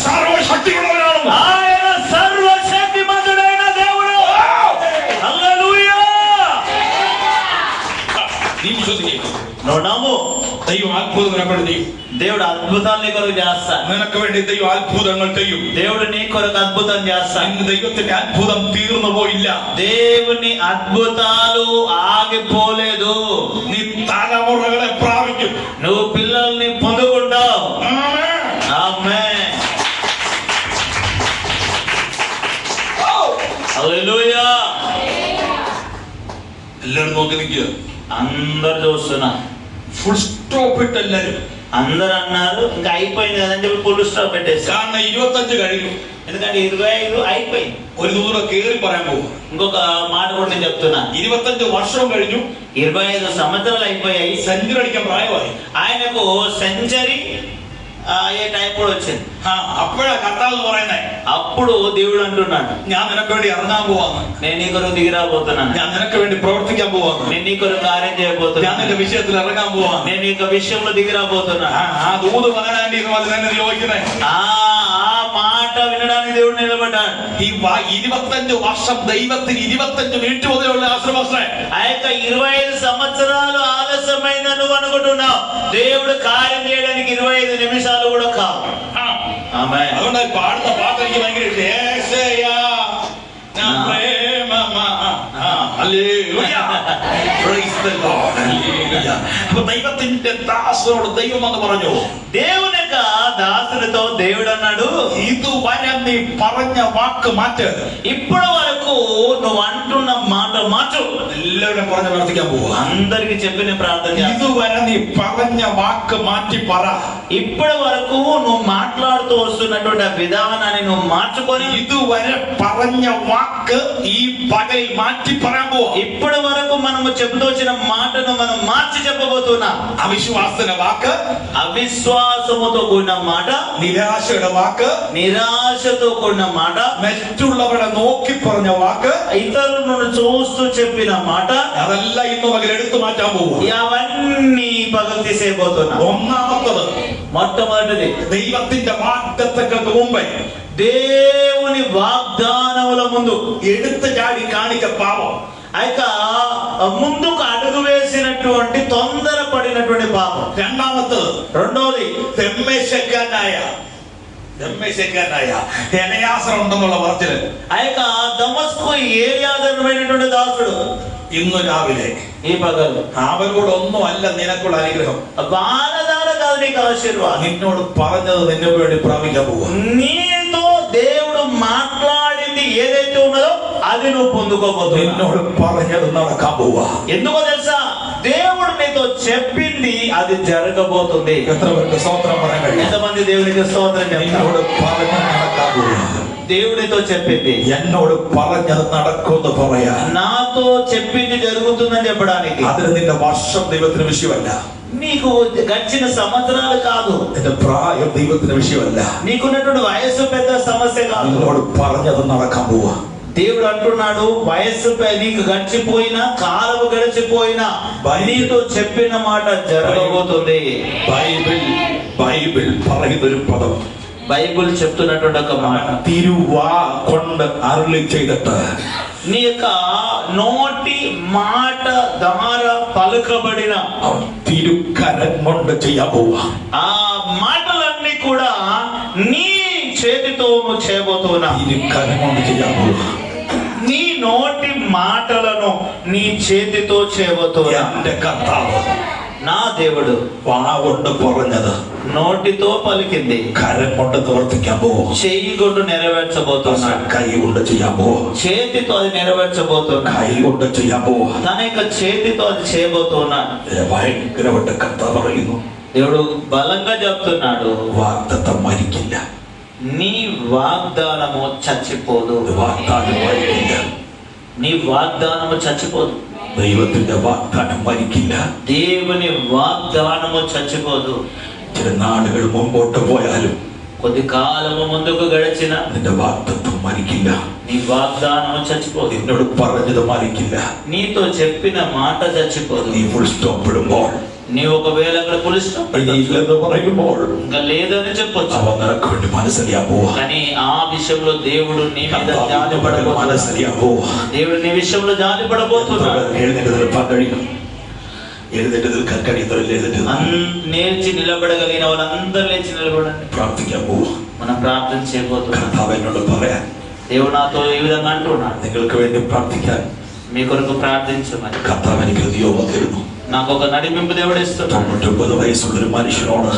സർവശക്തിയുള്ളവനാണ്. ఆయన సర్వశక్తిమంతుడైన దేవుడు. హల్లెలూయా. നീ വിശ്വസിക്കുക, నువ్వు నమ్ము. ദൈവം അത്ഭുതം നിനക്ക് ചെയ്യും. దేవుడు అద్భుతాలు నీ కొరకు చేస్తాడు. നിനക്ക് വേണ്ടി ദൈവം അത്ഭുതങ്ങൾ ചെയ്യും. దేవుడు నీ కొరకు అద్భుతం చేస్తాడు. ഇന്ന് ദൈവത്തിന്റെ അത്ഭുതം തീർന്നു പോയില്ല. దేవుని అద్భుతాలు ఆగిపోలేదు. നീ തലമുറകളെ പ്രാപിക്കും. నువ్వు పిల్లల్ని పొందుకుంటావు. ആമേൻ. ఆమేన్. హల్లెలూయా. എല്ലാവരും നോക്കി നിൽക്കുക. అందరు చూస్తున్నా. ഫുൾ സ്റ്റോപ്പ് ഇട്ട് എല്ലാരും. అందరు అన్నారు ఇంకా అయిపోయింది కదని చెప్పి ఫుల్ స్టాప్ పెట్టేసి. കാരണം 25 കഴിഞ്ഞു. ఎందుకంటే 25 అయిపోయింది. ഒരു ദൂരം കേറി പറയാൻ പോകും. ఇంకొక మాట కూడా నేను చెప్తున్నా. 25 വർഷം കഴിഞ്ഞു. 25 సంవత్సరాలు అయిపోయాయి. സെഞ്ചുറി അടിക്കാൻ പ്രായമായി. ఆయనకు సెంచరీ అయ్యే టైం కూడా వచ్చింది. അപ്പോഴാ കർത്താവ് പറയുന്നേ, అప్పుడు దేవుడు అంటున్నాడు, ഞാൻ നിനക്ക് വേണ്ടി ഇറങ്ങാൻ പോവാന്ന്, నేను నీ కొరకు దిగిరాబోతున్నాను, ഞാൻ നിനക്ക് വേണ്ടി പ്രവർത്തിക്കാൻ പോവാന്ന്, నేను నీ కొరకు కార్యం ഞാൻ చేయబోతున్నాను, നിന്റെ വിഷയത്തിൽ ഇറങ്ങാൻ പോവാന്ന്. నేను నీ యొక్క విషయంలో దిగిరాబోతున్నాను. ആ ദൂത് പറയാനാണ്ടി തന്നെ യോജിക്കുന്നേ. ఆ మాట వినడానికి దేవుడు నిలబడ్డాడు. ഈ 25 വർഷം ദൈവത്തിന് 25 മിനിറ്റ് മുതലുള്ള ആശ്രമേ. ఆ యొక్క 25 సంవత్సరాలు ఆలస్యమైన నువ్వు అనుకుంటున్నావు, దేవుడు కార్యం చేయడానికి 25 నిమిషాలు కూడా కావు. അതുകൊണ്ട് പാടുന്ന പാട്ട് എനിക്ക് ഭയങ്കര hallelujah. Praise the Lord. Hallelujah. അപ്പൊ ദൈവത്തിന്റെ ദാസനോട് ദൈവം എന്ന് പറഞ്ഞു, దేవుని యొక్క దాసునితో దేవుడు అన్నాడు, ഇതുവരെ നീ പറഞ്ഞ വാക്ക് മാറ്റ്. ఇప్పటి వరకు నువ్వు అంటున్న మాట మార్చు. എല്ലാവരും പറഞ്ഞ് പ്രാർത്ഥിക്കാൻ പോവാ. అందరికి చెప్పి నేను ప్రార్థన చేస్తాను. ഇതുവരെ നീ പറഞ്ഞ വാക്ക് മാറ്റി പറ. ఇప్పటి వరకు నువ్వు మాట్లాడుతూ వస్తున్నటువంటి విధానాన్ని నువ్వు మార్చుకొని, ഇതുവരെ പറഞ്ഞ വാക്ക് ഈ പകൽ മാറ്റി പറയാൻ പോവാ. ఇప్పటి వరకు మనము చెబుతూ వచ్చిన మాటను మనం మార్చి చెప్పబోతున్నాం. അവിശ്വാസത്തിന്റെ വാക്ക്, అవిశ్వాసముతో కూడిన మాట, നിരാശയുടെ വാക്ക്, నిరాశతో కూడిన మాట, മറ്റുള്ളവരെ നോക്കി പറഞ്ഞ വാക്ക്, ఇతరులను చూస్తూ చెప్పిన మాట, അതെല്ലാം ഇന്ന് പകൽ എടുത്തു മാറ്റാൻ പോവുക. అవన్నీ పగలు తీసేయబోతున్నా. ഒന്നാമത്തത്, మొట్టమొదటిది, ദൈവത്തിന്റെ വാഗ്ദത്തങ്ങൾക്ക് മുമ്പേ దేవుని వాగ్దానముల ముందు എടുത്തു ചാടി കാണിക്ക പാപം. అయిక ముందుకు అడుగు వేసినటువంటి తొందరపడినటువంటి పాపం. രണ്ടാമത്തത്, రెండోది, ദമ്മേശക്കാരനായ എലയാസർ ഉണ്ടെന്നുള്ള പറച്ചില്. ఆ యొక్క దమస్కు ఏరియాదమైనటువంటి దాసుడు ഇന്ന് രാവിലെ ఈ పగలు അവരോട് ഒന്നും അല്ല നിനക്കുള്ള അനുഗ്രഹം, బాలదాన కాదు నీకు ఆశీర్వాదం. നിന്നോട് പറഞ്ഞത് നിന്നെ വേണ്ടി പ്രാപിക്കാൻ പോവുക. నీతో దేవుడు మాట్లాడింది ఏదైతే ఉన్నదో అది నువ్వు పొందుకోబోతున్నావు. നിന്നോട് പറഞ്ഞത് നടക്കാൻ പോവുക. ఎందుకో తెలుసా, దేవుడు నీతో చెప్పింది అది జరగబోతుంది. എത്ര പേർക്ക് സ്തോത്രം പറയാൻ കഴിയും? ఎంతమంది దేవునికి స్తోత్రం చెప్తారు? നിന്നോട് പറഞ്ഞത് നടക്കാൻ പോവുക. దేవుడితో చెప్పింది, എന്നോട് പറഞ്ഞത് നടക്കുമെന്ന് പറയാ. నాతో చెప్పింది జరుగుతుందని చెప్పడానికి. അതിന് നിന്റെ വർഷം ദൈവത്തിന് വിഷയമല്ല, నీకు గడిచిన సంవత్సరాలు కాదు, നിന്റെ പ്രായം ദൈവത്തിന് വിഷയമല്ല. నీకున్నటువంటి వయస్సు పెద్ద సమస్య కాదు. നിന്നോട് പറഞ്ഞത് നടക്കാൻ പോവുക. దేవుడు అంటున్నాడు, వయస్సు నీకు గడిచిపోయినా, కాలము గడిచిపోయినా నీతో చెప్పిన మాట జరగబోతుంది. ബൈബിൾ പറയുന്നൊരു പദം, బైబిల్ చెప్తున్నటువంటి ఒక మాట, തിരുവാ കൊണ്ട് അരുളി ചെയ്തിട്ട് నీ యొక్క నోటి మాట ద్వారా పలుకబడిన അവൻ തിരുക്കരം കൊണ്ട് ചെയ്യാൻ പോവുക. ఆ మాటలన్నీ కూడా నీ చేతితో నువ్వు చేయబోతున్నా. തിരുക്കരം കൊണ്ട് ചെയ്യാൻ പോവുക. నీ నోటి మాటలను నీ చేతితో చేయబోతున్నా. എന്റെ കർത്താവ് నా దేవుడు വാ കൊണ്ട് പറഞ്ഞത് నోటితో పలికింది കരം കൊണ്ട് നിവർത്തിക്കാൻ പോവുക. చెయ్యి കൊണ്ട് నెరవేర్చబోతున్నా. കൈ കൊണ്ട് ചെയ്യാൻ പോവുക. చేతితో అది నెరవేర్చబోతున్నా. കൈ കൊണ്ട് ചെയ്യാൻ പോവുക. తన యొక్క చేతితో అది చేయబోతున్నా. ഭയങ്കരമായിട്ട് കർത്താവ് പറയുന്നു, దేవుడు బలంగా చెప్తున్నాడు, വാഗ്ദത്തം മരിക്കില്ല. నీ వాగ్దానము చచ్చిపోదు. വാഗ്ദാനം മരിക്കില്ല. నీ వాగ్దానము చచ్చిపోదు. ദൈവത്തിന്റെ വാഗ്ദാനം മരിക്കില്ല. దేవుని వాగ్దానము చచ్చిపోదు. ചില നാളുകൾ മുമ്പോട്ട് പോയാലും కొద్ది కాలము ముందుకు గడిచిన നിന്റെ വാഗ്ദത്തം മരിക്കില്ല. నీ వాగ్దానము చచ్చిపోదు. നിന്നോട് പറഞ്ഞത് മരിക്കില്ല. నీతో చెప్పిన మాట చచ్చిపోదు. നീ ഫുൾ സ്റ്റോപ്പ് ഇടുമ്പോൾ, నీ ఒకవేళ అక్కడ పులిస్టం ഇല്ലെന്ന് പറയുമ്പോൾ ఇంకా లేదని చెప్పొచ్చు, അവൻ നിനക്ക് വേണ്ടി മനസ്സറിയാൻ പോവാ. కానీ ఆ విషయంలో దేవుడు నీ మీద జాలి పడబోతున్నాడు. മനസ്സറിയാൻ പോവാ. దేవుడు నీ విషయంలో జాలి పడబోతున్నాడు. എഴുന്നേറ്റ് നിൽപ്പാൻ കഴിയും? എഴുന്നേറ്റ് നിൽക്കാൻ കഴിയുന്നവരിൽ എഴുന്നേറ്റ് నేర్చి నిలబడగలిగిన వాళ్ళందరూ లేచి నిలబడండి. പ്രാർത്ഥിക്കാൻ പോവാ. మనం ప్రార్థన చేయబోతున్నాం. കർത്താവ് എന്നോട് പറയാൻ, దేవుడు నాతో ఈ విధంగా అంటున్నాడు, നിങ്ങൾക്ക് വേണ്ടി പ്രാർത്ഥിക്കാൻ మీ కొరకు ప్రార్థించమని. കർത്താവ് എനിക്ക് നിയോഗം തരുന്നു. నాకు ఒక నడిపింపు దేవుడు ఇస్తున్నాడు. 99 വയസ്സുള്ളൊരു മനുഷ്യനോട്